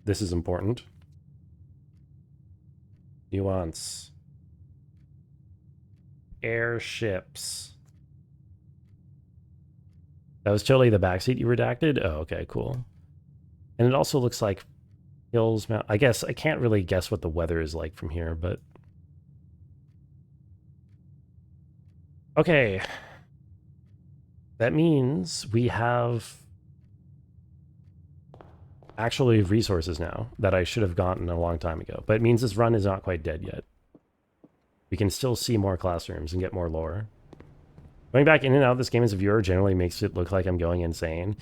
This is important. Nuance. Airships. That was totally the backseat you redacted? Oh, okay, cool. And it also looks like Hills Mount. I guess I can't really guess what the weather is like from here, but... Okay. That means we have actually resources now that I should have gotten a long time ago. But it means this run is not quite dead yet. We can still see more classrooms and get more lore. Going back in and out of this game as a viewer generally makes it look like I'm going insane.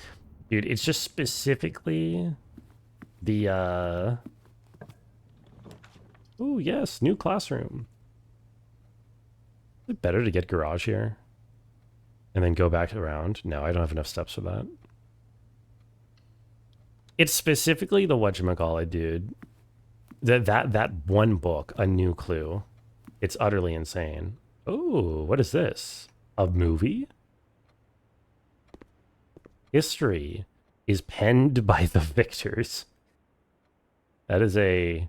Dude, it's just specifically the, Ooh, yes, new classroom. Is it better to get garage here? And then go back around? No, I don't have enough steps for that. It's specifically the whatchamacallit, dude. That one book, A New Clue. It's utterly insane. Oh, what is this? A movie? History is penned by the victors. That is a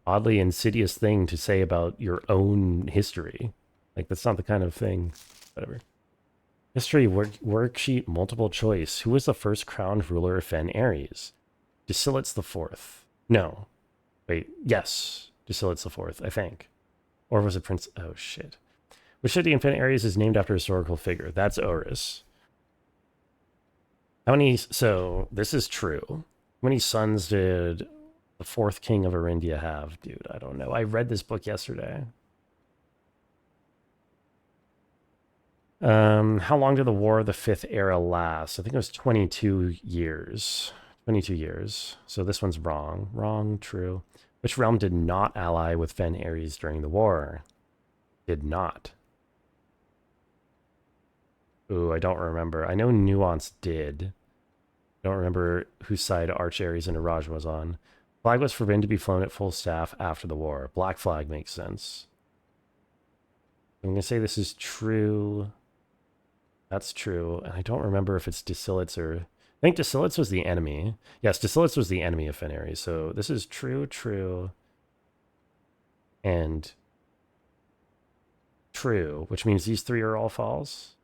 oddly insidious thing to say about your own history. Like, that's not the kind of thing. Whatever. History worksheet multiple choice. Who was the first crowned ruler of Fen Ares? Dacilitz the Fourth. No. Wait, yes. Dacilitz the Fourth, I think. Or was it Prince... Oh, shit. Which city in Fen Ares is named after a historical figure? That's Oris. How many... So, this is true. How many sons did the fourth king of Arindia have? Dude, I don't know. I read this book yesterday. How long did the War of the Fifth Era last? I think it was 22 years. 22 years. So this one's wrong. Wrong, true. Which realm did not ally with Fen Ares during the war? Did not. Ooh, I don't remember. I know Nuance did. I don't remember whose side Arch Ares and Iraj was on. Flag was forbidden to be flown at full staff after the war. Black flag makes sense. I'm going to say this is true. That's true. And I don't remember if it's Dacilitz or... I think Dacilitz was the enemy. Yes, Dacilitz was the enemy of Fen Ares. So this is true, true, and true, which means these three are all false.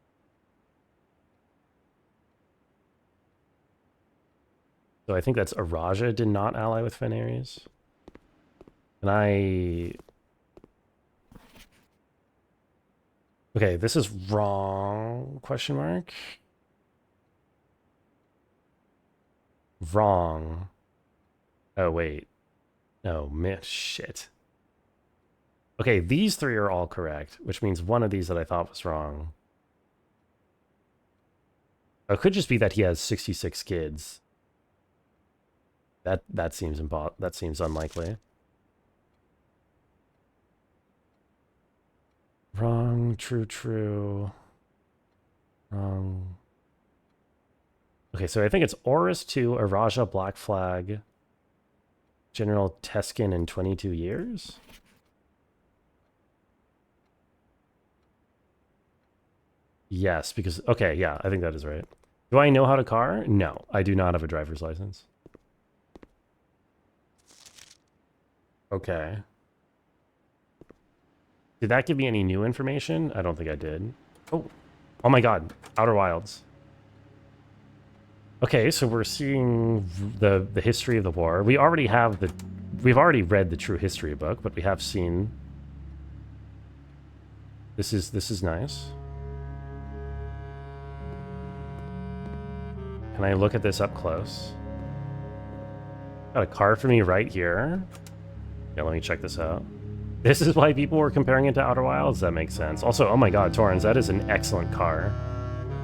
So I think that's Araja did not ally with Fen Ares. And I... Okay, this is wrong, question mark. Wrong. Oh, wait. No, shit. Okay, these three are all correct, which means one of these that I thought was wrong. It could just be that he has 66 kids. That seems unlikely. Wrong, true, true. Wrong. Okay, so I think it's Oris 2, Araja, Black Flag, General Teskin in 22 years? Yes, because... Okay, yeah, I think that is right. Do I know how to car? No, I do not have a driver's license. Okay. Did that give me any new information? I don't think I did. Oh, oh my god, Outer Wilds. Okay, so we're seeing the history of the war. We already have we've already read the true history book, but we have seen... This is nice. Can I look at this up close? Got a card for me right here. Yeah, let me check this out. This is why people were comparing it to Outer Wilds. That makes sense. Also, oh my god, Torrens, that is an excellent car.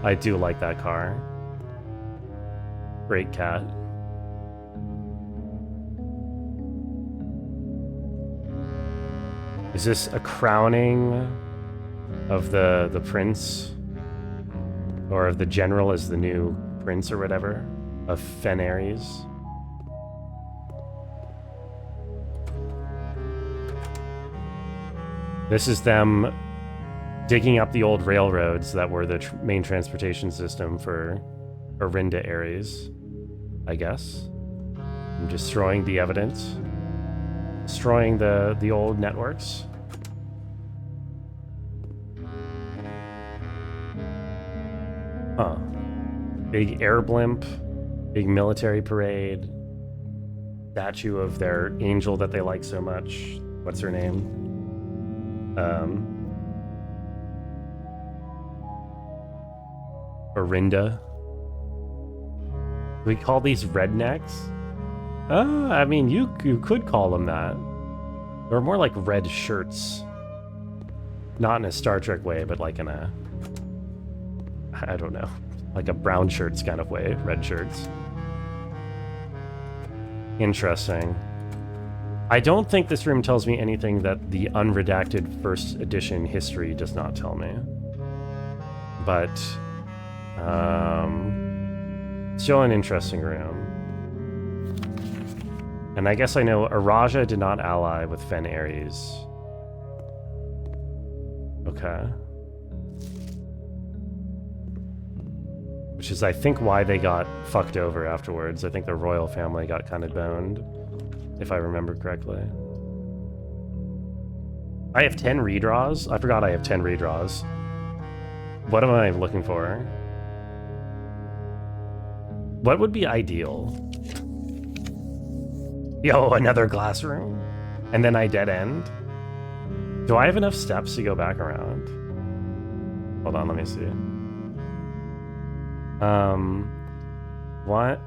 I do like that car. Great cat. Is this a crowning of the prince? Or of the general as the new prince or whatever? Of Fenaries? This is them digging up the old railroads that were the main transportation system for Orinda Ares, I guess. I'm destroying the evidence. Destroying the old networks. Huh. Big air blimp. Big military parade. Statue of their angel that they like so much. What's her name? Orinda. We call these rednecks? I mean, you could call them that. They're more like red shirts. Not in a Star Trek way, but like in a... I don't know. Like a brown shirts kind of way. Red shirts. Interesting. I don't think this room tells me anything that the unredacted first edition history does not tell me. But, still an interesting room. And I guess I know Araja did not ally with Fenaries. Okay. Which is, I think, why they got fucked over afterwards. I think the royal family got kind of boned. If I remember correctly. I have 10 redraws? I forgot I have 10 redraws. What am I looking for? What would be ideal? Yo, another glass room? And then I dead end? Do I have enough steps to go back around? Hold on, let me see.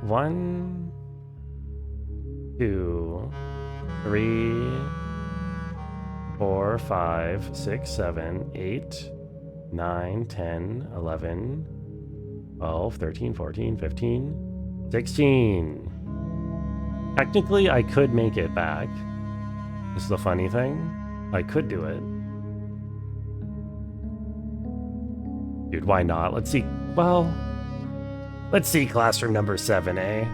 One, 2, 3, 4, 5, 6, 7, 8, 9, 10, 11, 12, 13, 14, 15, 16. Technically, I could make it back. This is the funny thing. I could do it. Dude, why not? Let's see. Well, let's see classroom number 7, eh?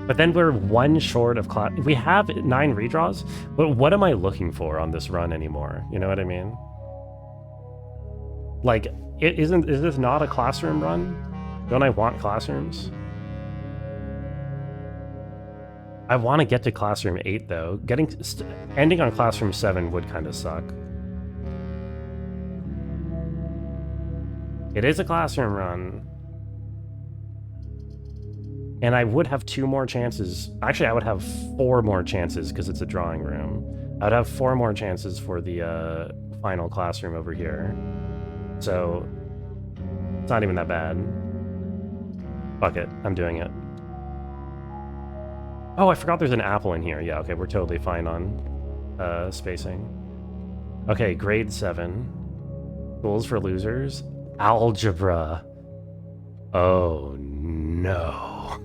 But then we're one short of class. We have 9 redraws, but what am I looking for on this run anymore? You know what I mean? Like, is this not a classroom run? Don't I want classrooms? I want to get to classroom 8 though. Ending on classroom 7 would kind of suck. It is a classroom run. And I would have 2 more chances. Actually, I would have 4 more chances because it's a drawing room. I would have 4 more chances for the final classroom over here. So, it's not even that bad. Fuck it, I'm doing it. Oh, I forgot there's an apple in here. Yeah, okay, we're totally fine on spacing. Okay, grade 7. Tools for losers. Algebra. Oh, no.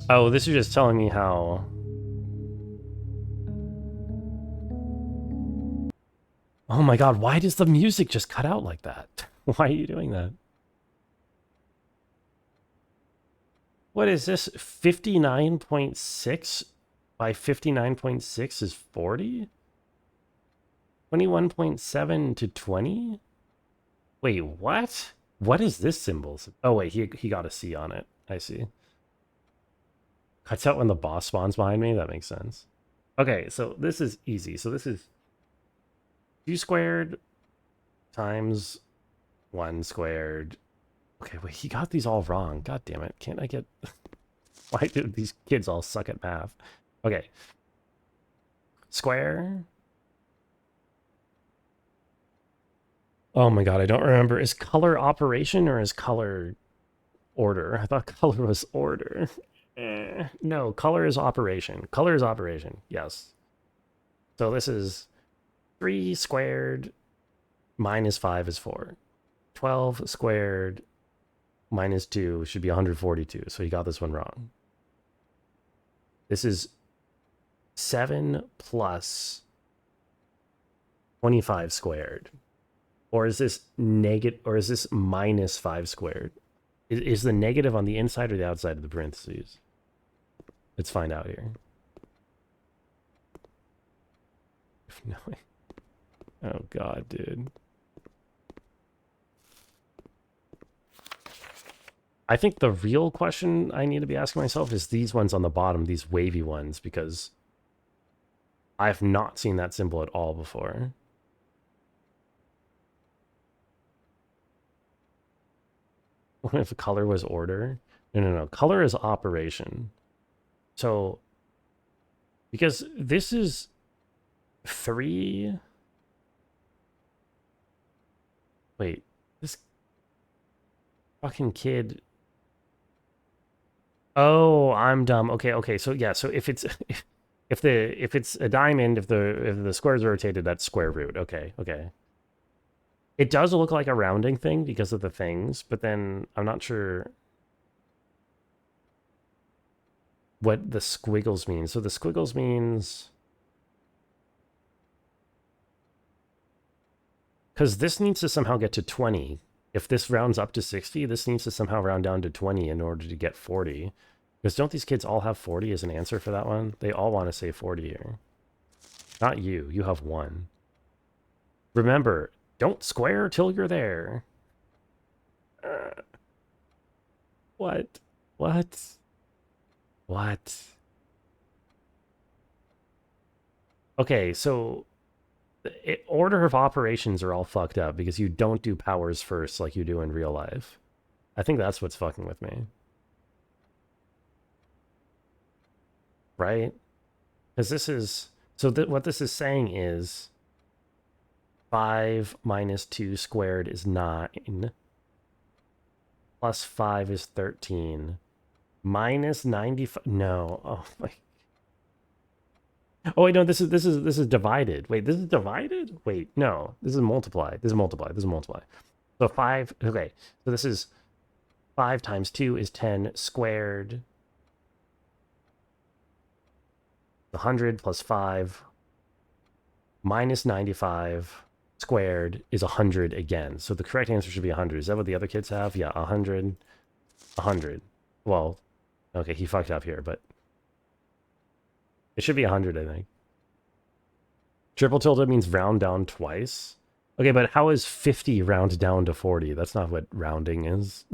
Oh, this is just telling me how... Oh my god, why does the music just cut out like that? Why are you doing that? What is this? 59.6 by 59.6 is 40? 21.7 to 20? Wait, what? What is this symbol? Oh wait, he got a C on it. I see. Cuts out when the boss spawns behind me? That makes sense. Okay, so this is easy. So this is 2 squared times 1 squared. Okay, wait, he got these all wrong. God damn it. Can't I get... Why do these kids all suck at math? Okay. Square. Oh my god, I don't remember. Is color operation or is color order. I thought color was order. No, color is operation. Color is operation. Yes. So this is 3 squared minus 5 is 4. 12 squared minus 2 should be 142. So you got this one wrong. This is 7 plus 25 squared. Or is this negative, or is this minus 5 squared? Is the negative on the inside or the outside of the parentheses? Let's find out here. No. Oh god, dude. I think the real question I need to be asking myself is these ones on the bottom, these wavy ones, because I've not seen that symbol at all before. What if color was order? No. Color is operation. So, because this is 3. Wait, this fucking kid. Oh, I'm dumb. Okay. So yeah, so if it's if it's a diamond, if the square is rotated, that's square root. Okay. It does look like a rounding thing because of the things, but then I'm not sure what the squiggles mean. So the squiggles means, because this needs to somehow get to 20. If this rounds up to 60, this needs to somehow round down to 20 in order to get 40. Because don't these kids all have 40 as an answer for that one? They all want to say 40 here. Not you. You have 1. Remember, don't square till you're there. What? Okay, so order of operations are all fucked up because you don't do powers first like you do in real life. I think that's what's fucking with me. Right? Because this is... So what this is saying is 5 minus 2 squared is 9. Plus 5 is 13. Minus 95... No. Oh, my... Oh, wait, no, this is divided. Wait, this is divided? Wait, no. This is multiply. This is multiply. So 5... Okay, so this is 5 times 2 is 10 squared. 100 plus 5 minus 95 squared is 100 again. So the correct answer should be 100. Is that what the other kids have? Yeah, 100. 100. Well, okay, he fucked up here, but it should be 100, I think. Triple tilde means round down twice. Okay, but how is 50 round down to 40? That's not what rounding is.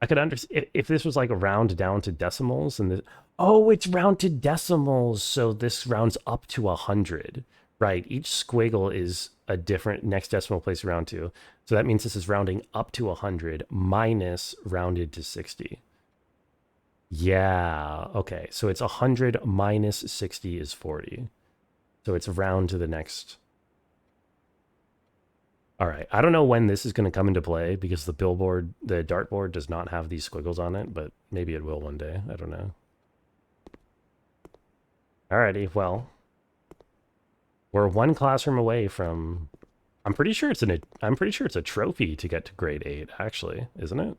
I could understand if this was like a round down to decimals and this... Oh, it's round to decimals, so this rounds up to 100. Right, each squiggle is a different next decimal place around to. So that means this is rounding up to 100 minus rounded to 60. Yeah, okay. So it's 100 minus 60 is 40. So it's round to the next. All right. I don't know when this is going to come into play because the dartboard does not have these squiggles on it, but maybe it will one day. I don't know. Alrighty, well, we're one classroom away from... I'm pretty sure it's a trophy to get to grade 8, actually, isn't it?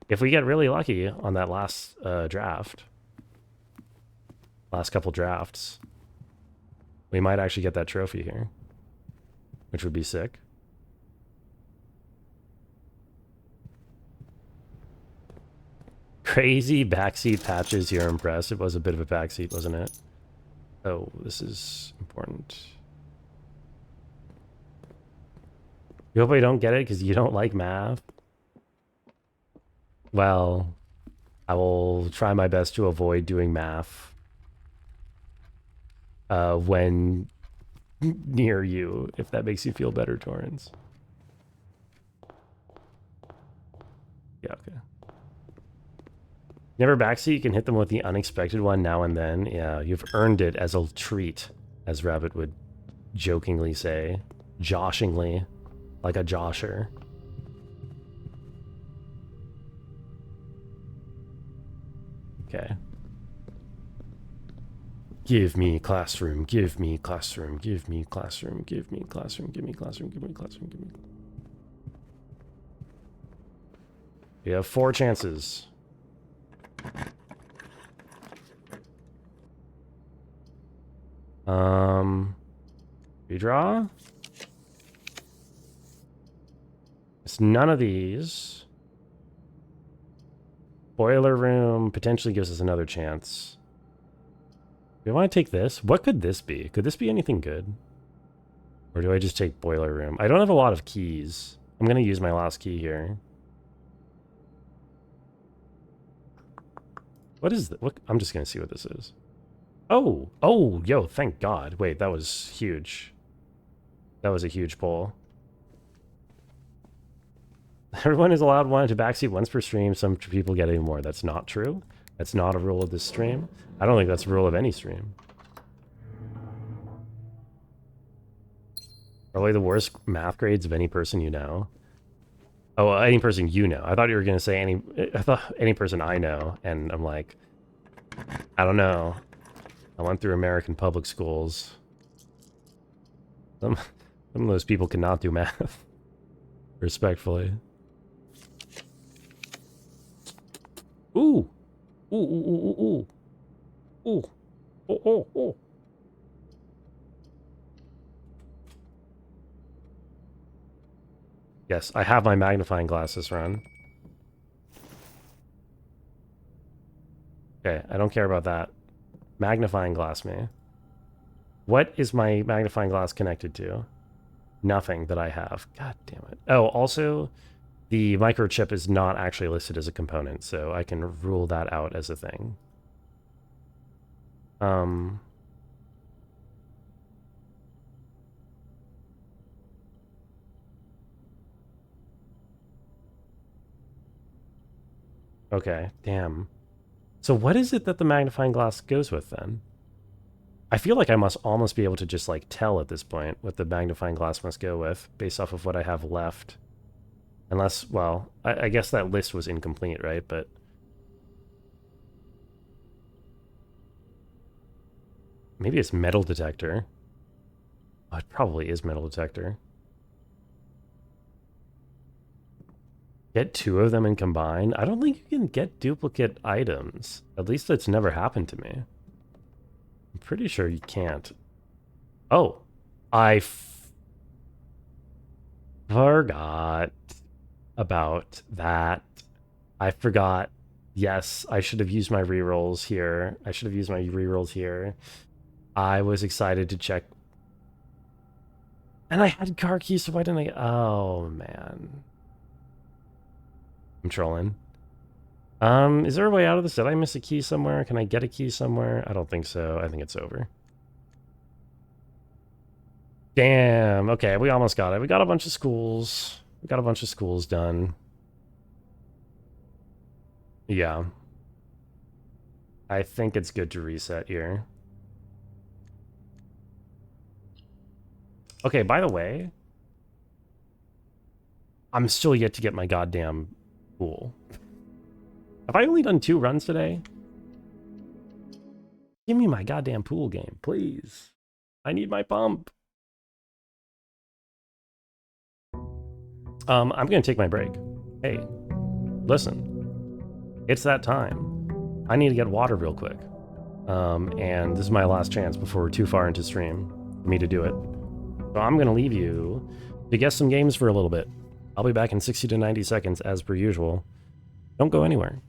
If we get really lucky on that last draft, last couple drafts, we might actually get that trophy here, which would be sick. Crazy backseat patches. You're impressed. It was a bit of a backseat, wasn't it? Oh, this is important. You hope I don't get it because you don't like math? Well, I will try my best to avoid doing math when near you, if that makes you feel better, Torrance. Yeah, okay. Never backseat, you can hit them with the unexpected one now and then. Yeah, you've earned it as a treat, as Rabbit would jokingly say. Joshingly, like a josher. Okay. Give me classroom, give me classroom, give me classroom, give me classroom, give me classroom, give me classroom, give me. We have 4 chances. Redraw? It's none of these. Boiler room potentially gives us another chance. Do I want to take this? What could this be? Could this be anything good? Or do I just take boiler room? I don't have a lot of keys. I'm going to use my last key here. What is that? What? I'm just going to see what this is. Oh, yo, thank God. Wait, that was huge. That was a huge pull. Everyone is allowed one to backseat once per stream. Some people get even more. That's not true. That's not a rule of this stream. I don't think that's a rule of any stream. Probably the worst math grades of any person you know. Oh, any person you know. I thought you were going to say any person I know. And I'm like, I don't know. I went through American public schools. Some of those people cannot do math. Respectfully. Ooh. Ooh, ooh, ooh, ooh, ooh. Ooh. Oh, oh, oh. Yes, I have my magnifying glass this run. Okay, I don't care about that. Magnifying glass me. What is my magnifying glass connected to? Nothing that I have. God damn it. Oh, also, the microchip is not actually listed as a component, so I can rule that out as a thing. Okay, damn. So what is it that the magnifying glass goes with then? I feel like I must almost be able to just like tell at this point what the magnifying glass must go with based off of what I have left. Unless, well, I guess that list was incomplete, right? But maybe it's metal detector. Oh, it probably is metal detector. Get 2 of them and combine? I don't think you can get duplicate items. At least it's never happened to me. I'm pretty sure you can't. Oh, I forgot about that. I forgot. Yes, I should have used my rerolls here. I should have used my rerolls here. I was excited to check. And I had car keys, so why didn't I? Oh, man. I'm trolling. Is there a way out of this? Did I miss a key somewhere? Can I get a key somewhere? I don't think so. I think it's over. Damn. Okay, we almost got it. We got a bunch of schools. We got a bunch of schools done. Yeah. I think it's good to reset here. Okay, by the way, I'm still yet to get my goddamn pool. Have I only done 2 runs today? Give me my goddamn pool game, please. I need my pump. I'm gonna take my break. Hey, listen. It's that time. I need to get water real quick. And this is my last chance before we're too far into stream for me to do it. So I'm gonna leave you to guess some games for a little bit. I'll be back in 60 to 90 seconds as per usual. Don't go anywhere.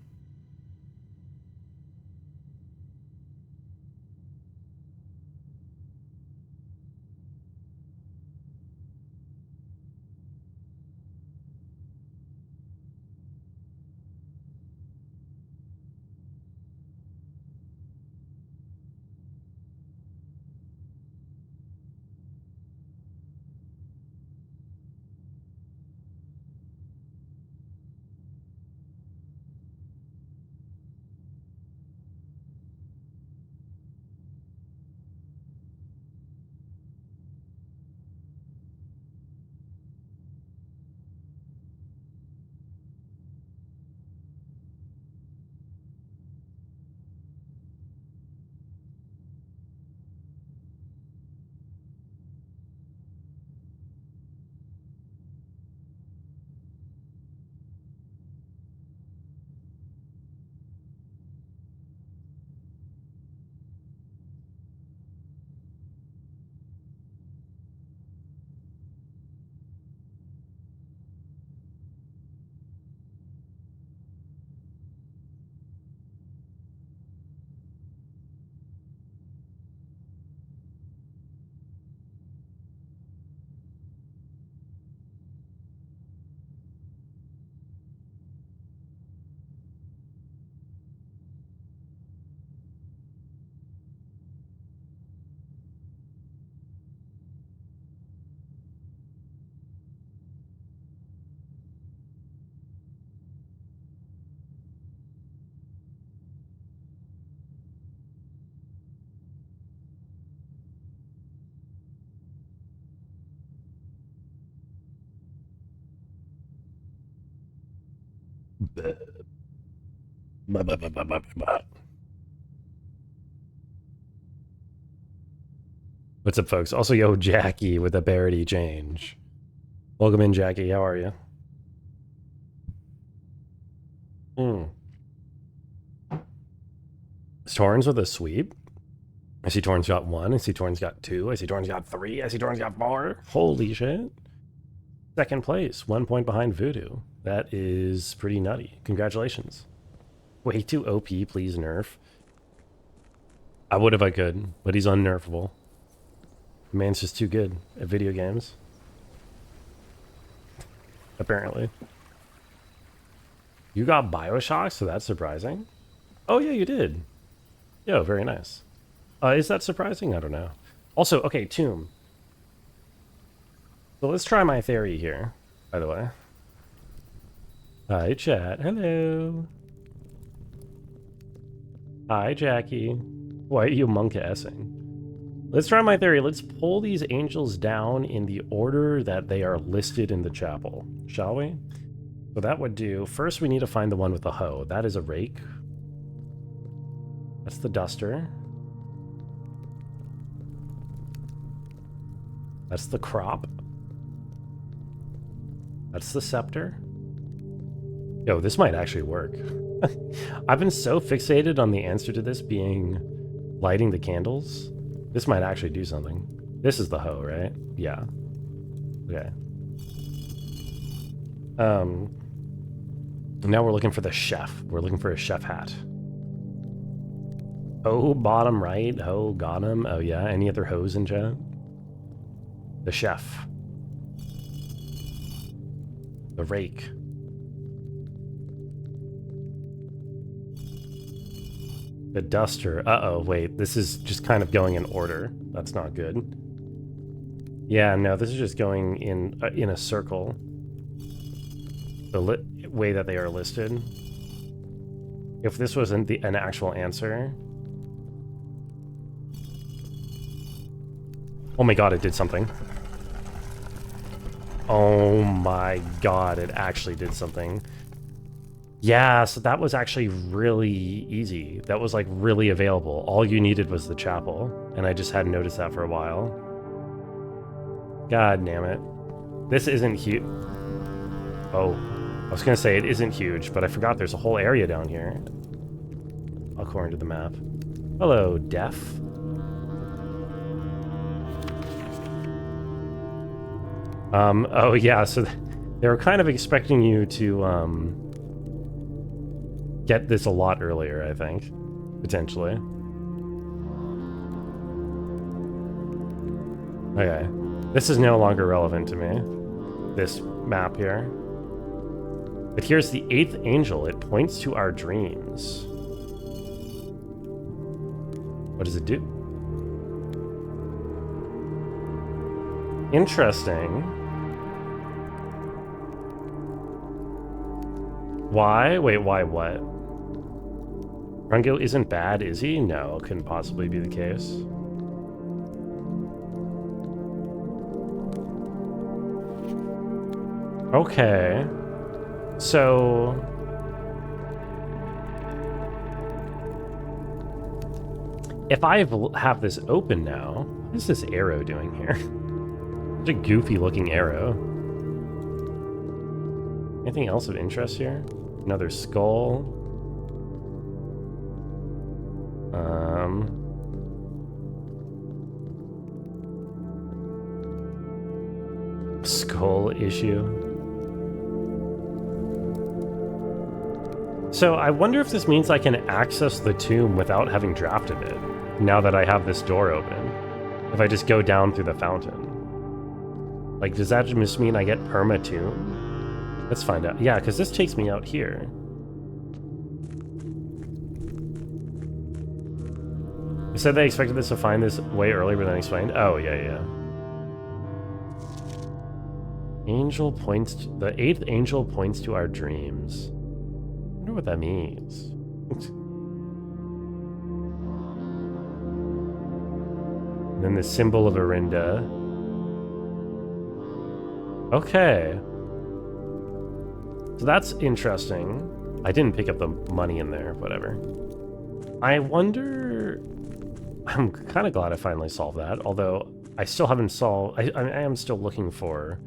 What's up, folks? Also, yo, Jackie with a parody change. Welcome in, Jackie. How are you? Is Torrens with a sweep? I see Torrens got 1. I see Torrens got 2. I see Torrens got 3. I see Torrens got 4. Holy shit. Second place. 1 point behind Voodoo. That is pretty nutty. Congratulations. Way too OP, please nerf. I would if I could, but he's unnerfable. The man's just too good at video games. Apparently. You got Bioshock, so that's surprising. Oh yeah, you did. Yo, very nice. Is that surprising? I don't know. Also, okay, Tomb. So let's try my theory here, by the way. Hi, chat. Hello. Hi, Jackie. Why are you monk-assing? Let's try my theory. Let's pull these angels down in the order that they are listed in the chapel, shall we? So that would do... First, we need to find the one with the hoe. That is a rake. That's the duster. That's the crop. That's the scepter. Yo, this might actually work. I've been so fixated on the answer to this being lighting the candles. This might actually do something. This is the hoe, right? Yeah. Okay. Now we're looking for the chef. We're looking for a chef hat. Oh, bottom right. Ho, got him. Oh, yeah. Any other hoes in chat? The chef. The rake. The duster. Uh-oh, wait. This is just kind of going in order. That's not good. Yeah, no, this is just going in a circle. The way that they are listed. If this wasn't an actual answer... Oh my god, it did something. Oh my god, it actually did something. Yeah, so that was actually really easy. That was like really available. All you needed was the chapel, and I just hadn't noticed that for a while. God damn it. This isn't huge. Oh, I was gonna say it isn't huge, but I forgot there's a whole area down here. According to the map. Hello, Def. Oh yeah, so they were kind of expecting you to, get this a lot earlier, I think. Potentially. Okay. This is no longer relevant to me. This map here. But here's the 8th angel. It points to our dreams. What does it do? Interesting. Why? Wait, why what? Rango isn't bad, is he? No, couldn't possibly be the case. Okay. So... if I have this open now, what is this arrow doing here? Such a goofy looking arrow. Anything else of interest here? Another skull. Skull issue. So I wonder if this means I can access the tomb without having drafted it, now that I have this door open. If I just go down through the fountain. Like, does that just mean I get perma tomb? Let's find out. Yeah, because this takes me out here. I said they expected this to find this way earlier than explained. Oh, yeah. Angel points to, the 8th angel points to our dreams. I wonder what that means. And then the symbol of Arinda. Okay. So that's interesting. I didn't pick up the money in there, whatever. I wonder... I'm kind of glad I finally solved that, although I still haven't solved... I am still looking for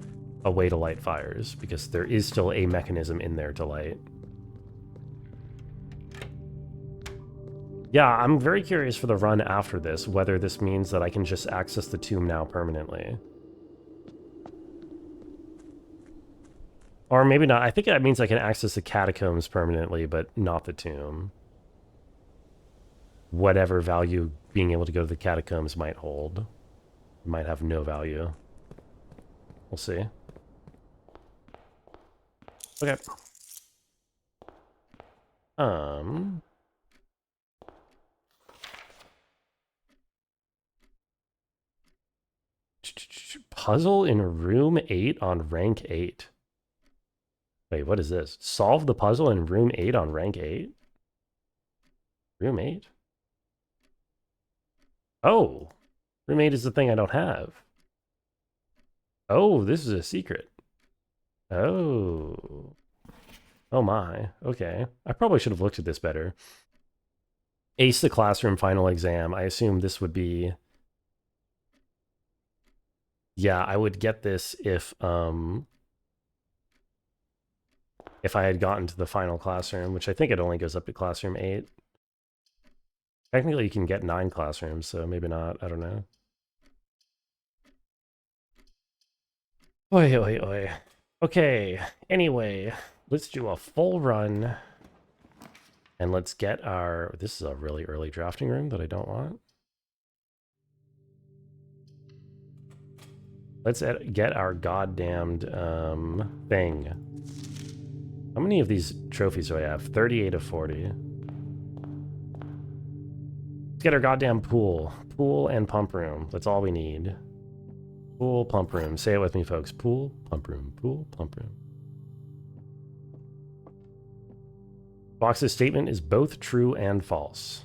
a way to light fires, because there is still a mechanism in there to light. Yeah, I'm very curious for the run after this, whether this means that I can just access the tomb now permanently. Or maybe not. I think that means I can access the catacombs permanently, but not the tomb. Whatever value being able to go to the catacombs might hold. It might have no value. We'll see. Okay. Puzzle in room 8 on rank 8. Wait, what is this? Solve the puzzle in room 8 on rank 8? Room 8? Oh! Room 8 is the thing I don't have. Oh, this is a secret. Oh. Oh my. Okay. I probably should have looked at this better. Ace the classroom final exam. I assume this would be... Yeah, I would get this if I had gotten to the final classroom, which I think it only goes up to classroom 8. Technically, you can get 9 classrooms, so maybe not. I don't know. Oi, oi, oi. Okay, anyway, let's do a full run. And let's get our... This is a really early drafting room that I don't want. Let's get our goddamned thing. How many of these trophies do I have? 38 of 40. Let's get our goddamn pool. Pool and pump room. That's all we need. Pool, pump room. Say it with me, folks. Pool, pump room. Pool, pump room. Box's statement is both true and false.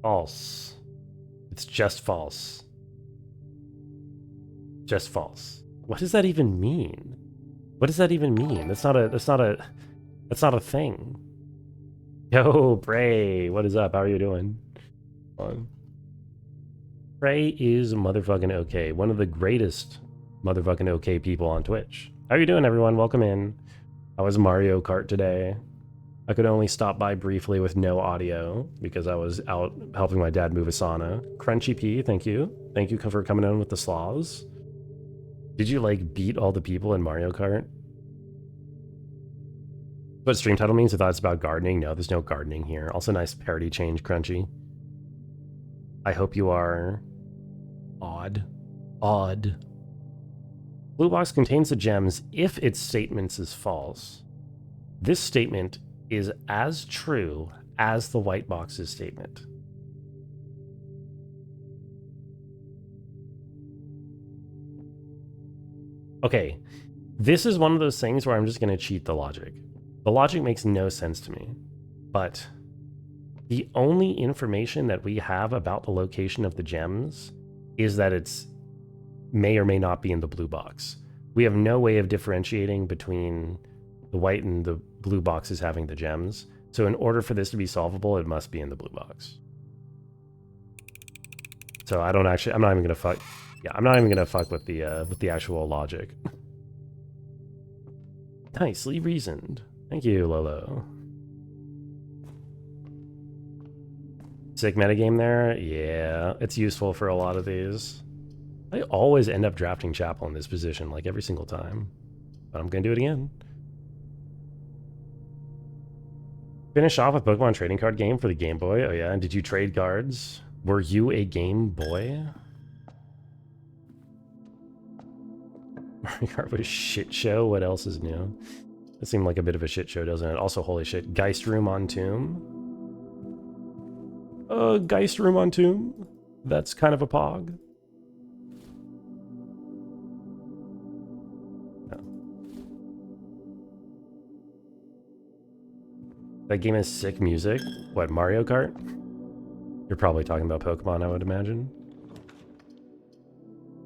False. It's just false. Just false. What does that even mean? What does that even mean? That's not a thing. Yo, Bray, what is up? How are you doing? Bray is motherfucking okay. One of the greatest motherfucking okay people on Twitch. How are you doing, everyone? Welcome in. How was Mario Kart today? I could only stop by briefly with no audio because I was out helping my dad move a sauna. Crunchy P, thank you. Thank you for coming in with the sloths. Did you, like, beat all the people in Mario Kart? What stream title means? I thought it's about gardening. No, there's no gardening here. Also, nice parody change, Crunchy. I hope you are... odd. Odd. Blue box contains the gems if its statements is false. This statement is as true as the white box's statement. Okay, this is one of those things where I'm just going to cheat the logic. The logic makes no sense to me, but the only information that we have about the location of the gems is that it's may or may not be in the blue box. We have no way of differentiating between the white and the blue boxes having the gems. So in order for this to be solvable, it must be in the blue box. So I'm not even gonna fuck. Yeah, I'm not even gonna fuck with the actual logic. Nicely reasoned. Thank you, Lolo. Sick metagame there? Yeah, it's useful for a lot of these. I always end up drafting Chapel in this position, like every single time. But I'm gonna do it again. Finish off with Pokemon trading card game for the Game Boy. Oh yeah, and did you trade cards? Were you a Game Boy? Mario Kart was a shit show. What else is new? It seemed like a bit of a shit show, doesn't it? Also, holy shit, Geist Room on Tomb. Geist Room on Tomb. That's kind of a pog. No. That game has sick music. What, Mario Kart? You're probably talking about Pokemon, I would imagine.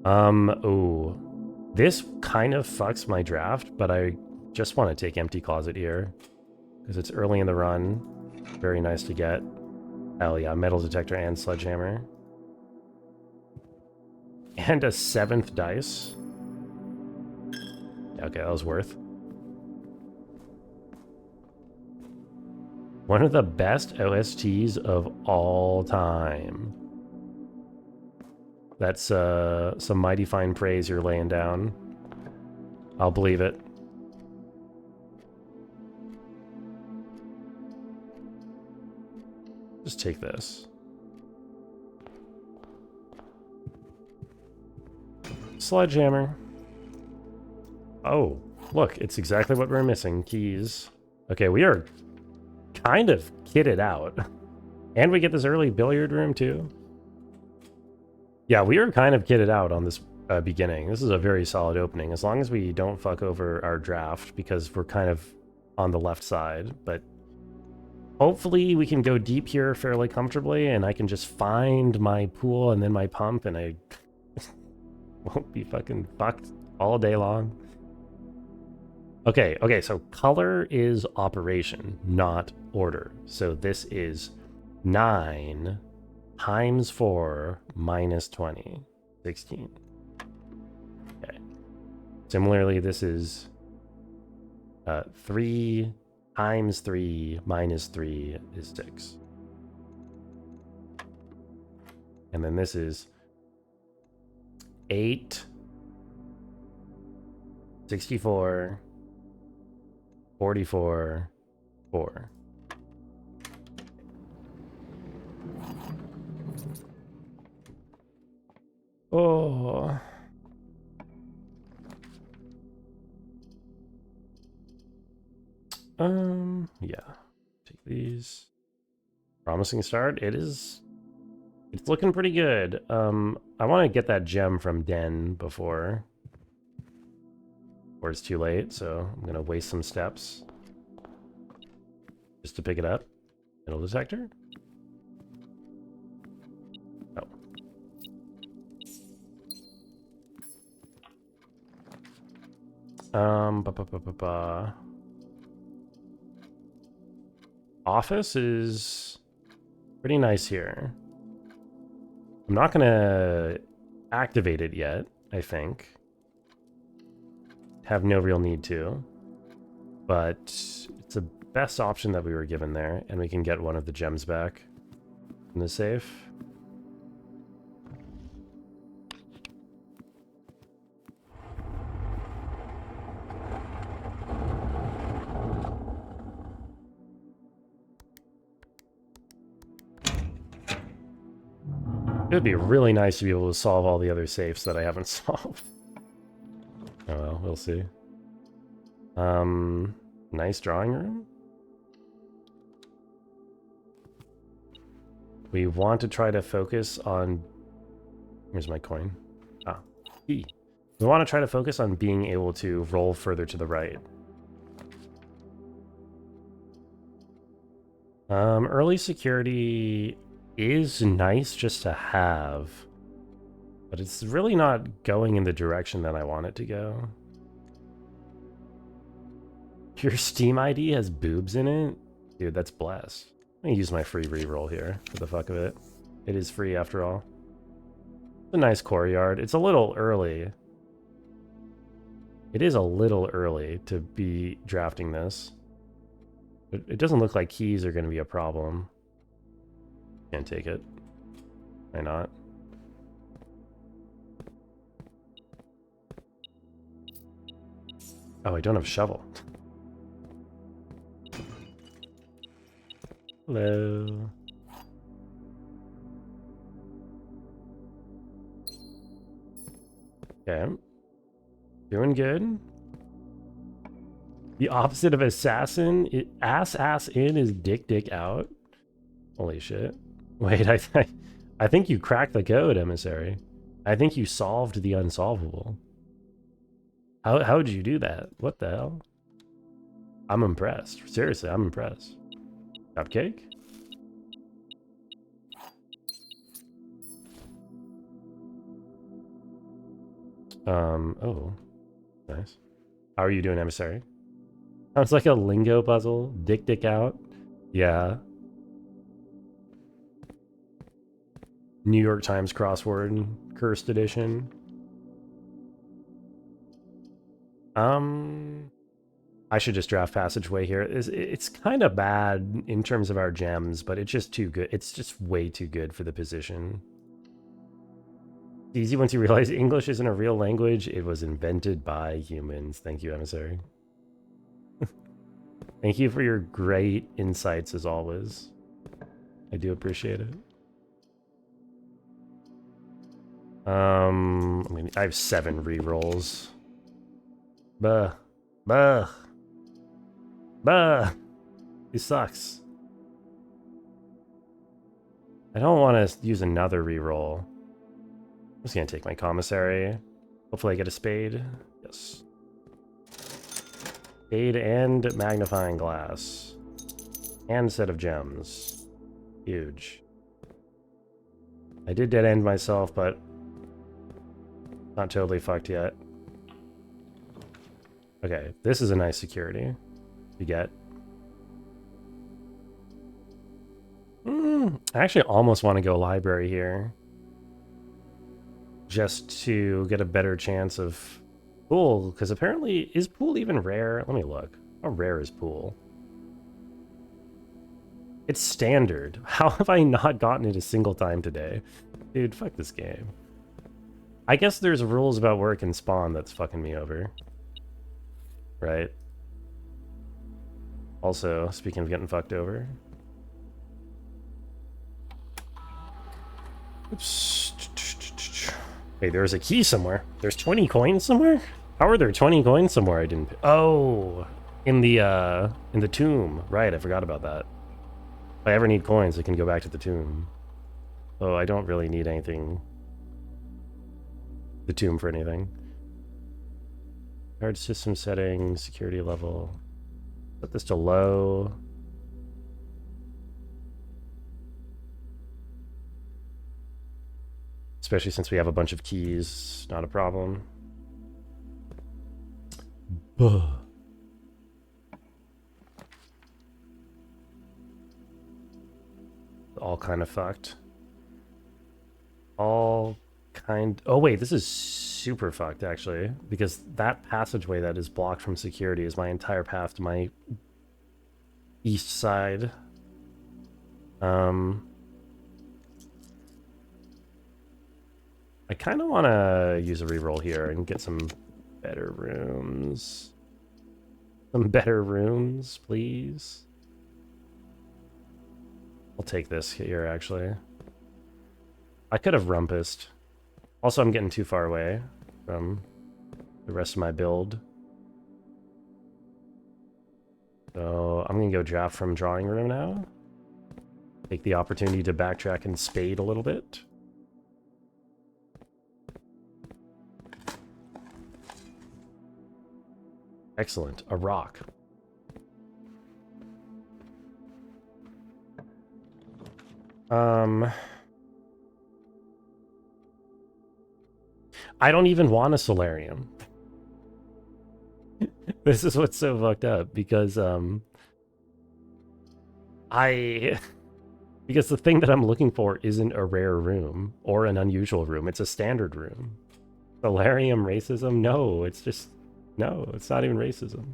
Oh. This kind of fucks my draft, but I just want to take Empty Closet here. Because it's early in the run. Very nice to get. Hell yeah, Metal Detector and Sledgehammer. And a 7th dice. Okay, that was worth. One of the best OSTs of all time. That's some mighty fine praise you're laying down. I'll believe it. Just take this. Sledgehammer. Oh, look, it's exactly what we're missing. Keys. Okay, we are kind of kitted out. And we get this early billiard room too. Yeah, we are kind of kitted out on this beginning. This is a very solid opening, as long as we don't fuck over our draft, because we're kind of on the left side. But hopefully we can go deep here fairly comfortably, and I can just find my pool and then my pump, and I won't be fucking fucked all day long. Okay, so color is operation, not order. So this is 9 times 4 minus 20, 16. Okay. Similarly, this is 3 times 3 minus 3 is 6. And then this is 8, 64, 44, 4. Oh. Yeah. Take these. Promising start. It's looking pretty good. I want to get that gem from Den before it's too late, so I'm gonna waste some steps just to pick it up. Metal detector. Office is pretty nice here. I'm not gonna activate it yet, I think. Have no real need to. But it's the best option that we were given there, and we can get one of the gems back in the safe. It would be really nice to be able to solve all the other safes that I haven't solved. Oh well, we'll see. Nice drawing room. We want to try to focus on... Here's my coin. Ah, E. We want to try to focus on being able to roll further to the right. Early security is nice just to have, but it's really not going in the direction that I want it to go. Your Steam ID has boobs in it? Dude, that's blessed. I'm gonna use my free reroll here for the fuck of it. It is free after all. It's a nice core yard. It's a little early. It is a little early to be drafting this. It doesn't look like keys are going to be a problem. Can't take it. Why not? Oh, I don't have shovel. Hello. Okay. Doing good. The opposite of assassin, ass in is dick out. Holy shit. Wait, I think you cracked the code, emissary. I think you solved the unsolvable. How did you do that? What the hell? I'm impressed. Seriously, I'm impressed. Cupcake? Oh, nice. How are you doing, emissary? Sounds like a lingo puzzle. Dick out. Yeah. New York Times crossword, cursed edition. I should just draft passageway here. It's kind of bad in terms of our gems, but it's just too good. It's just way too good for the position. It's easy once you realize English isn't a real language. It was invented by humans. Thank you, emissary. Thank you for your great insights as always. I do appreciate it. I mean, I have 7 rerolls. Buh. Buh. Buh. He sucks. I don't want to use another reroll. I'm just going to take my commissary. Hopefully I get a spade. Yes. Spade and magnifying glass. And set of gems. Huge. I did dead end myself, but not totally fucked yet. Okay, this is a nice security to get. I actually almost want to go library here. Just to get a better chance of pool, because apparently, is pool even rare? Let me look. How rare is pool? It's standard. How have I not gotten it a single time today? Dude, fuck this game. I guess there's rules about where it can spawn that's fucking me over. Right? Also, speaking of getting fucked over. Oops. Hey, there's a key somewhere. There's 20 coins somewhere? How are there 20 coins somewhere I didn't... Oh! In the tomb. Right, I forgot about that. If I ever need coins, I can go back to the tomb. Oh, I don't really need anything... the tomb for anything. Card system settings, security level. Set this to low. Especially since we have a bunch of keys, not a problem. All kind of fucked. All kind... Oh wait, this is super fucked actually, because that passageway that is blocked from security is my entire path to my east side. I kind of want to use a reroll here and get some better rooms. Some better rooms, please. I'll take this here, actually. I could have rumpused. Also, I'm getting too far away from the rest of my build. So I'm going to go draft from drawing room now. Take the opportunity to backtrack and spade a little bit. Excellent. A rock. I don't even want a solarium. This is what's so fucked up, because because the thing that I'm looking for isn't a rare room or an unusual room. It's a standard room. Solarium racism? No, it's just... No, it's not even racism.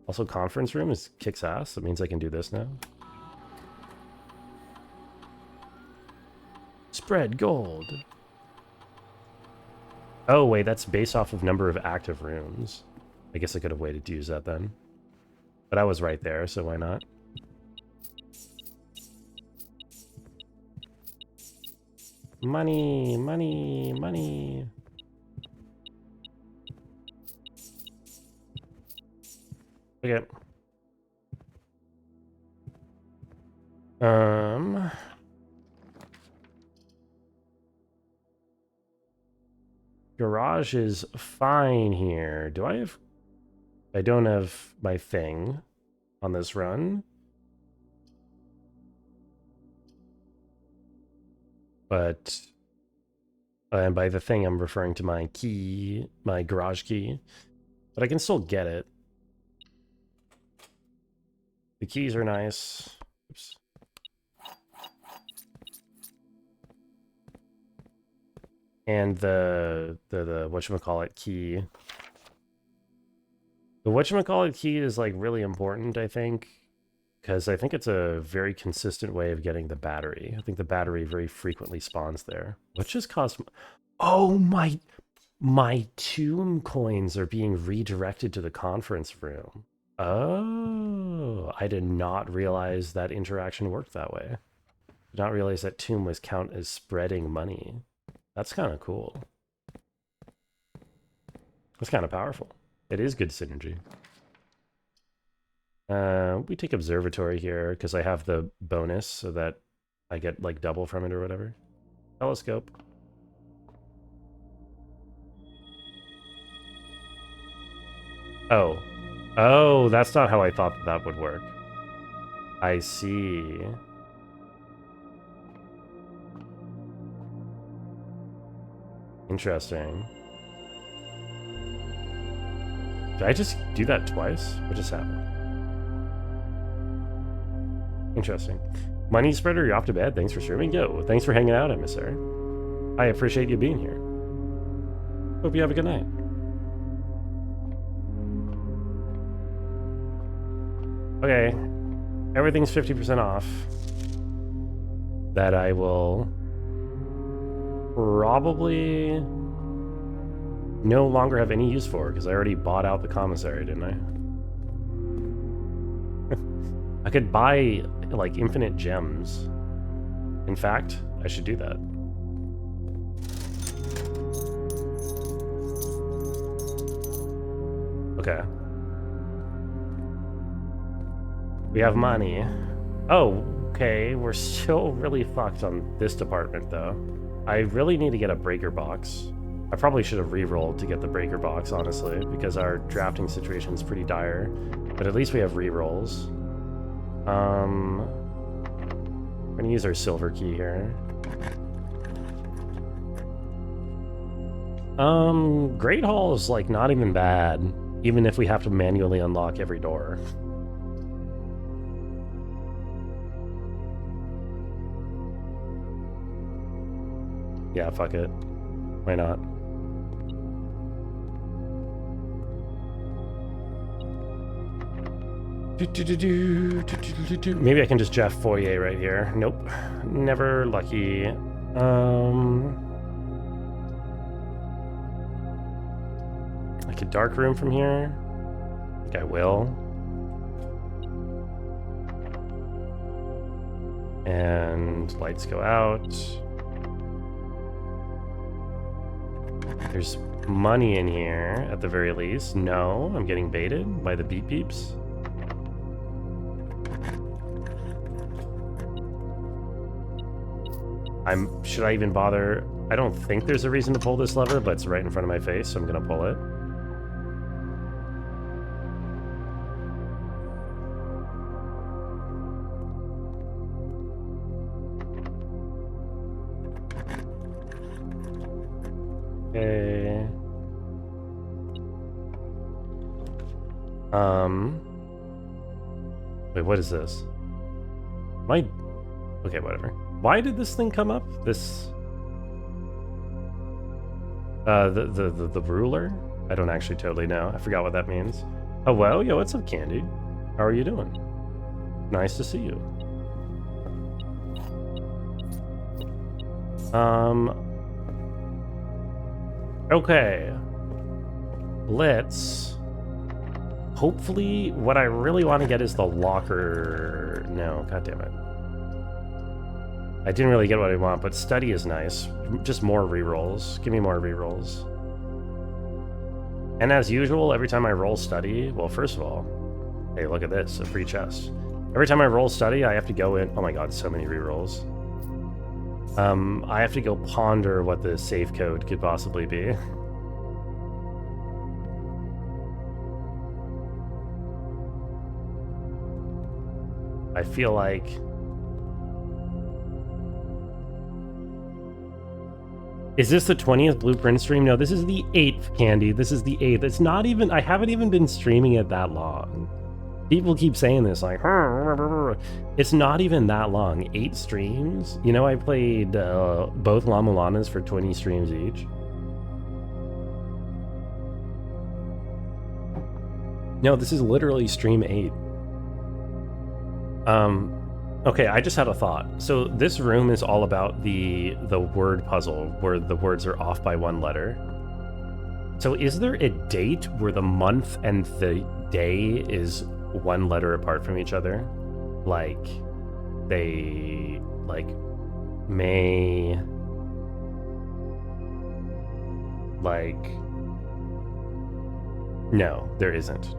Also, conference room is kicks ass. That means I can do this now. Spread gold. Oh, wait, that's based off of number of active rooms. I guess I could have waited to use that then. But I was right there, so why not? Money, money, money. Okay. Garage is fine here. Do I have... I don't have my thing on this run. But And by the thing, I'm referring to my key, my garage key. But I can still get it. The keys are nice. Oops. And the whatchamacallit key. The whatchamacallit key is like really important, I think. Because I think it's a very consistent way of getting the battery. I think the battery very frequently spawns there. What just cost... Oh, my tomb coins are being redirected to the conference room. Oh, I did not realize that interaction worked that way. Did not realize that tomb was count as spreading money. That's kind of cool. That's kind of powerful. It is good synergy. We take observatory here because I have the bonus so that I get like double from it or whatever. Telescope. Oh. Oh, that's not how I thought that would work. I see. Interesting. Did I just do that twice? What just happened? Interesting. Money spreader, you're off to bed. Thanks for streaming. Yo, thanks for hanging out, emissary. I appreciate you being here. Hope you have a good night. Okay, everything's 50% off. That I will probably no longer have any use for because I already bought out the commissary, didn't I? I could buy like infinite gems. In fact, I should do that. Okay. We have money. Oh, okay. We're still really fucked on this department, though. I really need to get a breaker box. I probably should have re-rolled to get the breaker box, honestly, because our drafting situation is pretty dire. But at least we have re-rolls. We're gonna use our silver key here. Great Hall is like not even bad, even if we have to manually unlock every door. Yeah, fuck it. Why not? Maybe I can just Jeff Foyer right here. Nope. Never lucky. Like a dark room from here? I think I will. And lights go out. There's money in here, at the very least. No, I'm getting baited by the beep beeps. Should I even bother? I don't think there's a reason to pull this lever, but it's right in front of my face, so I'm gonna pull it. Okay. Wait, what is this? Okay, whatever. Why did this thing come up? This... the ruler? I don't actually totally know. I forgot what that means. Oh, well, yo, what's up, Candy? How are you doing? Nice to see you. Okay. Let's... Hopefully, what I really want to get is the locker... No, goddammit. I didn't really get what I want, but study is nice. Just more rerolls. Give me more rerolls. And as usual, every time I roll study... Well, first of all... Hey, look at this. A free chest. Every time I roll study, I have to go in... Oh my god, so many rerolls. I have to go ponder what the save code could possibly be. I feel like... Is this the 20th Blueprint stream? No, this is the 8th, Candy. This is the 8th. It's not even, I haven't even been streaming it that long. People keep saying this, like, it's not even that long. 8 streams? You know, I played both La Mulanas for 20 streams each. No, this is literally stream 8. Okay, I just had a thought. So this room is all about the word puzzle, where the words are off by 1 letter. So is there a date where the month and the day is 1 letter apart from each other? Like, they, like, May, like, no, there isn't.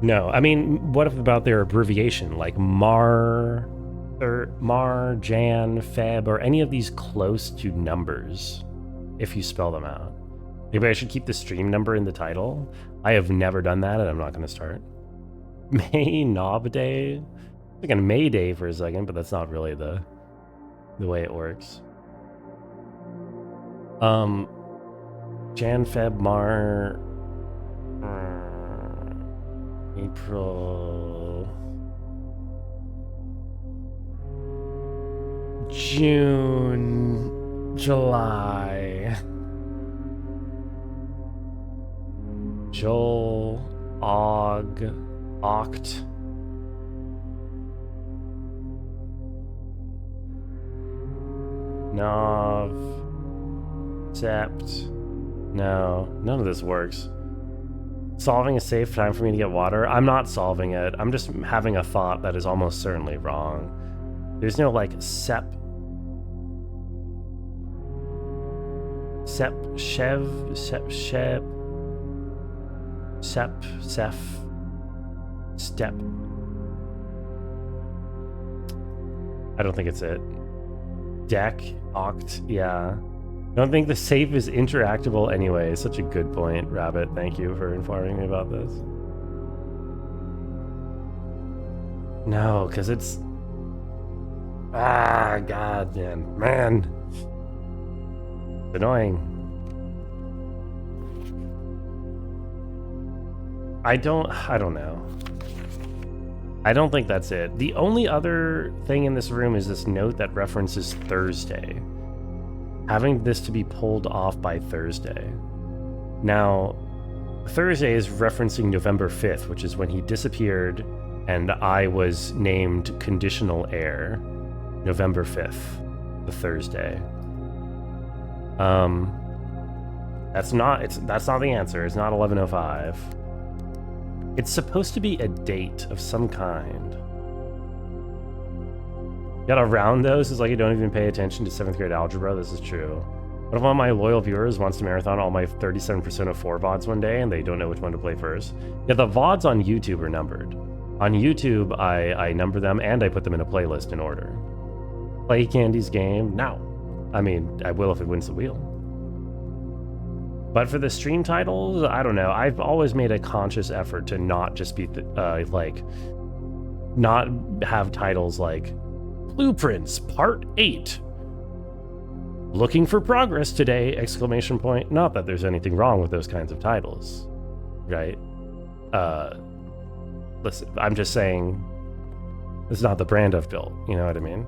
No, I mean, what about their abbreviation, like Mar, Jan, Feb, or any of these close to numbers, if you spell them out? Maybe I should keep the stream number in the title. I have never done that, and I'm not going to start. May Knob Day? Like a May Day for a second, but that's not really the way it works. Jan, Feb, Mar... April, June, July, Joel, Oct, Nov, Sept. No, none of this works. Solving a safe time for me to get water? I'm not solving it. I'm just having a thought that is almost certainly wrong. There's no, like, Sep, Chev, Sep, Shep, Sep, Sef, Step. I don't think it's it. Deck, Oct, yeah. I don't think the safe is interactable anyway. Such a good point, Rabbit. Thank you for informing me about this. No, because it's... Ah, god, man. It's annoying. I don't know. I don't think that's it. The only other thing in this room is this note that references Thursday. Having this to be pulled off by Thursday. Now, Thursday is referencing November 5th, which is when he disappeared and I was named Conditional Heir. November 5th, the Thursday. That's not the answer. It's not 11:05. It's supposed to be a date of some kind. You gotta round those. It's like you don't even pay attention to 7th grade algebra. This is true. What if one of my loyal viewers wants to marathon all my 37% of 4 VODs one day and they don't know which one to play first? Yeah, the VODs on YouTube are numbered. On YouTube, I number them and I put them in a playlist in order. Play Candy's game? No. I mean, I will if it wins the wheel. But for the stream titles, I don't know. I've always made a conscious effort to not just be, not have titles like Blueprints Part 8. Looking for progress today, exclamation point. Not that there's anything wrong with those kinds of titles, right? Listen, I'm just saying it's not the brand I've built, you know what I mean?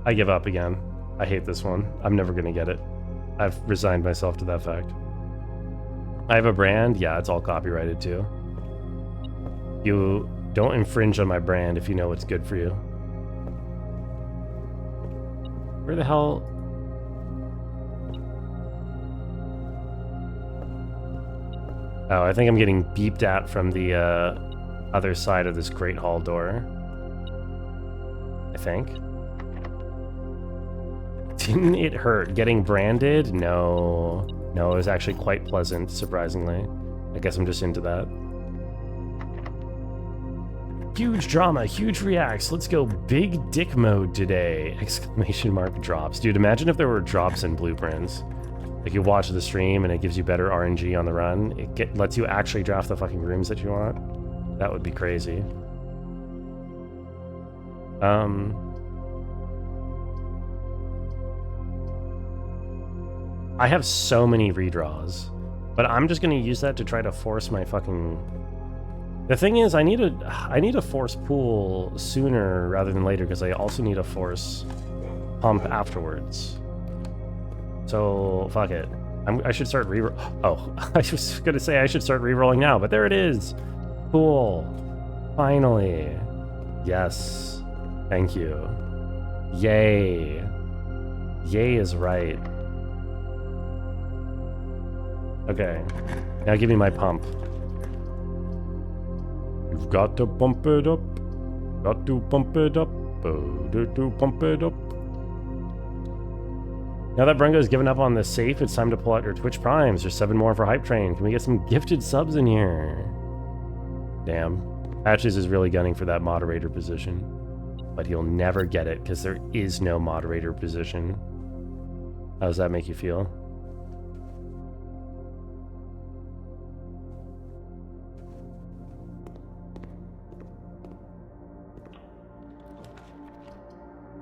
I give up again. I hate this one. I'm never gonna get it. I've resigned myself to that fact. I have a brand, yeah, it's all copyrighted too. You don't infringe on my brand if you know what's good for you. Where the hell? Oh, I think I'm getting beeped at from the other side of this Great Hall door. I think. Didn't it hurt getting branded? No. No, it was actually quite pleasant, surprisingly. I guess I'm just into that. Huge drama, huge reacts. Let's go big dick mode today! Exclamation mark drops. Dude, imagine if there were drops in Blueprints. Like you watch the stream and it gives you better RNG on the run. It lets you actually draft the fucking rooms that you want. That would be crazy. I have so many redraws, but I'm just gonna use that to try to force my fucking... The thing is, I need a force pool sooner rather than later, because I also need a force pump afterwards. So, fuck it. I should start Oh, I was gonna say I should start re-rolling now, but there it is. Cool. Finally. Yes. Thank you. Yay. Yay is right. Okay. Now give me my pump. You've got to pump it up. Got to pump it up. To pump it up. Now that Brungo's given up on the safe, it's time to pull out your Twitch Primes. There's 7 more for Hype Train. Can we get some gifted subs in here? Damn. Patches is really gunning for that moderator position. But he'll never get it, because there is no moderator position. How does that make you feel?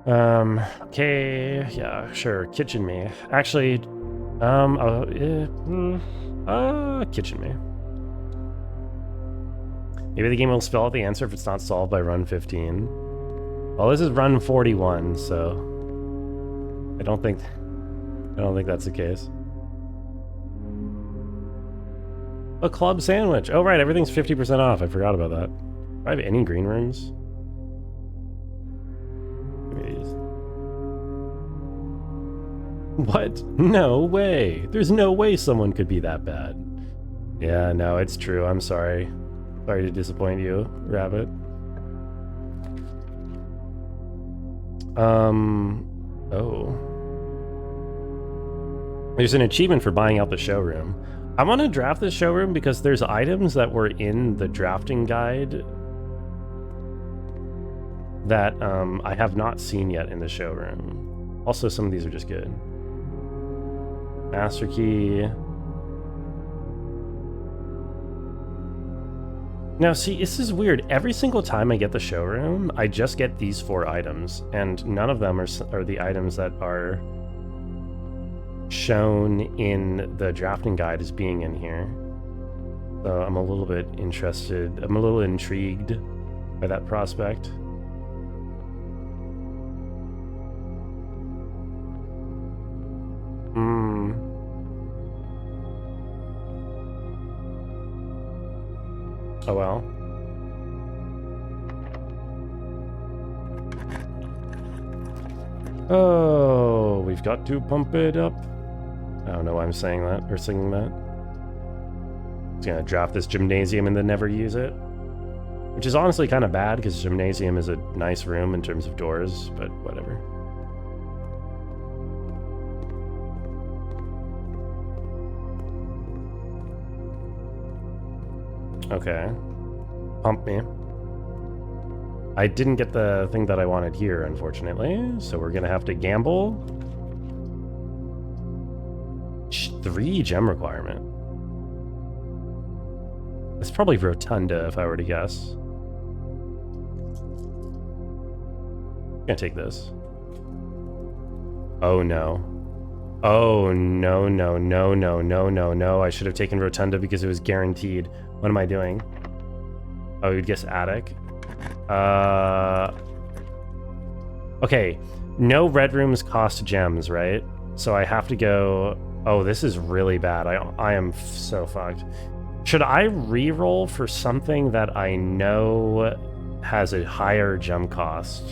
Okay, yeah, sure, kitchen me. Actually, kitchen me. Maybe the game will spell out the answer if it's not solved by run 15. Well, this is run 41, so I don't think that's the case. A club sandwich. Oh right, everything's 50% off. I forgot about that. Do I have any green rooms? What? No way. There's no way someone could be that bad. Yeah, no, it's true. I'm sorry. Sorry to disappoint you, Rabbit. Oh. There's an achievement for buying out the showroom. I want to draft this showroom because there's items that were in the drafting guide that I have not seen yet in the showroom. Also, some of these are just good. Master key. Now see, this is weird. Every single time I get the showroom, I just get these 4 items, and none of them are the items that are shown in the drafting guide as being in here. So I'm a little bit interested. I'm a little intrigued by that prospect. Oh well. Oh, we've got to pump it up. I don't know why I'm saying that or singing that. Just gonna draft this gymnasium and then never use it. Which is honestly kind of bad because gymnasium is a nice room in terms of doors, but whatever. Okay. Pump me. I didn't get the thing that I wanted here, unfortunately, so we're gonna have to gamble. 3 gem requirement. It's probably Rotunda, if I were to guess. I'm gonna take this. Oh no. Oh no, no, no, no, no, no, no. I should have taken Rotunda because it was guaranteed. What am I doing? Oh, you'd guess attic. Okay. No red rooms cost gems, right? So I have to go... Oh, this is really bad. I am so fucked. Should I re-roll for something that I know has a higher gem cost?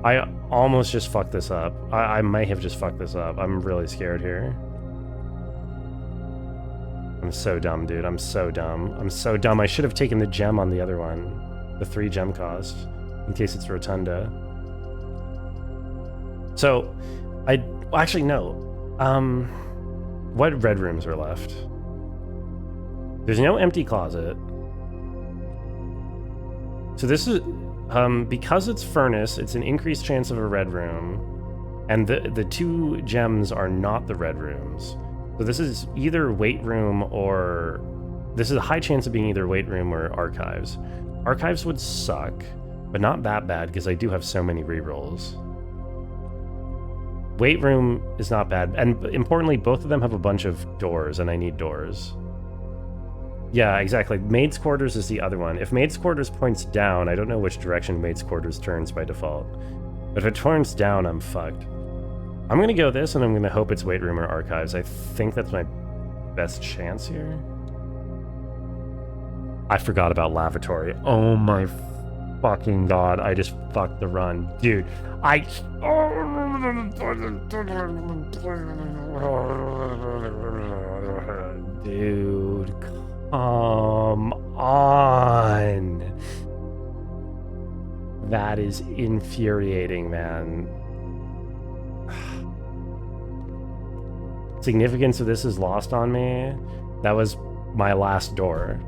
I almost just fucked this up. I might have just fucked this up. I'm really scared here. I'm so dumb, dude. I'm so dumb. I'm so dumb. I should have taken the gem on the other one. The 3 gem cost. In case it's Rotunda. So, actually, no. What red rooms are left? There's no empty closet. So this is... because it's furnace, it's an increased chance of a red room. And the 2 gems are not the red rooms. So this is either weight room or... This is a high chance of being either weight room or archives. Archives would suck. But not that bad, because I do have so many rerolls. Weight room is not bad. And importantly, both of them have a bunch of doors, and I need doors. Yeah, exactly. Maid's quarters is the other one. If maid's quarters points down, I don't know which direction maid's quarters turns by default. But if it turns down, I'm fucked. I'm gonna go this, and I'm gonna hope it's weight room or archives. I think that's my best chance here. I forgot about lavatory. Oh my fucking god, I just fucked the run. Dude, Dude, come on. That is infuriating, man. Significance of this is lost on me. That was my last door.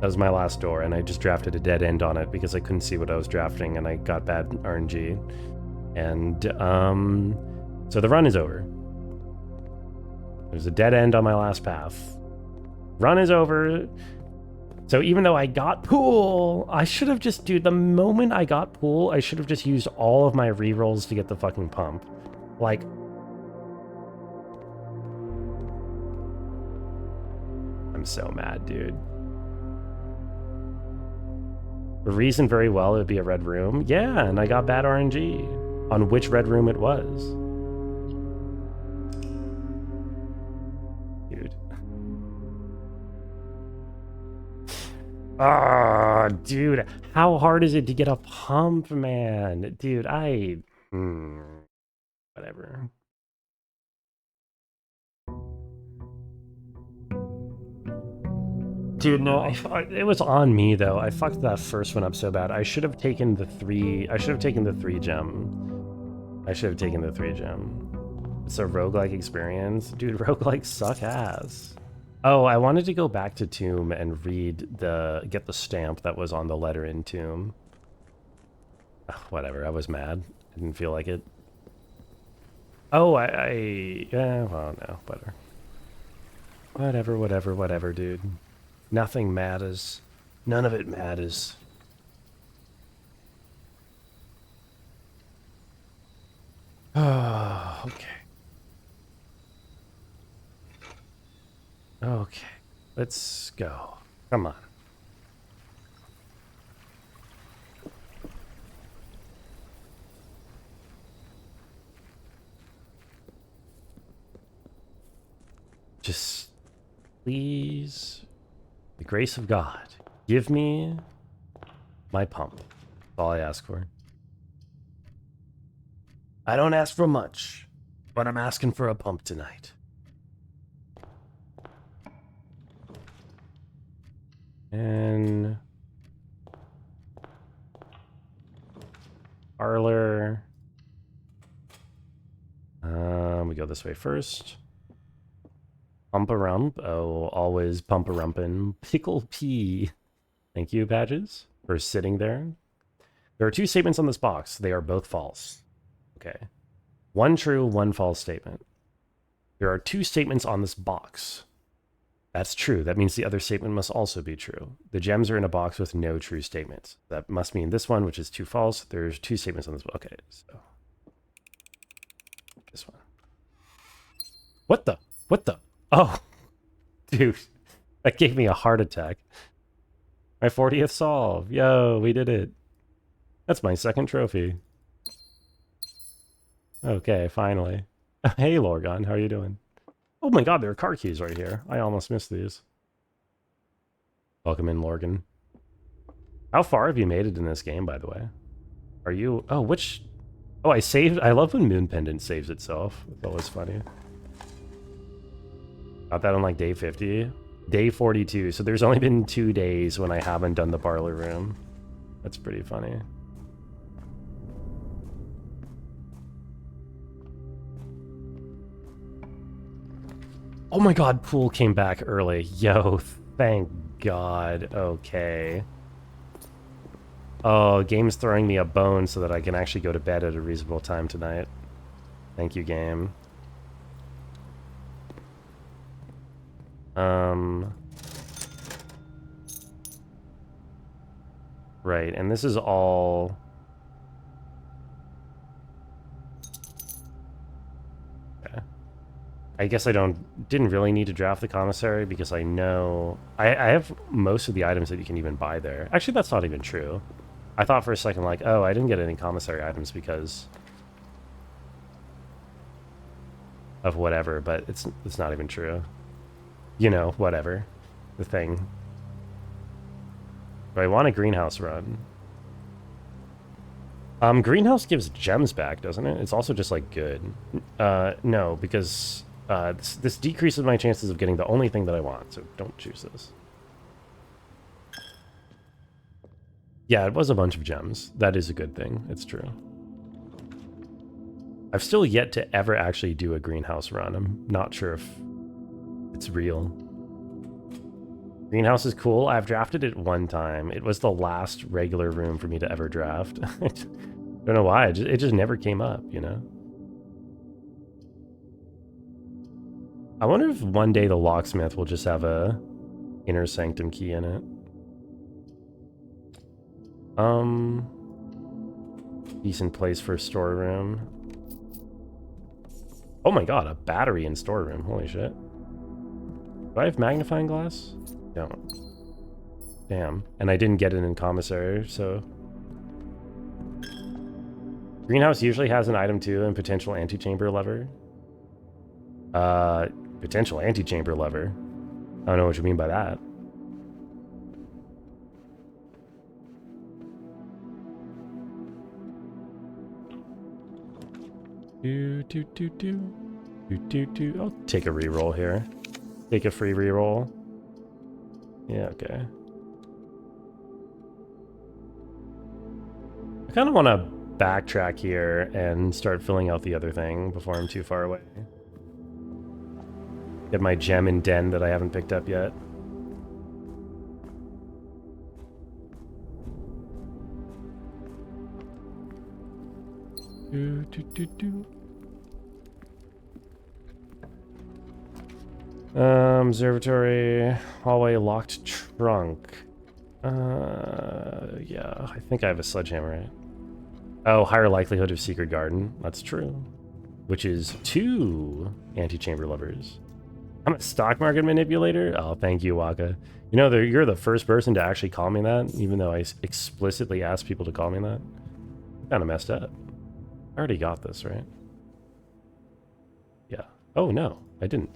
That was my last door, and I just drafted a dead end on it because I couldn't see what I was drafting, and I got bad RNG. And, so the run is over. There's a dead end on my last path. Run is over. So even though I got pool, I should have just, dude, the moment I got pool, I should have just used all of my rerolls to get the fucking pump. Like, I'm so mad, dude. Reason very well it would be a red room. Yeah, and I got bad RNG on which red room it was. Dude. Ah, dude. How hard is it to get a pump, man? Dude, whatever. Dude, no, it was on me though. I fucked that first one up so bad. I should have taken the 3. I should have taken the 3 gem. I should have taken the 3 gem. It's a roguelike experience. Dude, roguelikes suck ass. Oh, I wanted to go back to Tomb and get the stamp that was on the letter in Tomb. Ugh, whatever, I was mad. I didn't feel like it. Oh, yeah, well, no, whatever, dude. Nothing matters. None of it matters. Oh, okay. Okay, let's go. Come on. Just, please, the grace of God, give me my pump. That's all I ask for. I don't ask for much, but I'm asking for a pump tonight. And parlor. We go this way first. Pump-a-rump. Oh, always pump-a-rumpin'. Pickle pea. Thank you, Badges, for sitting there. There are 2 statements on this box. They are both false. Okay. 1 true, 1 false statement. There are 2 statements on this box. That's true. That means the other statement must also be true. The gems are in a box with no true statements. That must mean this one, which is 2 false. There's 2 statements on this box. Okay, so this one. What the? Oh, dude, that gave me a heart attack. My 40th solve. Yo, we did it. That's my 2nd trophy. Okay, finally. Hey, Lorgon, how are you doing? Oh my god, there are car keys right here. I almost missed these. Welcome in, Lorgan. How far have you made it in this game, by the way? Are you... Oh, which... Oh, I saved... I love when Moon Pendant saves itself. It's always funny. Got that on like day 50. Day 42. So there's only been 2 days when I haven't done the parlor room. That's pretty funny. Oh my god, pool came back early. Yo, thank god. Okay. Oh, game's throwing me a bone so that I can actually go to bed at a reasonable time tonight. Thank you, game. Right, and this is all... Okay. I guess I didn't really need to draft the commissary because I know... I have most of the items that you can even buy there. Actually, that's not even true. I thought for a second, like, oh, I didn't get any commissary items because of whatever, but it's not even true. You know, whatever. The thing. Do I want a greenhouse run? Greenhouse gives gems back, doesn't it? It's also just, like, good. No, because this decreases my chances of getting the only thing that I want, so don't choose this. Yeah, it was a bunch of gems. That is a good thing. It's true. I've still yet to ever actually do a greenhouse run. I'm not sure if it's real. Greenhouse is cool. I've drafted it one time. It was the last regular room for me to ever draft. I don't know why. It just never came up, you know? I wonder if one day the locksmith will just have a inner sanctum key in it. Decent place for a storeroom. Oh my god, a battery in storeroom. Holy shit. Do I have magnifying glass? Don't. Damn. And I didn't get it in commissary, so... Greenhouse usually has an item too, and potential antechamber lever. Potential antechamber lever. I don't know what you mean by that. I'll take a reroll here. Take a free reroll. Yeah, okay. I kind of want to backtrack here and start filling out the other thing before I'm too far away. Get my gem in den that I haven't picked up yet. Observatory, hallway, locked trunk. Yeah, I think I have a sledgehammer, right? Oh, higher likelihood of secret garden. That's true. Which is 2 antechamber levers. I'm a stock market manipulator? Oh, thank you, Waka. You know, you're the first person to actually call me that, even though I explicitly asked people to call me that. Kind of messed up. I already got this, right? Yeah. Oh, no, I didn't.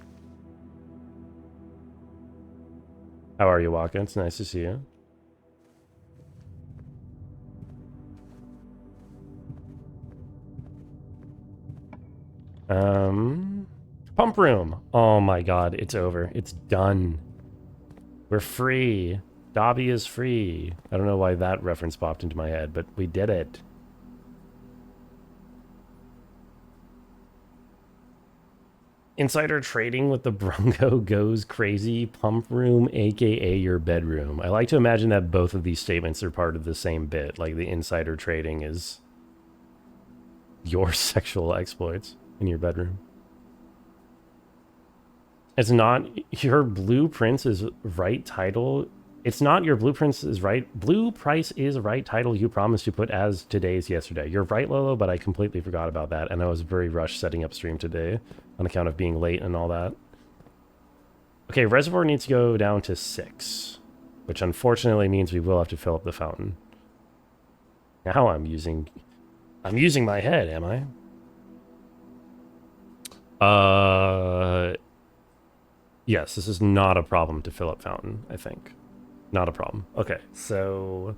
How are you, Waka? It's nice to see you. Pump room. Oh my god, it's over. It's done. We're free. Dobby is free. I don't know why that reference popped into my head, but we did it. Insider trading with the Bronco goes crazy. Pump room, aka your bedroom. I like to imagine that both of these statements are part of the same bit. Like the insider trading is your sexual exploits in your bedroom. It's not your blue prince is right title. It's not your blueprints is right. Blue price is right title you promised to put as today's yesterday. You're right, Lolo, but I completely forgot about that. And I was very rushed setting up stream today on account of being late and all that. Okay, reservoir needs to go down to 6, which unfortunately means we will have to fill up the fountain. Now I'm using my head, am I? Yes, this is not a problem to fill up fountain, I think. Not a problem. Okay, so...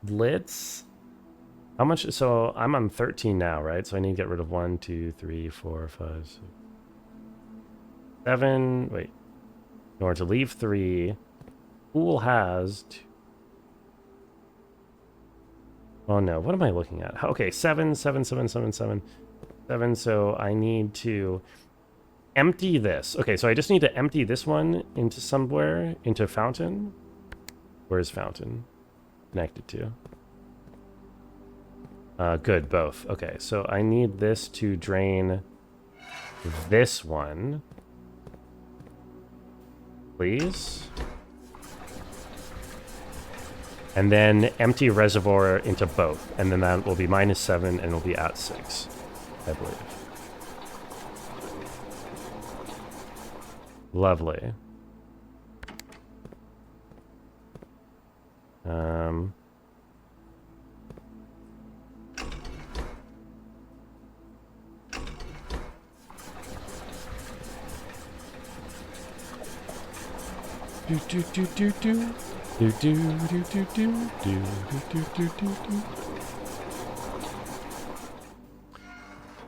Let's... How much... So, I'm on 13 now, right? So I need to get rid of 1, 2, 3, 4, 5, 6, 7... Wait. In order to leave 3... Pool has... 2, oh no, what am I looking at? Okay, 7, 7, 7, 7, 7, 7. So I need to empty this. Okay, so I just need to empty this one into somewhere, into fountain. Where's fountain connected to? Good, both. Okay, so I need this to drain this one. Please. And then empty reservoir into both. And then that will be -7 and it'll be at 6, I believe. Lovely.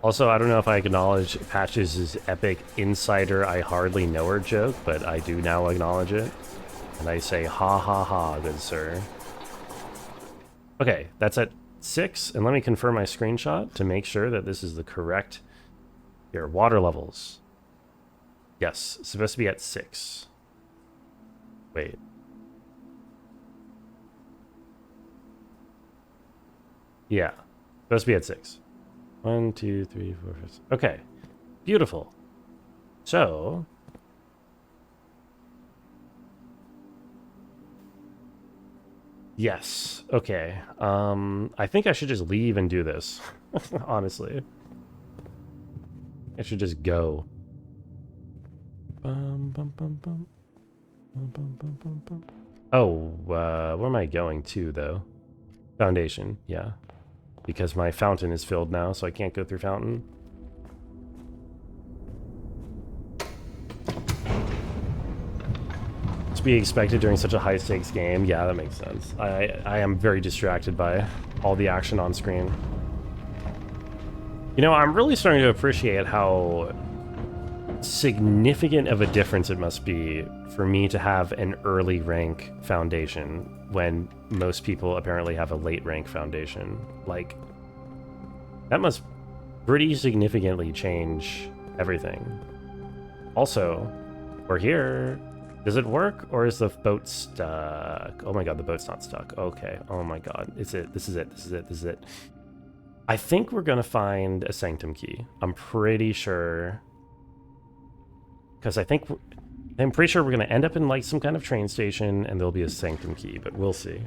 Also, I don't know if I acknowledge Patches' epic insider I hardly know her joke, but I do now acknowledge it. And I say, ha ha ha, good sir. Okay, that's at 6, and let me confirm my screenshot to make sure that this is the correct... Here, water levels. Yes, it's supposed to be at 6. Wait. Yeah, supposed to be at 6. 1, 2, 3, 4, 5, 6. Okay, beautiful. So... Yes, okay. I think I should just leave and do this, honestly. I should just go. Oh, where am I going to, though? Foundation, yeah. Because my fountain is filled now, so I can't go through fountain. To be expected during such a high-stakes game. Yeah, that makes sense. I am very distracted by all the action on screen. You know, I'm really starting to appreciate how significant of a difference it must be for me to have an early rank foundation when most people apparently have a late rank foundation. Like, that must pretty significantly change everything. Also, we're here. Does it work, or is the boat stuck? Oh my god, the boat's not stuck. Okay, oh my god. It's it. This is it. This is it. This is it. I think we're gonna find a sanctum key. I'm pretty sure. Because I'm pretty sure we're gonna end up in like some kind of train station and there'll be a sanctum key, but we'll see.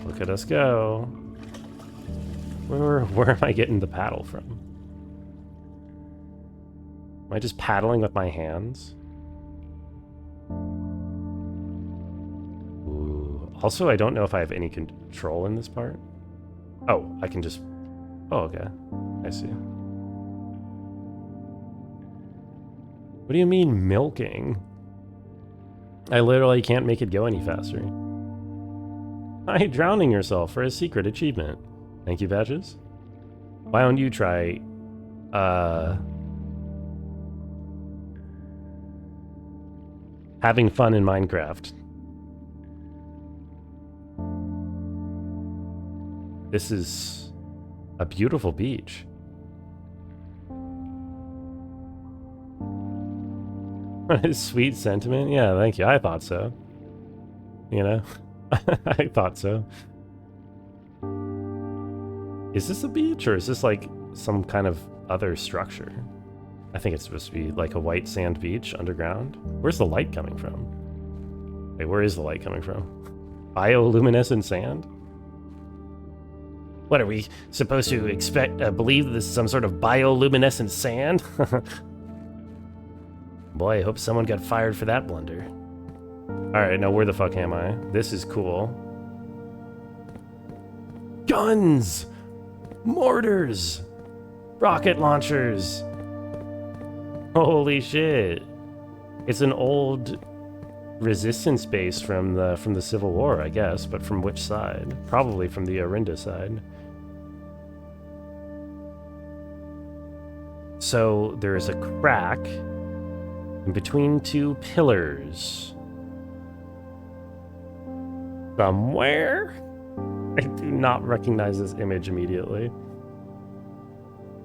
Look at us go. Where am I getting the paddle from? Am I just paddling with my hands? Ooh. Also, I don't know if I have any control in this part. Oh, I can just... Oh, okay. I see. What do you mean, milking? I literally can't make it go any faster. Why drowning yourself for a secret achievement? Thank you, Badges. Why don't you try... having fun in Minecraft. This is a beautiful beach. Sweet sentiment? Yeah, thank you. I thought so. You know? I thought so. Is this a beach, or is this like some kind of other structure? I think it's supposed to be like a white sand beach underground. Where's the light coming from? Wait, where is the light coming from? Bioluminescent sand? What, are we supposed to believe this is some sort of bioluminescent sand? Boy, I hope someone got fired for that blunder. Alright, now where the fuck am I? This is cool. Guns! Mortars! Rocket launchers! Holy shit. It's an old resistance base from the Civil War, I guess, but from which side? Probably from the Orinda side. So there's a crack in between two pillars. Somewhere? I do not recognize this image immediately.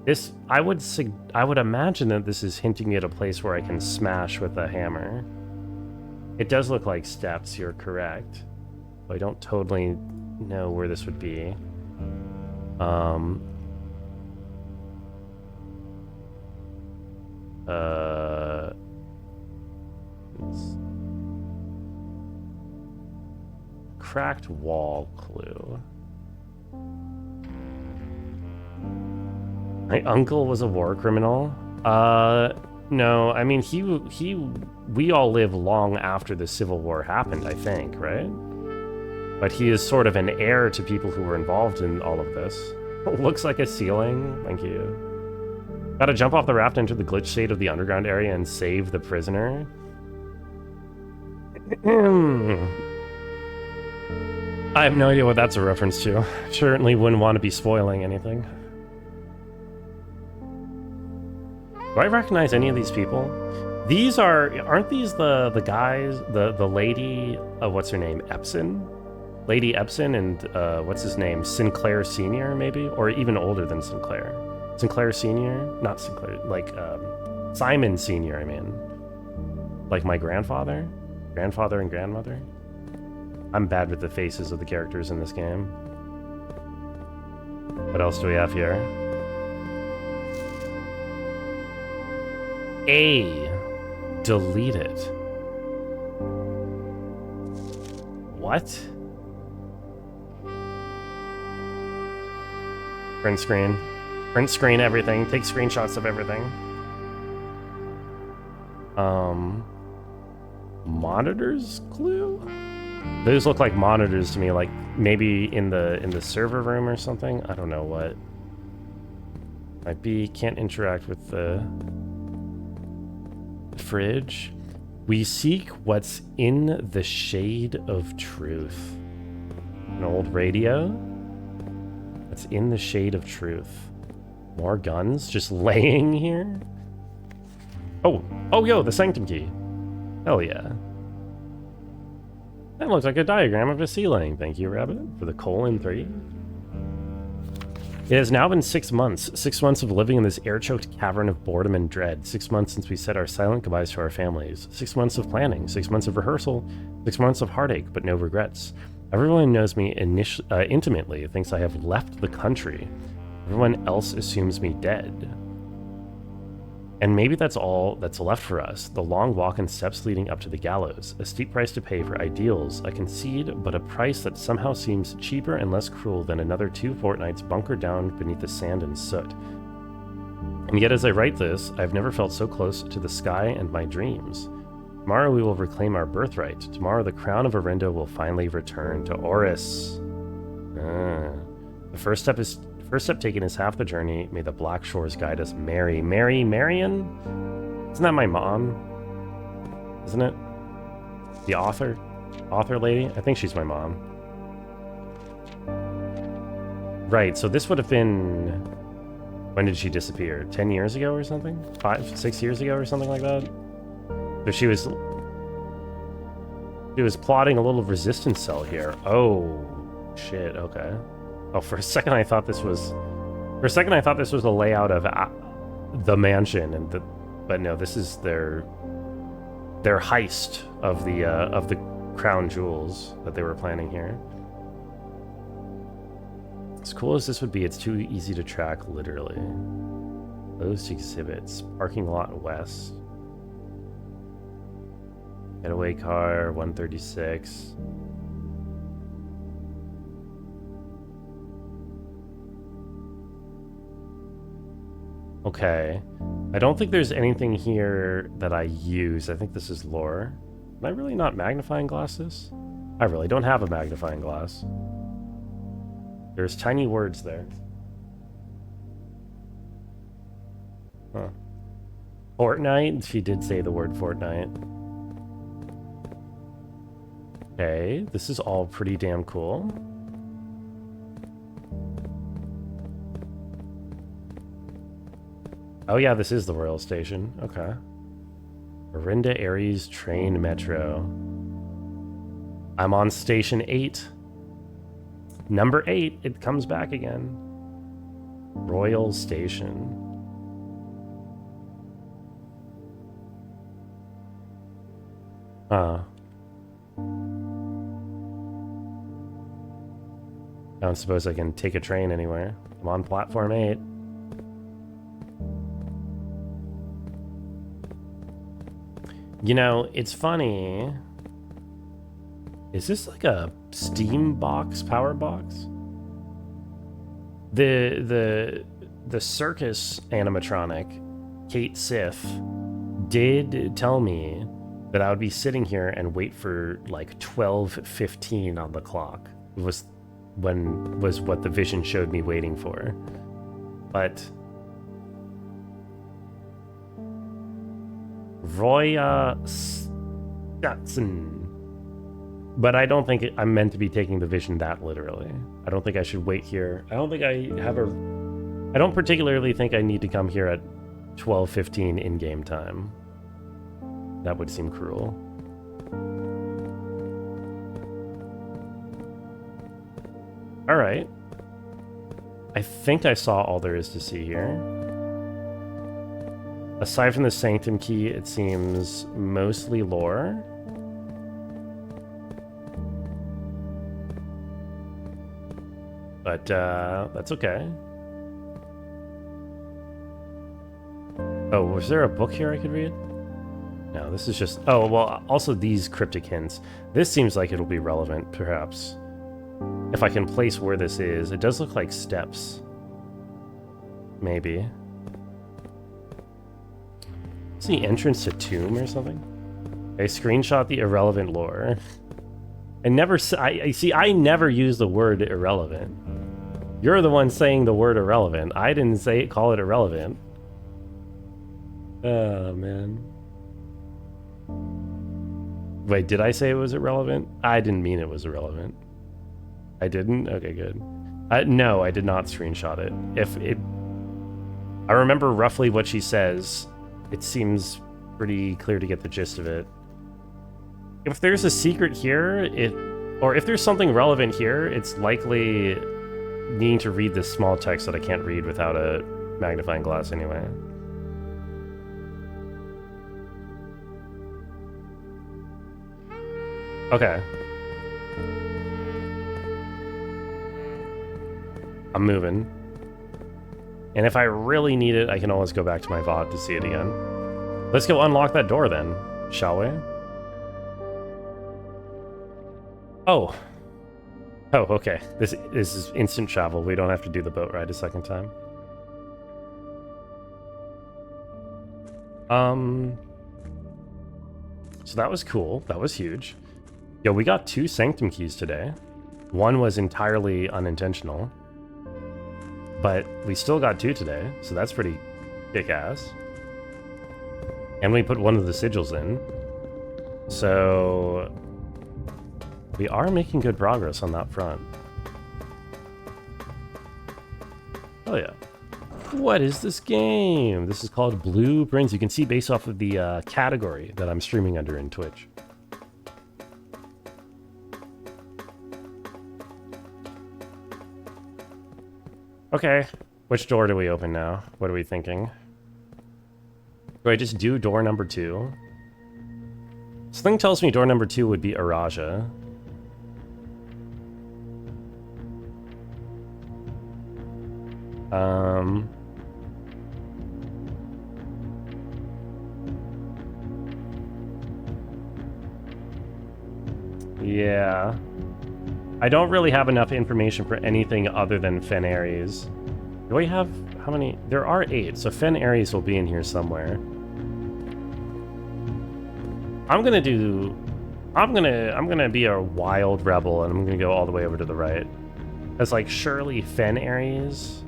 This, I would imagine that this is hinting at a place where I can smash with a hammer. It does look like steps, you're correct. But I don't totally know where this would be. It's cracked wall clue. My uncle was a war criminal. No, I mean, we all live long after the Civil War happened, I think, right? But he is sort of an heir to people who were involved in all of this. Looks like a ceiling. Thank you. Gotta jump off the raft into the glitch state of the underground area and save the prisoner. I have no idea what that's a reference to. Certainly wouldn't want to be spoiling anything. Do I recognize any of these people? These aren't these the guys, the lady, what's her name, Epson? Lady Epson and, what's his name, Sinclair Sr., maybe? Or even older than Sinclair. Sinclair Sr.? Not Sinclair, like, Simon Sr., I mean. Like my grandfather? Grandfather and grandmother? I'm bad with the faces of the characters in this game. What else do we have here? Delete it. What? Print screen. Print screen everything. Take screenshots of everything. Monitors clue? Those look like monitors to me, like maybe in the server room or something. I don't know what. Might be can't interact with the fridge. We seek what's in the shade of truth. An old radio. What's in the shade of truth? More guns just laying here. Oh, yo, the sanctum key. Hell yeah. That looks like a diagram of a ceiling. Thank you, Rabbit, for the :3. It has now been 6 months. 6 months of living in this air-choked cavern of boredom and dread. 6 months since we said our silent goodbyes to our families. 6 months of planning. 6 months of rehearsal. 6 months of heartache, but no regrets. Everyone who knows me intimately thinks I have left the country. Everyone else assumes me dead. And maybe that's all that's left for us, the long walk and steps leading up to the gallows, a steep price to pay for ideals, I concede, but a price that somehow seems cheaper and less cruel than another 2 fortnights bunkered down beneath the sand and soot. And yet as I write this, I've never felt so close to the sky and my dreams. Tomorrow we will reclaim our birthright. Tomorrow the crown of Arindo will finally return to Oris. The first step taken is half the journey. May the black shores guide us. Marion? Isn't that my mom? Isn't it? The author lady? I think she's my mom. Right, so this would have been... When did she disappear? 10 years ago or something? 5, 6 years ago or something like that? So she was plotting a little resistance cell here. Oh, shit, okay. Oh, for a second I thought this was a layout of the mansion, but no, this is their heist of the crown jewels that they were planning here. As cool as this would be, it's too easy to track, literally. Closed exhibits, parking lot west, getaway car 136. Okay, I don't think there's anything here that I use. I think this is lore. Am I really not magnifying glass this? I really don't have a magnifying glass. There's tiny words there. Huh. Fortnite? She did say the word Fortnite. Okay, this is all pretty damn cool. Oh yeah, this is the Royal Station. Okay. Orinda Aries Train Metro. I'm on Station 8. Number 8, it comes back again. Royal Station. I don't suppose I can take a train anywhere. I'm on platform 8. You know, it's funny. Is this like a Steam box, power box? The circus animatronic, Kate Sif, did tell me that I would be sitting here and wait for like 12:15 on the clock. Was what the vision showed me waiting for. But Roya Statson. But I don't think I'm meant to be taking the vision that literally. I don't think I should wait here. I don't particularly think I need to come here at 12:15 in-game time. That would seem cruel. All right. I think I saw all there is to see here. Aside from the Sanctum key, it seems mostly lore. But that's okay. Oh, was there a book here I could read? No, this is just... Oh, well, also these cryptic hints. This seems like it'll be relevant, perhaps. If I can place where this is. It does look like steps. Maybe. Is the entrance to tomb or something? I screenshot the irrelevant lore. I never use the word irrelevant. You're the one saying the word irrelevant. I didn't call it irrelevant. Oh, man. Wait, did I say it was irrelevant? I didn't mean it was irrelevant. I didn't? Okay, good. No, I did not screenshot it. I remember roughly what she says. It seems pretty clear to get the gist of it. If there's a secret here, or if there's something relevant here, it's likely needing to read this small text that I can't read without a magnifying glass anyway. Okay. I'm moving. And if I really need it, I can always go back to my VOD to see it again. Let's go unlock that door then, shall we? Oh. Oh, okay. This is instant travel. We don't have to do the boat ride a second time. So that was cool. That was huge. Yo, we got 2 Sanctum keys today. One was entirely unintentional. But we still got 2 today, so that's pretty kick-ass. And we put one of the sigils in. So we are making good progress on that front. Oh yeah. What is this game? This is called Blueprints. You can see based off of the category that I'm streaming under in Twitch. Okay, which door do we open now? What are we thinking? Do I just do door number 2? Something tells me door number 2 would be Araja. Yeah. I don't really have enough information for anything other than Fen Ares. Do we have... how many? There are 8, so Fen Ares will be in here somewhere. I'm gonna be a wild rebel, and I'm gonna go all the way over to the right. That's like, surely Fen Ares?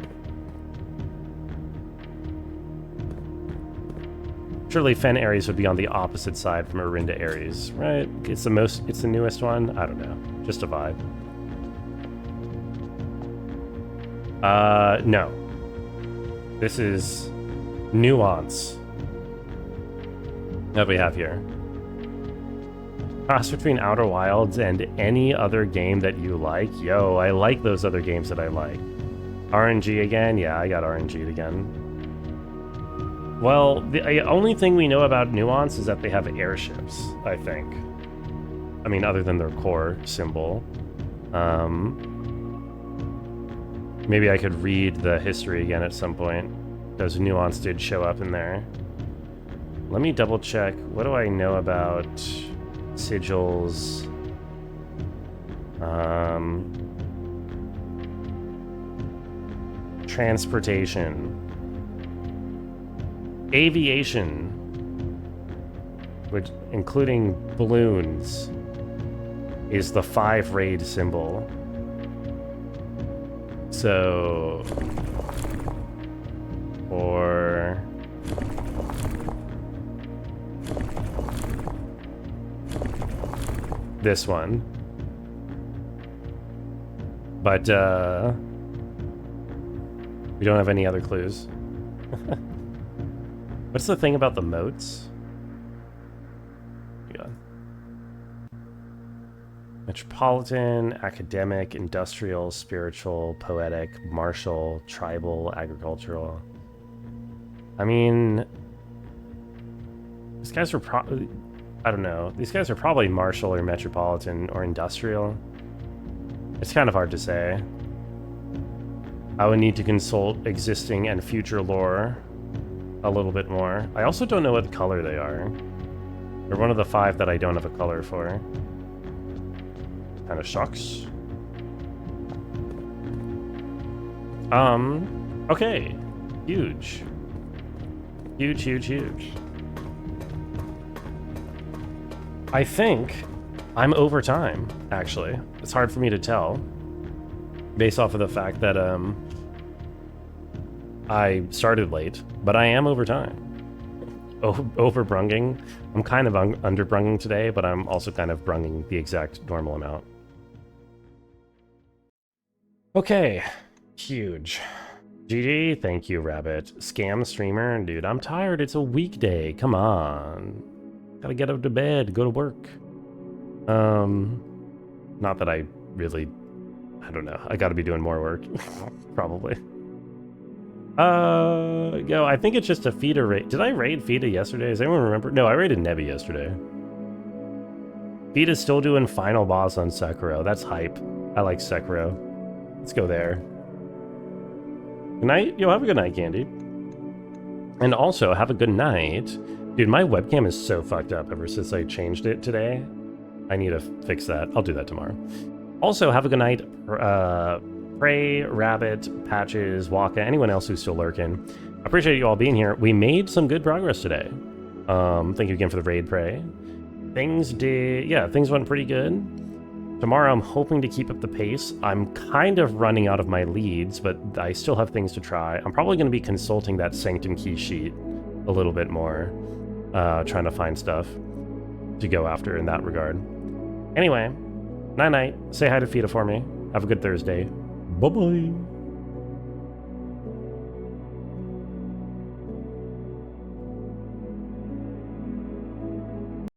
Surely Fen Ares would be on the opposite side from Arinda Ares, right? It's the newest one? I don't know. Just a vibe. No. This is Nuance. What do we have here? Cross between Outer Wilds and any other game that you like. Yo, I like those other games that I like. RNG again? Yeah, I got RNG'd again. Well, the only thing we know about Nuance is that they have airships, I think. I mean, other than their core symbol. Maybe I could read the history again at some point. Those nuance did show up in there. Let me double check. What do I know about sigils? Transportation. Aviation. Which, including balloons, is the 5 raid symbol. So, or this one. But, we don't have any other clues. What's the thing about the moats? Yeah. Metropolitan, academic, industrial, spiritual, poetic, martial, tribal, agricultural. I mean, these guys are probably, I don't know, these guys are probably martial or metropolitan or industrial. It's kind of hard to say. I would need to consult existing and future lore a little bit more. I also don't know what color they are. They're one of the 5 that I don't have a color for. Kind of sucks. Okay. Huge. Huge, huge, huge. I think I'm over time, actually. It's hard for me to tell based off of the fact that I started late, but I am over time. Over brunging. I'm kind of under brunging today, but I'm also kind of brunging the exact normal amount. Okay, huge. GG, thank you, Rabbit. Scam streamer, dude, I'm tired. It's a weekday. Come on. Gotta get up to bed, go to work. Not that I really, I don't know. I gotta be doing more work, probably. Yo, I think it's just a Fida raid. Did I raid Fida yesterday? Does anyone remember? No, I raided Nebi yesterday. Fida's still doing final boss on Sekiro. That's hype. I like Sekiro. Let's go there. Good night. Yo, have a good night, Candy. And also, have a good night. Dude, my webcam is so fucked up ever since I changed it today. I need to fix that. I'll do that tomorrow. Also, have a good night. Prey, Rabbit, Patches, Waka, anyone else who's still lurking. I appreciate you all being here. We made some good progress today. Thank you again for the raid, Prey. Things went pretty good. Tomorrow I'm hoping to keep up the pace. I'm kind of running out of my leads, but I still have things to try. I'm probably going to be consulting that Sanctum Key sheet a little bit more, trying to find stuff to go after in that regard. Anyway, night-night. Say hi to Fida for me. Have a good Thursday. Bye-bye.